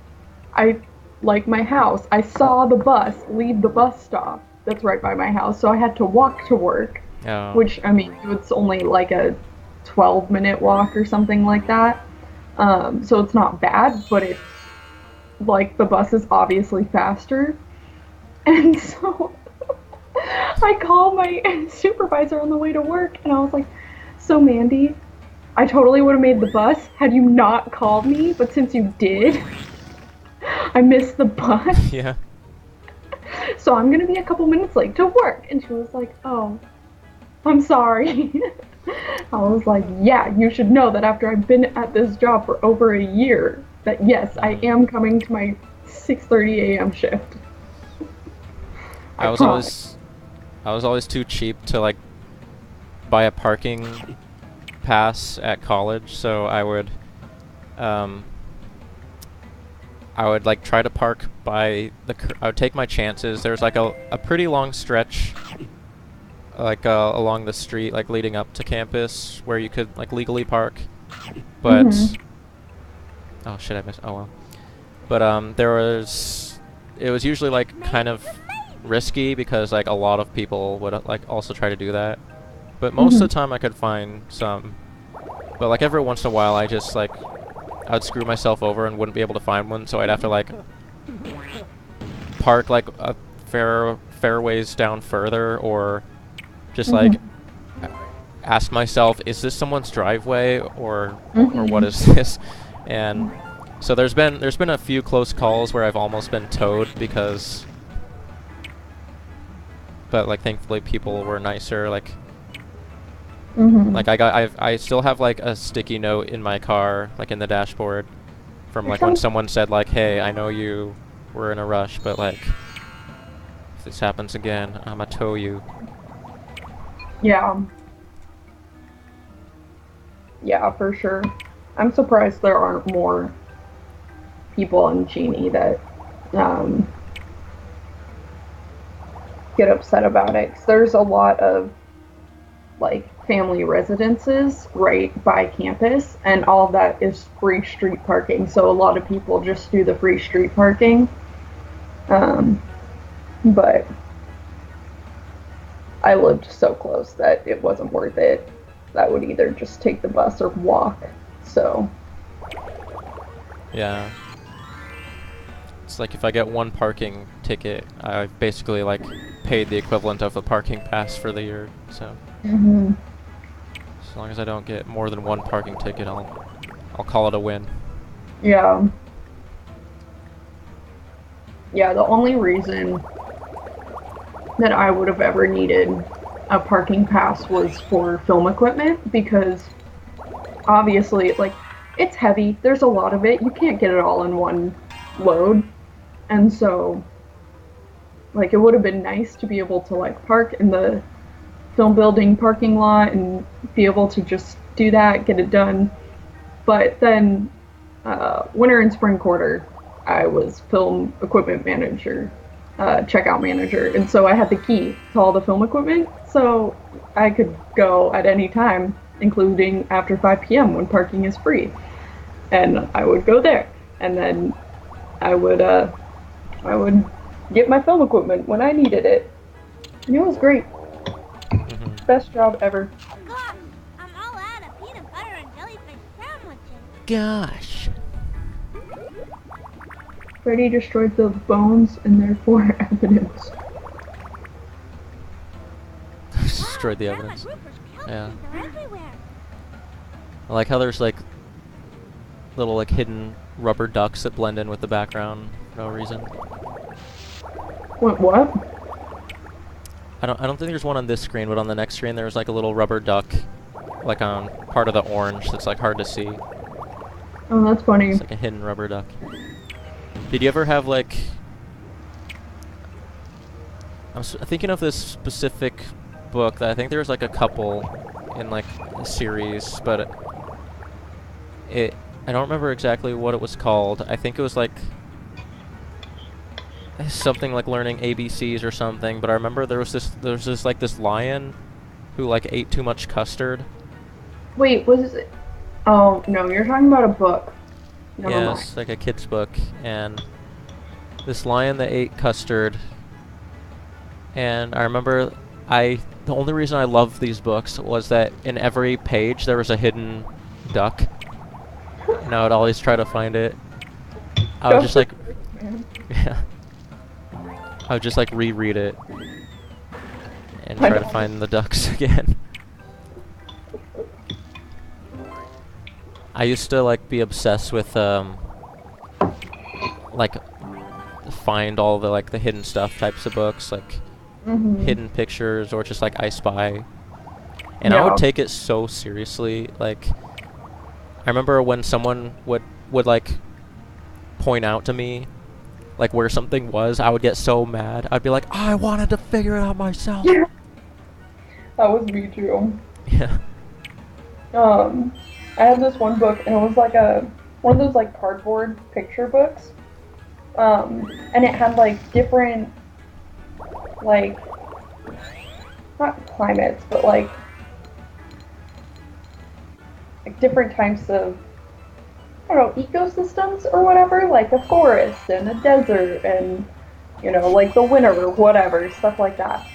S1: my house, I saw the bus leave the bus stop that's right by my house. So I had to walk to work, which, I mean, it's only like a 12-minute walk or something like that. So it's not bad, but it's, like, the bus is obviously faster. And so... I called my supervisor on the way to work, and I was like, so Mandy, I totally would have made the bus had you not called me, but since you did, I missed the bus.
S2: Yeah.
S1: So I'm gonna be a couple minutes late to work. And she was like, oh, I'm sorry. I was like, yeah, you should know that after I've been at this job for over a year, that yes, I am coming to my 6:30 a.m. shift. I
S2: was always too cheap to like buy a parking pass at college, so I would like try to park by I would take my chances. There's like a pretty long stretch like along the street like leading up to campus where you could like legally park, but oh shit, I missed. Oh well. But it was usually like kind of risky because like a lot of people would like also try to do that, but most of the time I could find some. But like every once in a while I just like I'd screw myself over and wouldn't be able to find one, so I'd have to like park like a fair ways down further, or just like ask myself, is this someone's driveway or what is this? And so there's been a few close calls where I've almost been towed because, but like thankfully people were nicer. Like like I still have like a sticky note in my car, like in the dashboard, from like when someone said like, hey, I know you were in a rush, but like If this happens again, I'ma tow you.
S1: Yeah. Yeah, for sure. I'm surprised there aren't more people in Cheney that um, get upset about it. 'Cause there's a lot of like family residences right by campus, and all of that is free street parking. So a lot of people just do the free street parking. But I lived so close that it wasn't worth it. I would either just take the bus or walk. So
S2: Yeah. It's like if I get one parking ticket, I basically like paid the equivalent of a parking pass for the year. So as long as I don't get more than one parking ticket, I'll call it a win.
S1: yeah. Yeah, the only reason that I would have ever needed a parking pass was for film equipment, because obviously, like, it's heavy. There's a lot of it. You can't get it all in one load. And so, like, it would have been nice to be able to, like, park in the film building parking lot and be able to just do that, get it done. But then, winter and spring quarter, I was film equipment manager, checkout manager, and so I had the key to all the film equipment, so I could go at any time, including after 5 p.m. when parking is free. And I would go there, and then I would get my film equipment when I needed it. And it was great. Best job ever.
S4: Gosh, I'm all out of peanut butter and jellyfish sandwiches.
S2: Gosh.
S1: Freddy destroyed the bones and therefore evidence.
S2: Destroyed the
S4: Grandma
S2: evidence.
S4: Grouper's skeletons
S2: Yeah.
S4: are everywhere.
S2: I like how there's like little like hidden rubber ducks that blend in with the background for no reason.
S1: What?
S2: I don't think there's one on this screen, but on the next screen there's like a little rubber duck, like on part of the orange that's like hard to see.
S1: Oh, that's funny.
S2: It's like a hidden rubber duck. Did you ever have like? I'm thinking of this specific book that I think there's like a couple in like a series, but I don't remember exactly what it was called. I think it was like something like learning ABCs or something. But I remember there was this like this lion who like ate too much custard.
S1: Wait, was it? Oh no, you're talking about a book. Never
S2: Yeah,
S1: mind.
S2: it's like a kid's book, and this lion that ate custard. And I remember the only reason I loved these books was that in every page there was a hidden duck. And I would always try to find it. I would just like, yeah. I would just like reread it and try to find the ducks again. I used to like be obsessed with like find all the like the hidden stuff types of books, like hidden pictures or just like I Spy. And I would take it so seriously. Like I remember when someone would like point out to me like where something was, I would get so mad. I'd be like, oh, I wanted to figure it out myself.
S1: Yeah. That was me too.
S2: Yeah.
S1: I had this one book, and it was like one of those like cardboard picture books. And it had like different, like, not climates, but like different types of, I don't know, ecosystems or whatever, like a forest and a desert and, you know, like the winter or whatever, stuff like that.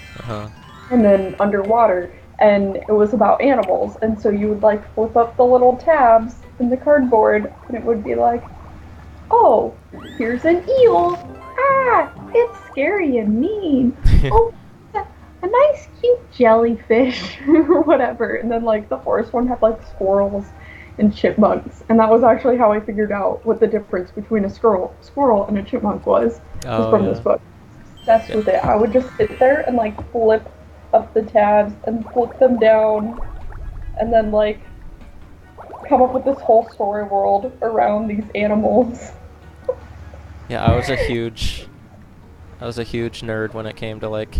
S1: And then underwater, and it was about animals, and so you would like flip up the little tabs in the cardboard, and it would be like, oh, here's an eel. Ah, it's scary and mean. Oh, a nice cute jellyfish or whatever. And then like the forest one had like squirrels and chipmunks, and that was actually how I figured out what the difference between a squirrel and a chipmunk was from this book. Obsessed with it. I would just sit there and like flip up the tabs and flip them down, and then like come up with this whole story world around these animals.
S2: Yeah, I was a huge I was a huge nerd when it came to like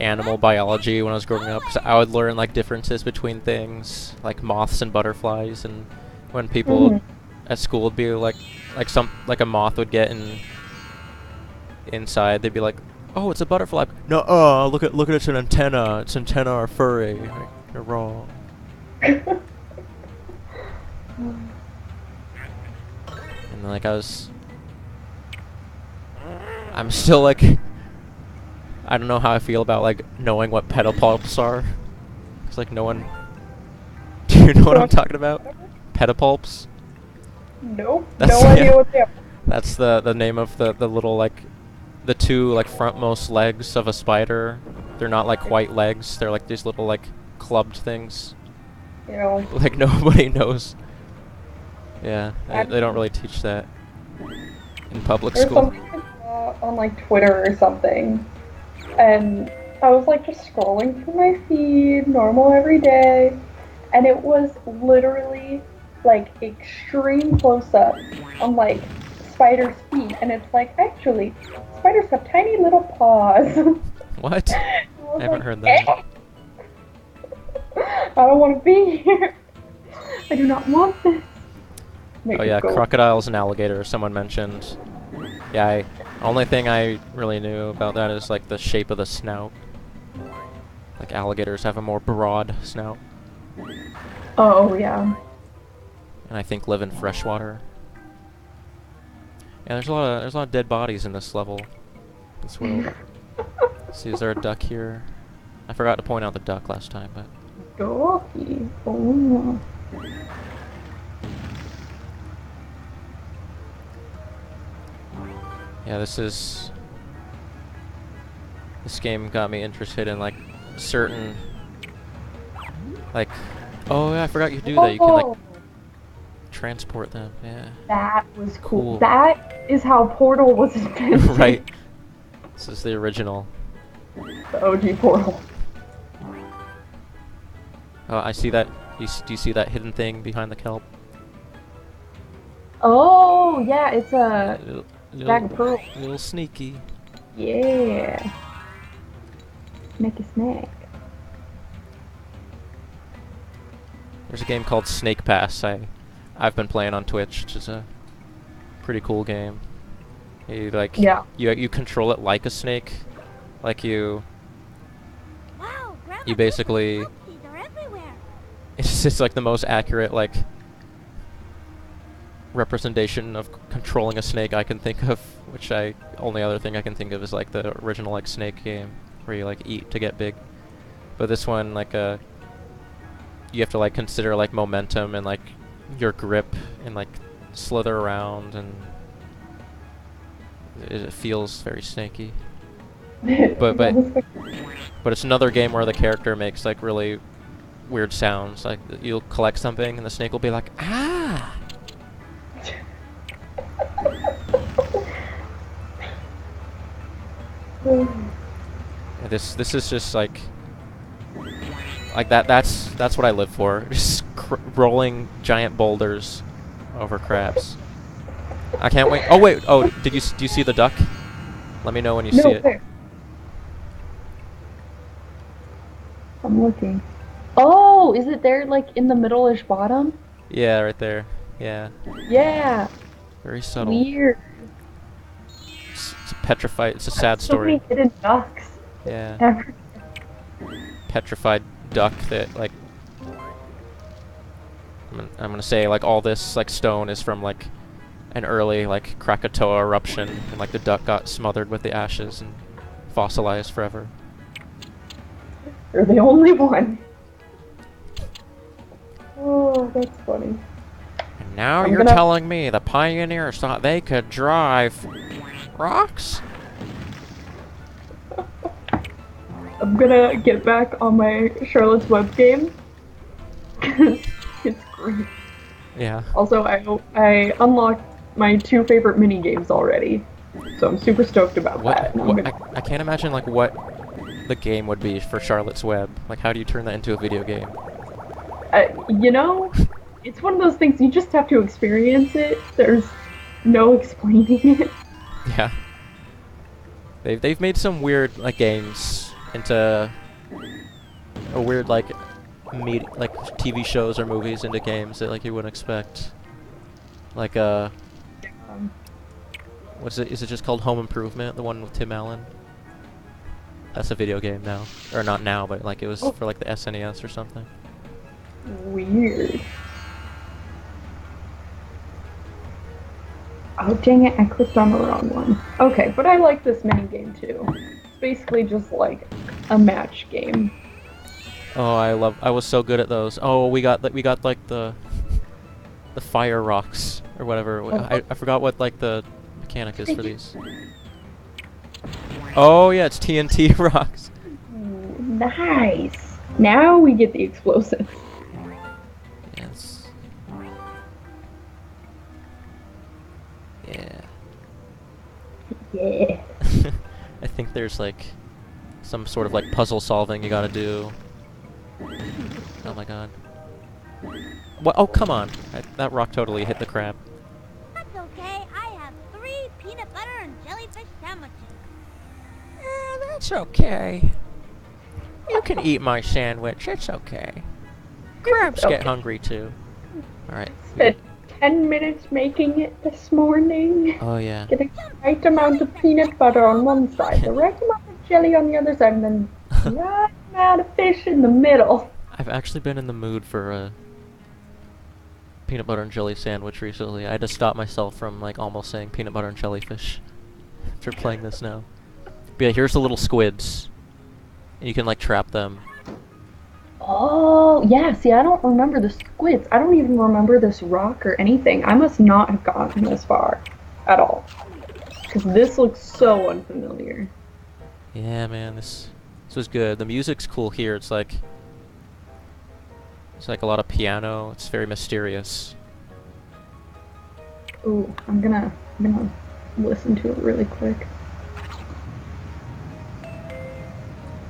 S2: animal biology when I was growing up. So I would learn like differences between things like moths and butterflies, and when people at school would be like a moth would get inside, they'd be like, "Oh, it's a butterfly." No, look at its antenna. Its antenna are furry. Like, you're wrong. And like I'm still like, I don't know how I feel about like knowing what pedipalps are. It's like no one. Do you know what I'm talking about? Pedipalps.
S1: Nope.
S2: That's
S1: No idea what they are.
S2: That's the name of the little like the two like frontmost legs of a spider. They're not like white legs. They're like these little like clubbed things.
S1: You know.
S2: Like nobody knows. Yeah, they don't really teach that in public
S1: There's
S2: school.
S1: something I saw on like Twitter or something, and I was like just scrolling through my feed, normal every day, and it was literally like extreme close-up on like spiders' feet, and it's like actually spiders have tiny little paws.
S2: What?
S1: I
S2: I haven't heard that.
S1: I don't want to be here. I do not want this. Make
S2: Oh
S1: it
S2: yeah,
S1: go.
S2: crocodiles and alligators. Someone mentioned. Yeah, only thing I really knew about that is like the shape of the snout. Like alligators have a more broad snout,
S1: Oh yeah.
S2: and I think live in freshwater. Yeah, there's a lot of dead bodies in this level, this world. See, is there a duck here? I forgot to point out the duck last time, but
S1: Doggy. Oh.
S2: yeah, this game got me interested in like certain like. Oh yeah, I forgot you do that. You can like transport them. Yeah.
S1: That was cool.
S2: Cool.
S1: That is how Portal was invented.
S2: Right. This is the original.
S1: The OG Portal.
S2: Oh, I see that. Do you see that hidden thing behind the kelp?
S1: Oh yeah, it's a bag of pearls.
S2: Little sneaky.
S1: Yeah. Make a snack.
S2: There's a game called Snake Pass. I've been playing on Twitch, which is a pretty cool game. You like you control it like a snake, like
S4: Wow,
S2: you basically.
S4: They're everywhere.
S2: It's like the most accurate like representation of controlling a snake I can think of, which only other thing I can think of is like the original like Snake game where you like eat to get big. But this one like you have to like consider like momentum and like your grip and like slither around, and it feels very snaky. But it's another game where the character makes like really weird sounds. Like you'll collect something and the snake will be like, ah. This is just like that. That's what I live for. Just rolling giant boulders over crabs. I can't wait. Oh wait. Oh, do you see the duck? Let me know when you see it.
S1: Where? I'm looking. Oh, is it there like in the middle-ish bottom?
S2: Yeah, right there. Yeah.
S1: Yeah.
S2: Very subtle.
S1: Weird.
S2: It's a petrified. It's a sad
S1: So
S2: story.
S1: many hidden ducks.
S2: Yeah.
S1: Ever.
S2: Petrified duck that like. I'm gonna say like all this like stone is from like an early like Krakatoa eruption, and like the duck got smothered with the ashes and fossilized forever.
S1: You're the only one. Oh, that's funny.
S2: And now
S1: I'm
S2: you're
S1: gonna-
S2: telling me the pioneers thought they could drive rocks?
S1: I'm gonna get back on my Charlotte's Web game. It's great.
S2: Yeah.
S1: Also, I unlocked my 2 favorite mini games already, so I'm super stoked about that. And I'm gonna-
S2: I can't imagine like what the game would be for Charlotte's Web. Like, how do you turn that into a video game?
S1: You know, it's one of those things you just have to experience it. There's no explaining it.
S2: Yeah. They've made some weird like games into a weird like TV shows or movies into games that like you wouldn't expect. Like what's it? Is it just called Home Improvement? The one with Tim Allen. That's a video game now, or not now, but like it was for like the SNES or something.
S1: Weird. Oh dang it! I clicked on the wrong one. Okay, but I like this mini game too. It's basically just like a match game.
S2: Oh, I was so good at those. Oh, we got like the fire rocks or whatever. I forgot what like the mechanic is for these. Oh yeah, it's TNT rocks.
S1: Ooh, nice. Now we get the explosives.
S2: Yes. Yeah.
S1: Yeah.
S2: I think there's like some sort of like puzzle solving you gotta do. Oh my god. What? Oh, come on. That rock totally hit the crab.
S4: That's okay. I have 3 peanut butter and jellyfish sandwiches.
S2: That's okay. You can eat my sandwich. It's okay. Crabs get hungry too. Alright.
S1: Spent 10 minutes making it this morning.
S2: Oh yeah.
S1: Getting the right amount of peanut butter on one side, the right amount of jelly on the other side, and then the right amount of fish in the middle.
S2: I've actually been in the mood for a peanut butter and jelly sandwich recently. I had to stop myself from like almost saying peanut butter and jellyfish after playing this now. But yeah, here's the little squids. And you can like trap them.
S1: Oh, yeah, see, I don't remember the squids. I don't even remember this rock or anything. I must not have gotten this far at all. Because this looks so unfamiliar.
S2: Yeah, man, this was good. The music's cool here. It's like a lot of piano. It's very mysterious.
S1: Ooh, I'm gonna listen to it really quick.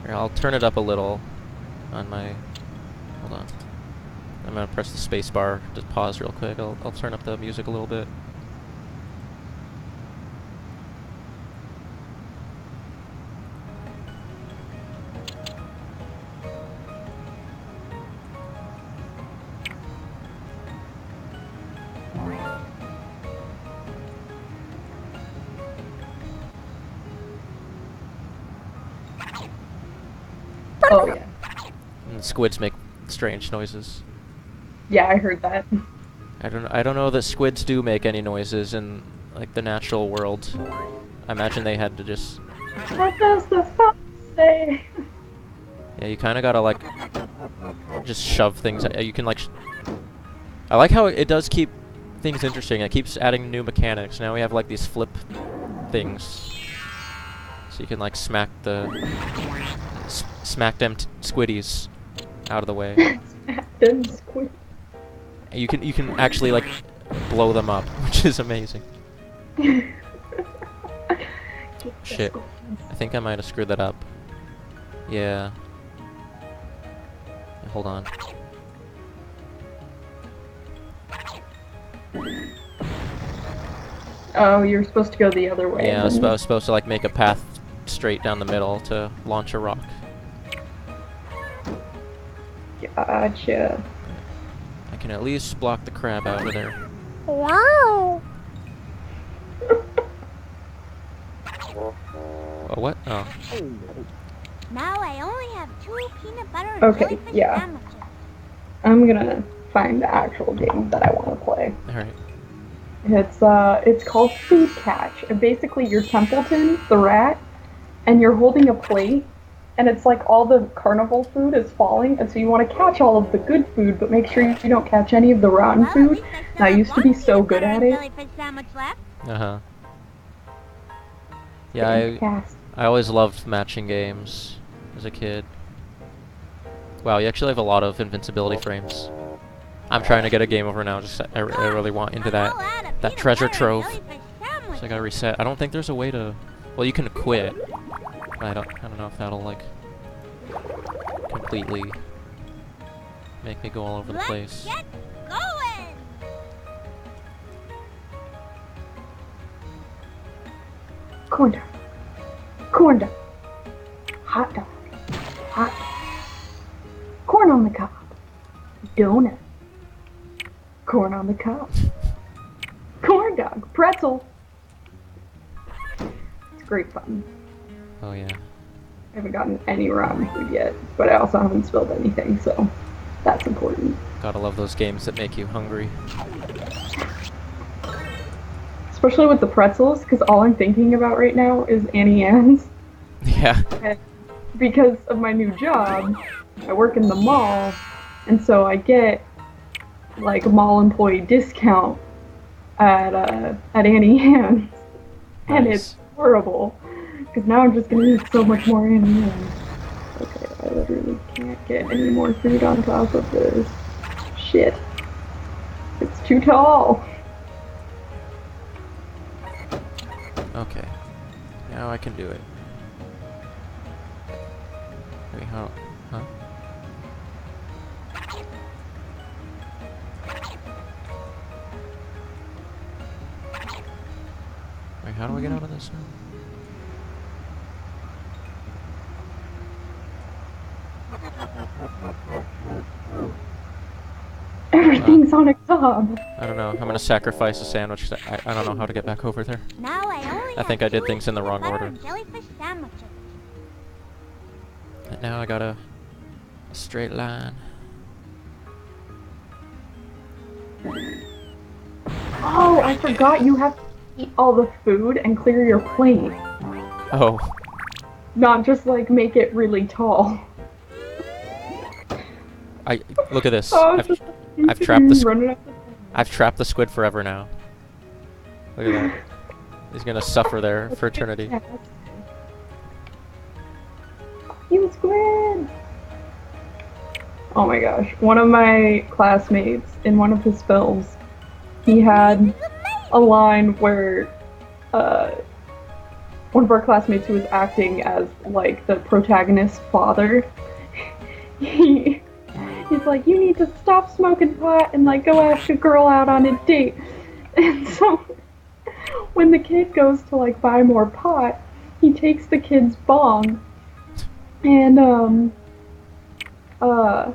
S2: Here, I'll turn it up a little on my... Hold on. I'm gonna press the space bar to pause real quick. I'll turn up the music a little bit.
S1: Oh, yeah.
S2: And the squids make strange noises.
S1: Yeah, I heard that.
S2: I don't know that squids do make any noises in like the natural world. I imagine they had to just...
S1: What does the fuck say?
S2: Yeah, you kind of gotta like just shove things. You can like. I like how it does keep things interesting. It keeps adding new mechanics. Now we have like these flip things, so you can like smack them squiddies out of the way.
S1: Them squid.
S2: You can actually like blow them up, which is amazing. Shit, I think I might have screwed that up. Yeah. Hold on.
S1: Oh, you're supposed to go the other way.
S2: Yeah, I was supposed to like make a path straight down the middle to launch a rock.
S1: Gotcha.
S2: I can at least block the crab out of there.
S4: Wow.
S2: Oh, what? Oh.
S4: Now I only have 2 peanut butter and
S1: Okay,
S4: jellyfish
S1: yeah.
S4: sandwiches.
S1: I'm gonna find the actual game that I want to play.
S2: Alright.
S1: It's called Food Catch. And basically, you're Templeton, the rat, and you're holding a plate, and it's like all the carnival food is falling, and so you want to catch all of the good food, but make sure you don't catch any of the rotten
S4: Well, at
S1: food.
S4: least I still
S1: And I
S4: have
S1: used to
S4: 1
S1: be so
S4: peanut
S1: good
S4: butter
S1: at
S4: and
S1: it.
S4: jellyfish sandwich left.
S2: Uh-huh. Yeah,
S1: Fantastic.
S2: I always loved matching games as a kid. Wow, you actually have a lot of invincibility frames. I'm trying to get a game over now, just I really want into
S4: I'll add a
S2: that
S4: peanut
S2: treasure
S4: butter
S2: trove.
S4: and jellyfish sandwich.
S2: So I gotta reset. I don't think there's a way to... Well, you can quit. I don't know if that'll, like, completely make me go all over the
S4: Let's
S2: place.
S4: get going.
S1: Going down. corn dog, hot dog, hot dog, corn on the cob, donut, corn on the cob, corn dog, pretzel. It's great fun.
S2: Oh yeah.
S1: I haven't gotten any ramen food yet, but I also haven't spilled anything, so that's important.
S2: Gotta love those games that make you hungry.
S1: Especially with the pretzels, because all I'm thinking about right now is Annie Ann's.
S2: Yeah.
S1: And because of my new job, I work in the mall, and so I get like a mall employee discount at Annie Ann's, and
S2: Nice.
S1: it's horrible. Because now I'm just gonna eat so much more Annie Ann's. Okay, I literally can't get any more food on top of this. Shit. It's too tall.
S2: Okay. Now I can do it. Wait, how? Huh? Wait, how do I get out of this now?
S1: Everything's on a cob.
S2: I don't know. I'm gonna sacrifice a sandwich. I don't know how to get back over there.
S4: Now I only
S2: I think I
S4: have
S2: did
S4: two
S2: things in the wrong
S4: butter
S2: order.
S4: and jellyfish sandwiches.
S2: And now I got a straight line.
S1: Oh, I forgot you have to eat all the food and clear your plate.
S2: Oh,
S1: Not just like make it really tall.
S2: look at this.
S1: Oh,
S2: I've trapped the
S1: running up the
S2: I've trapped the squid forever now. Look at that. He's gonna suffer there for eternity.
S1: You squid! Oh my gosh. One of my classmates in one of his films, he had a line where one of our classmates who was acting as like the protagonist's father, he's like, you need to stop smoking pot and like go ask a girl out on a date. And so when the kid goes to like buy more pot, he takes the kid's bong and oh,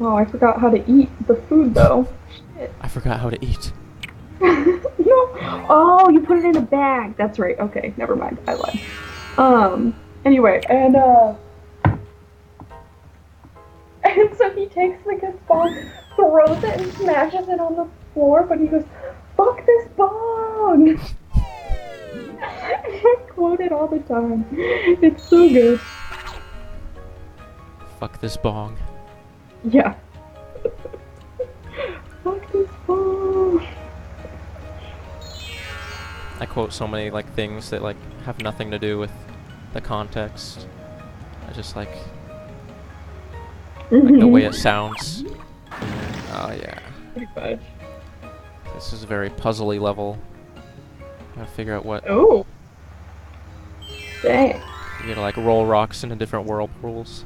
S1: I forgot how to eat the food though. Shit.
S2: I forgot how to eat.
S1: No. Oh, you put it in a bag. That's right. Okay, never mind. I lied. Anyway, and so he takes the kid's bong, throws it, and smashes it on the floor. But he goes, "Fuck this bong!" I quote it all the time. It's so good.
S2: Fuck this bong.
S1: Yeah. Fuck this bong.
S2: I quote so many like things that like have nothing to do with the context. I just like the way it sounds. Oh yeah.
S1: Pretty much.
S2: This is a very puzzly level. Gotta figure out what
S1: Oh. Dang.
S2: you gotta like roll rocks into different whirlpools.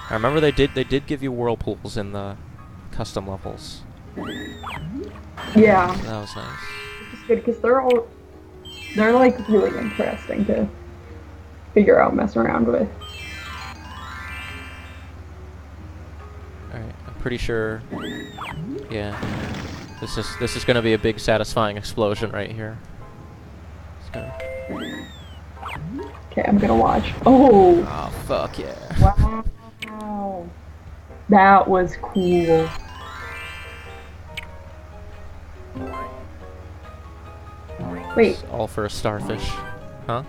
S2: I remember they did give you whirlpools in the custom levels.
S1: Yeah.
S2: So that was nice.
S1: Which is good because they're like really interesting to figure out, mess around with.
S2: Alright, I'm pretty sure. Yeah. This is gonna be a big satisfying explosion right here. It's gonna...
S1: Okay, I'm gonna watch. Oh.
S2: Oh fuck yeah.
S1: Wow. That was cool. Wait.
S2: It's all for a starfish. Huh?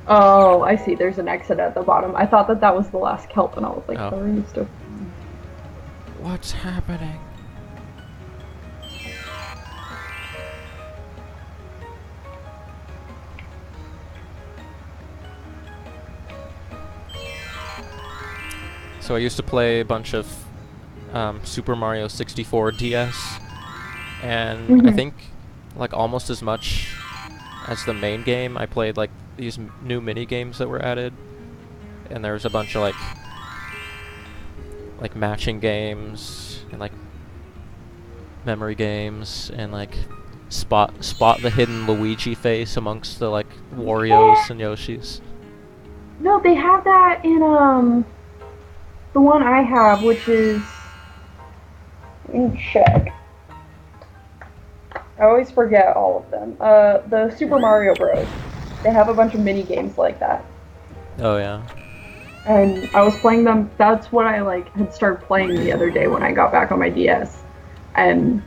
S1: Oh, I see. There's an exit at the bottom. I thought that was the last kelp, and I was like,
S2: Oh.
S1: "How are you still?"
S2: What's happening? So I used to play a bunch of Super Mario 64 DS, and I think like almost as much as the main game, I played like these new mini games that were added, and there was a bunch of like matching games and like memory games and like spot the hidden Luigi face amongst the like Wario's and Yoshi's.
S1: No, they have that in the one I have, which is, let me check. I always forget all of them. The Super Mario Bros. They have a bunch of mini games like that.
S2: Oh yeah.
S1: And I was playing them. That's what I like had started playing the other day when I got back on my DS. And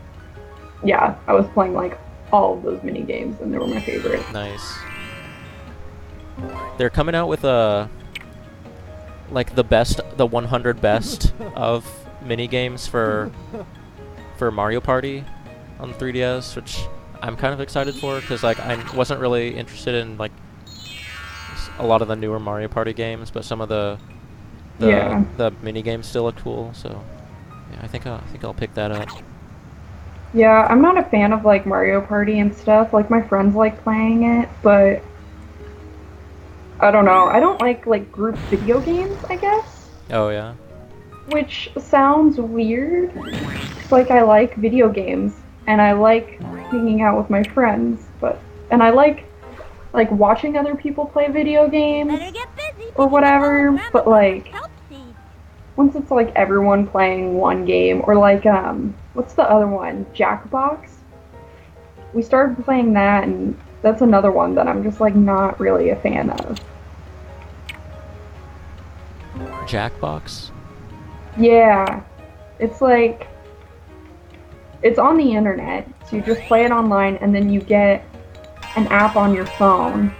S1: yeah, I was playing like all of those mini games, and they were my favorite.
S2: Nice. They're coming out with like the 100 best of mini games for Mario Party on 3DS, which I'm kind of excited for because like I wasn't really interested in like a lot of the newer Mario Party games, but some of the mini games still look cool. So yeah, I think I'll pick that up.
S1: Yeah, I'm not a fan of like Mario Party and stuff. Like my friends like playing it, but I don't know. I don't like group video games, I guess.
S2: Oh yeah.
S1: Which sounds weird. Like I like video games and I like hanging out with my friends, and I like watching other people play video games
S4: Better get busy.
S1: or whatever,
S4: Grandma
S1: but like
S4: help seed.
S1: once it's like everyone playing one game, or like what's the other one? Jackbox? We started playing that, and that's another one that I'm just like not really a fan of.
S2: Jackbox?
S1: Yeah. It's like it's on the internet, so you just play it online and then you get an app on your phone.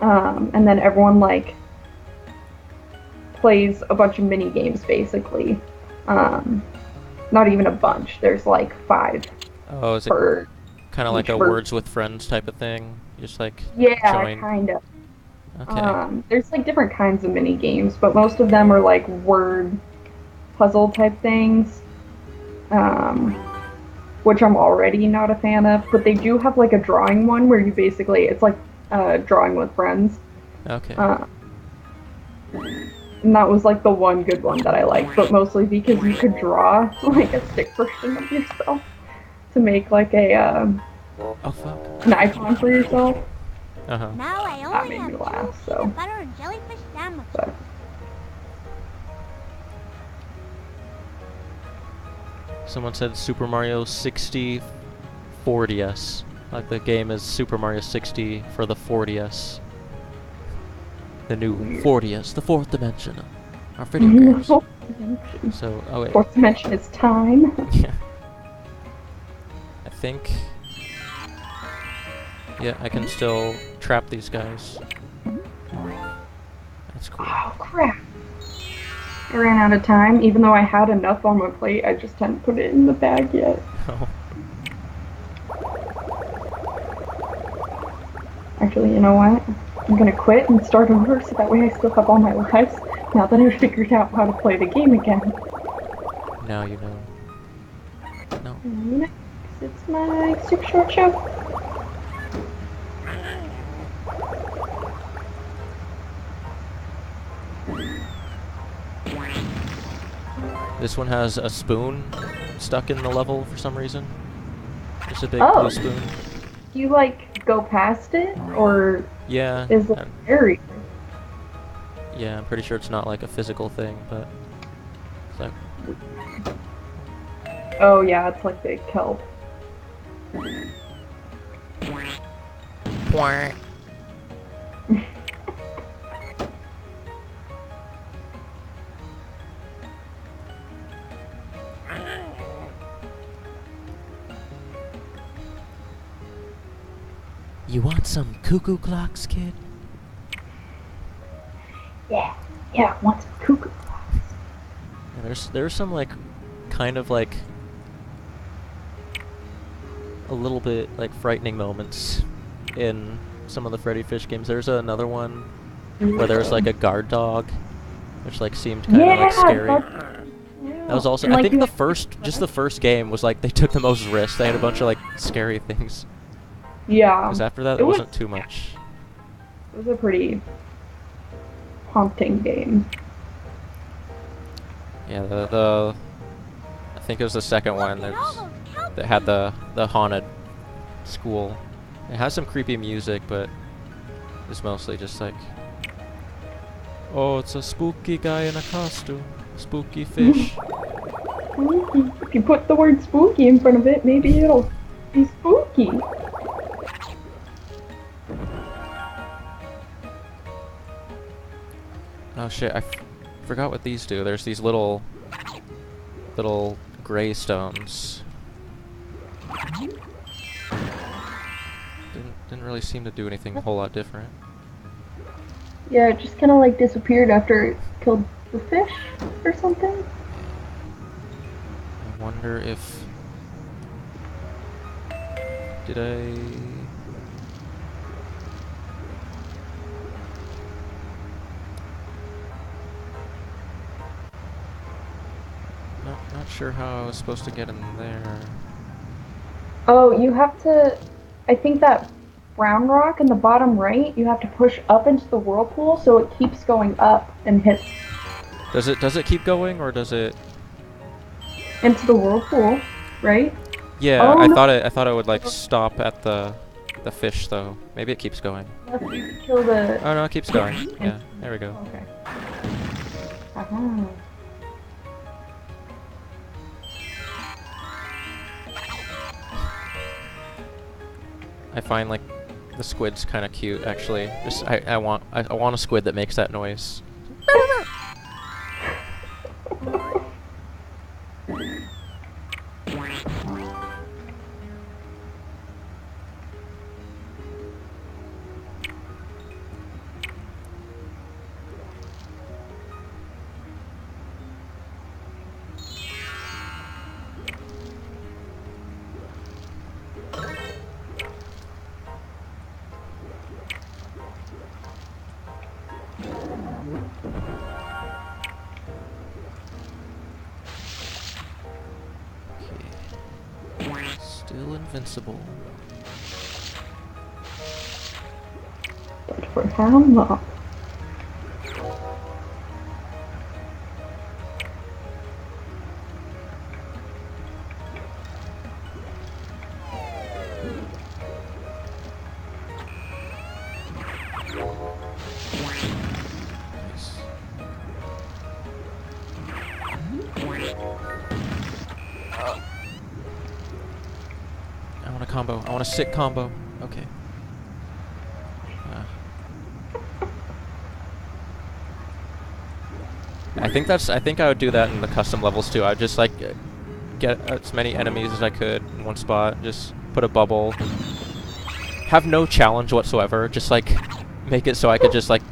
S1: And then everyone like plays a bunch of mini games basically. Not even a bunch. There's like 5
S2: Oh, is it
S1: per
S2: kind of like
S1: each
S2: a
S1: version.
S2: Words with Friends type of thing? Just like
S1: Yeah,
S2: join.
S1: kind of.
S2: Okay.
S1: There's like different kinds of mini games, but most of them are like word puzzle type things, which I'm already not a fan of. But they do have like a drawing one where you basically it's like drawing with friends,
S2: Okay.
S1: and that was like the one good one that I liked. But mostly because you could draw like a stick version of yourself to make like
S2: Oh fuck.
S1: an icon for yourself.
S2: Uh-huh.
S4: Now I
S1: That
S4: only
S1: made me
S4: have
S1: laugh.
S4: two
S1: So.
S4: butter and jellyfish sandwiches.
S1: But
S2: Someone said Super Mario 60 4DS. Like the game is Super Mario 60 for the 4DS. The new 4DS, the fourth dimension of our video games. So, oh wait.
S1: Fourth dimension is time.
S2: Yeah. I think... Yeah, I can still trap these guys. That's cool.
S1: Oh crap. I ran out of time, even though I had enough on my plate, I just hadn't put it in the bag yet.
S2: Oh.
S1: Actually, you know what? I'm gonna quit and start over so that way I still have all my lives, now that I've figured out how to play the game again.
S2: Now you know. No.
S1: Next, it's my super short show.
S2: This one has a spoon stuck in the level for some reason. Just a big
S1: Oh.
S2: blue spoon.
S1: Do you like go past it, or
S2: Yeah.
S1: is it scary?
S2: Yeah, I'm pretty sure it's not like a physical thing, but it's like
S1: Oh yeah, it's like the kelp.
S2: You want some cuckoo clocks, kid?
S1: Yeah, want some cuckoo.
S2: Yeah, there's some like kind of like a little bit like frightening moments in some of the Freddi Fish games. There's another one where there's like a guard dog, which like seemed kind of like scary. That was also I think the first game was like they took the most risks. They had a bunch of like scary things.
S1: Yeah.
S2: Because after that,
S1: it
S2: it
S1: was-
S2: wasn't too much.
S1: It was a pretty haunting game.
S2: Yeah, the I think it was the second one
S4: Look at all those kelp
S2: that had the haunted school. It has some creepy music, but it's mostly just like, oh, it's a spooky guy in a costume. Spooky fish.
S1: Spooky. If you put the word spooky in front of it, maybe it'll be spooky.
S2: Oh shit, I forgot what these do. There's these little gray stones. Didn't really seem to do anything a whole lot different.
S1: Yeah, it just kind of like disappeared after it killed the fish or something.
S2: I wonder if... Did I... Not sure how I was supposed to get in there.
S1: Oh, you have to... I think that brown rock in the bottom right, you have to push up into the whirlpool so it keeps going up and hits...
S2: Does it keep going, or does it...
S1: into the whirlpool, right?
S2: Yeah,
S1: Oh,
S2: I
S1: no.
S2: thought it would like stop at the fish though. Maybe it keeps going.
S1: Unless you kill the...
S2: Oh no, it keeps going. Yeah, there we go.
S1: Okay. Uh-huh.
S2: I find like the squid's kind of cute actually. Just I want a squid that makes that noise. Still invincible.
S1: But for how long?
S2: Nice. I want a combo. I want a sick combo. Okay. I think I would do that in the custom levels too. I'd just like get as many enemies as I could in one spot. Just put a bubble. Have no challenge whatsoever. Just like make it so I could just like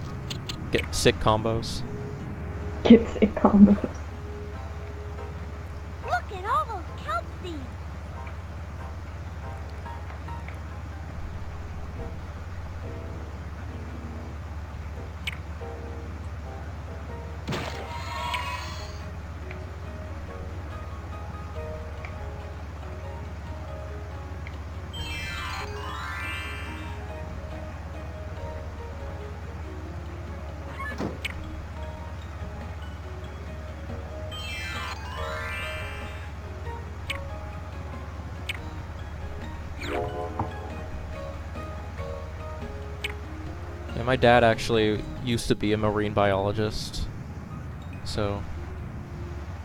S2: get sick combos.
S1: Get sick combos.
S4: Look at all those kelp seeds.
S2: Yeah, my dad actually used to be a marine biologist, so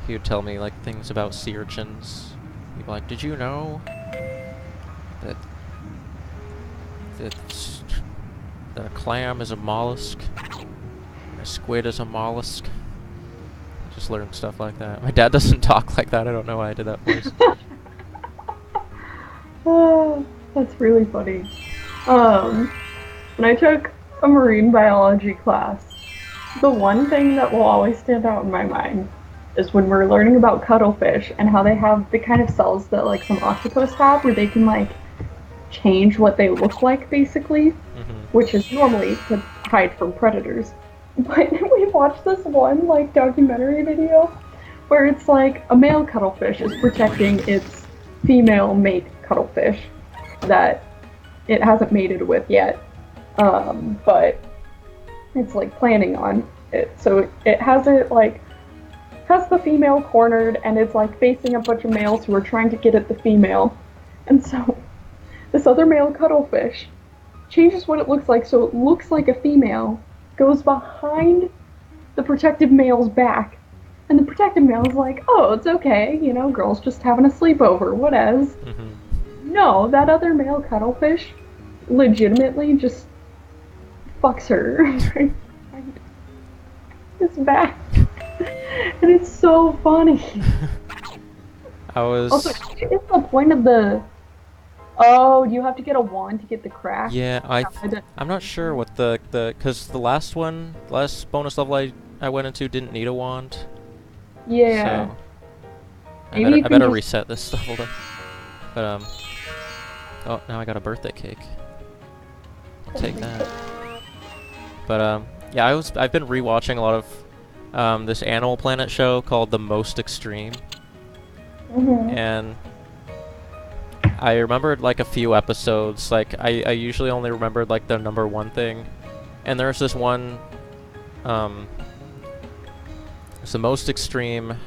S2: he would tell me like things about sea urchins. He'd be like, "Did you know that that a clam is a mollusk, and a squid is a mollusk?" I just learned stuff like that. My dad doesn't talk like that. I don't know why I did that voice.
S1: Oh, that's really funny. When I took a marine biology class, the one thing that will always stand out in my mind is when we're learning about cuttlefish and how they have the kind of cells that like some octopus have where they can like change what they look like basically, which is normally to hide from predators. But we watched this one like documentary video where it's like a male cuttlefish is protecting its female mate cuttlefish that it hasn't mated with yet. But it's like planning on it. So it has the female cornered and it's like facing a bunch of males who are trying to get at the female. And so This other male cuttlefish changes what it looks like so it looks like a female, goes behind the protective male's back, and the protective male's like, oh, it's okay, you know, girl's just having a sleepover, whatevs. No, that other male cuttlefish legitimately just fucks her right behind his back. And it's so funny. Also, it's the point of the... Oh, you have to get a wand to get the crack?
S2: Yeah, I'm not sure what because the last bonus level I went into didn't need a wand.
S1: Yeah.
S2: So I better reset this level then. But oh, now I got a birthday cake. I'll take that. But yeah, I've been rewatching a lot of this Animal Planet show called The Most Extreme. And I remembered like a few episodes. Like I usually only remembered like the #1 thing, and there's this one. It's The Most Extreme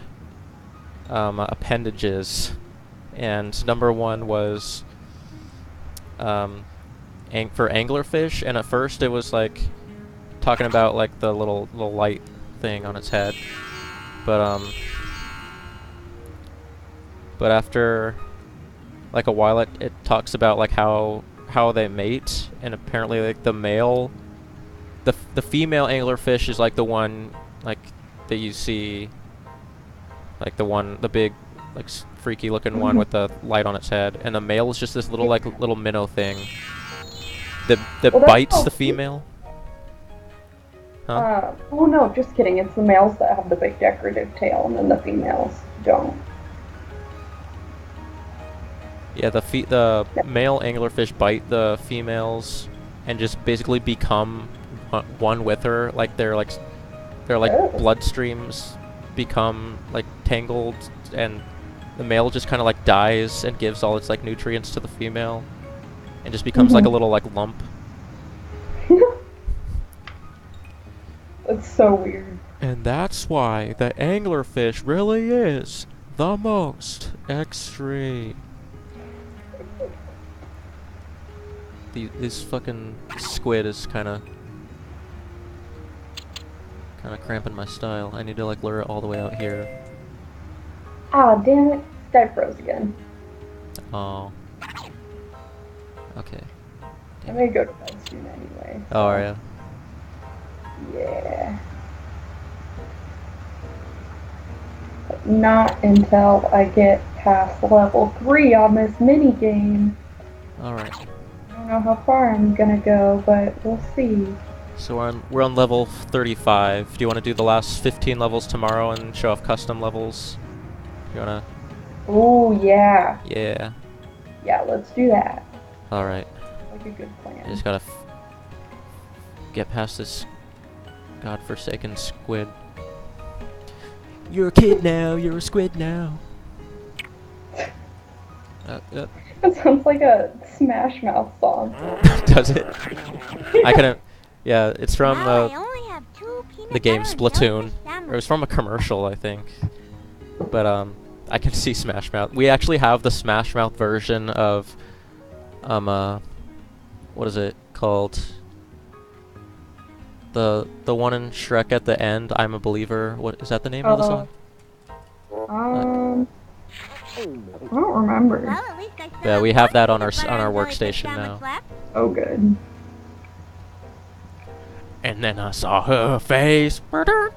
S2: appendages, and #1 was for anglerfish. And at first it was like talking about like the little light thing on its head, but after like a while it talks about like how they mate, and apparently like the female anglerfish is like the one like that you see, like the big like freaky looking one with the light on its head, and the male is just this little like little minnow thing that bites the female. Huh?
S1: Oh no, just kidding. It's the males that have the big decorative tail, and then the females don't.
S2: Yeah, the male anglerfish bite the females and just basically become one with her. Like their bloodstreams become like tangled, and the male just kind of like dies and gives all its like nutrients to the female, and just becomes like a little like lump.
S1: That's so weird.
S2: And that's why the anglerfish really is the most extreme. This fucking squid is kind of cramping my style. I need to like lure it all the way out here.
S1: Ah, damn it! Sky froze again.
S2: Oh. Okay.
S1: I'm gonna go to bed soon anyway. So.
S2: Oh, are ya?
S1: Yeah. But not until I get past level 3 on this mini game.
S2: Alright.
S1: I don't know how far I'm gonna go, but we'll see.
S2: So we're on level 35. Do you want to do the last 15 levels tomorrow and show off custom levels? You wanna?
S1: Oh yeah.
S2: Yeah.
S1: Yeah, let's do that.
S2: Alright.
S1: Like a good plan.
S2: I just gotta get past this godforsaken squid. You're a kid now, you're a squid now.
S1: That sounds like a Smash Mouth song.
S2: Does it? I couldn't. Yeah, it's from the game Splatoon. Or it was from a commercial, I think. But I can see Smash Mouth. We actually have the Smash Mouth version of what is it called? The one in Shrek at the end. I'm a Believer. What is that? The name of the song?
S1: I don't remember.
S4: Well, at least I
S2: Yeah, we have that on our workstation now.
S1: Oh, good.
S2: And then I saw her face.
S1: Now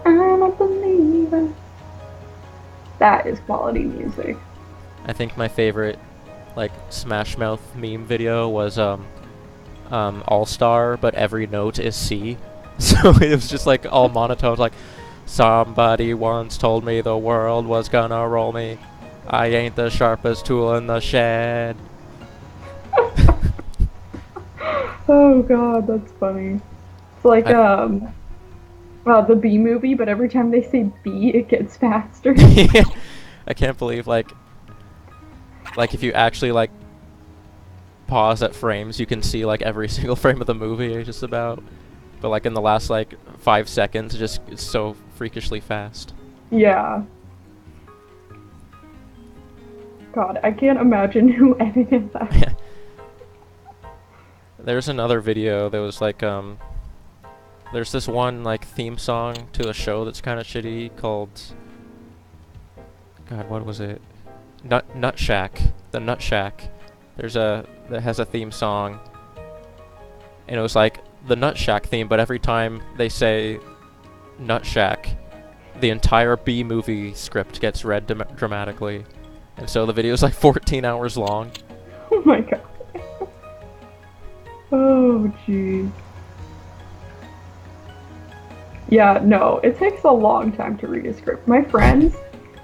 S1: I'm a believer. That is quality music.
S2: I think my favorite, like, Smash Mouth meme video was All Star, but every note is C. So it was just like all monotone, like, somebody once told me the world was gonna roll me. I ain't the sharpest tool in the shed.
S1: Oh god, that's funny. It's like the Bee Movie, but every time they say B, it gets faster.
S2: I can't believe like if you actually like pause at frames, you can see like every single frame of the movie just about. But like in the last like 5 seconds, it's so freakishly fast.
S1: Yeah. God, I can't imagine who edited that.
S2: There's another video that was like, there's this one like theme song to a show that's kind of shitty called, God, what was it? Nut Shack. The Nut Shack. That has a theme song, and it was like the Nut Shack theme, but every time they say Nut Shack, the entire B movie script gets read dramatically, and so the video is like 14 hours long.
S1: Oh my god. Oh jeez. Yeah, no, it takes a long time to read a script. My friends,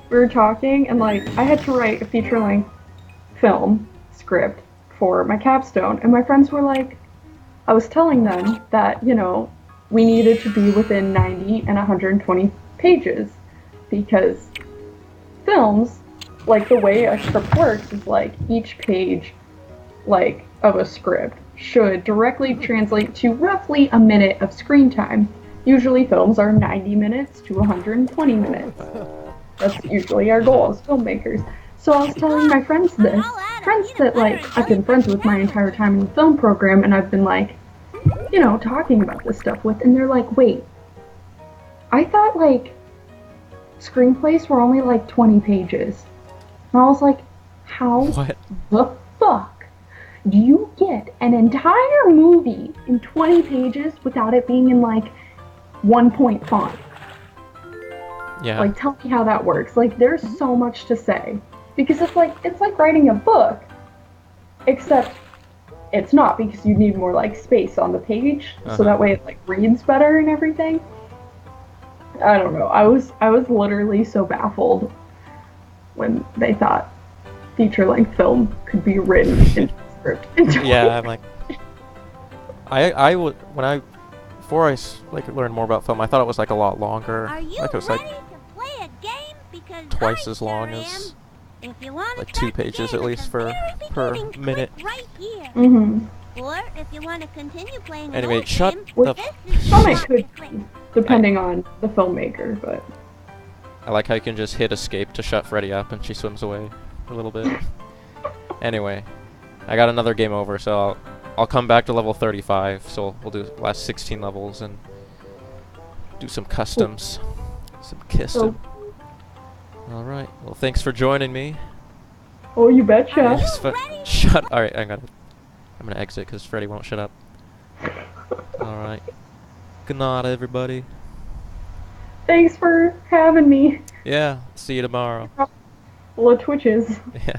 S1: we were talking, and like I had to write a feature-length film script for my capstone, and my friends were like, I was telling them that, you know, we needed to be within 90 and 120 pages, because films, like the way a script works is like each page like of a script should directly translate to roughly a minute of screen time. Usually films are 90 minutes to 120 minutes. That's usually our goal as filmmakers. So I was telling my friends this, friends that like I've been friends with my entire time in the film program, and I've been like, you know, talking about this stuff with, and they're like, wait, I thought like screenplays were only like 20 pages. And I was like, how
S2: What?
S1: the fuck do you get an entire movie in 20 pages without it being in like 1-point font?
S2: Yeah.
S1: Like, tell me how that works. Like, there's so much to say. Because it's like writing a book, except it's not, because you need more like space on the page, so that way it like reads better and everything. I don't know. I was literally so baffled when they thought feature-length film could be written in script.
S2: Yeah, I'm like, I would, before I like learned more about film, I thought it was like a lot longer.
S4: Are you
S2: Like it was
S4: ready
S2: like
S4: to play a game? Because
S2: twice
S4: I
S2: as long
S4: sure
S2: as
S4: am. If you want
S2: like
S4: to
S2: 2
S4: start the
S2: pages
S4: game
S2: at least
S4: the
S2: per
S4: very beginning,
S2: minute.
S4: click right here.
S1: Mm-hmm.
S4: Or if you want to continue playing an
S2: Anyway,
S4: old
S2: shut
S4: game,
S2: the
S4: this is
S1: Some
S4: the
S1: it
S4: spot
S1: could
S4: to click.
S1: be, depending on the filmmaker, but
S2: I like how you can just hit escape to shut Freddi up and she swims away for a little bit. Anyway, I got another game over, so I'll come back to level 35, so we'll do the last 16 levels and do some customs. Some custom. Alright, well thanks for joining me.
S1: oh, you betcha.
S2: Yes, shut. Alright, I'm gonna exit because Freddi won't shut up. Alright. Good night, everybody.
S1: Thanks for having me.
S2: Yeah, see you tomorrow.
S1: Well, it twitches.
S2: Yeah.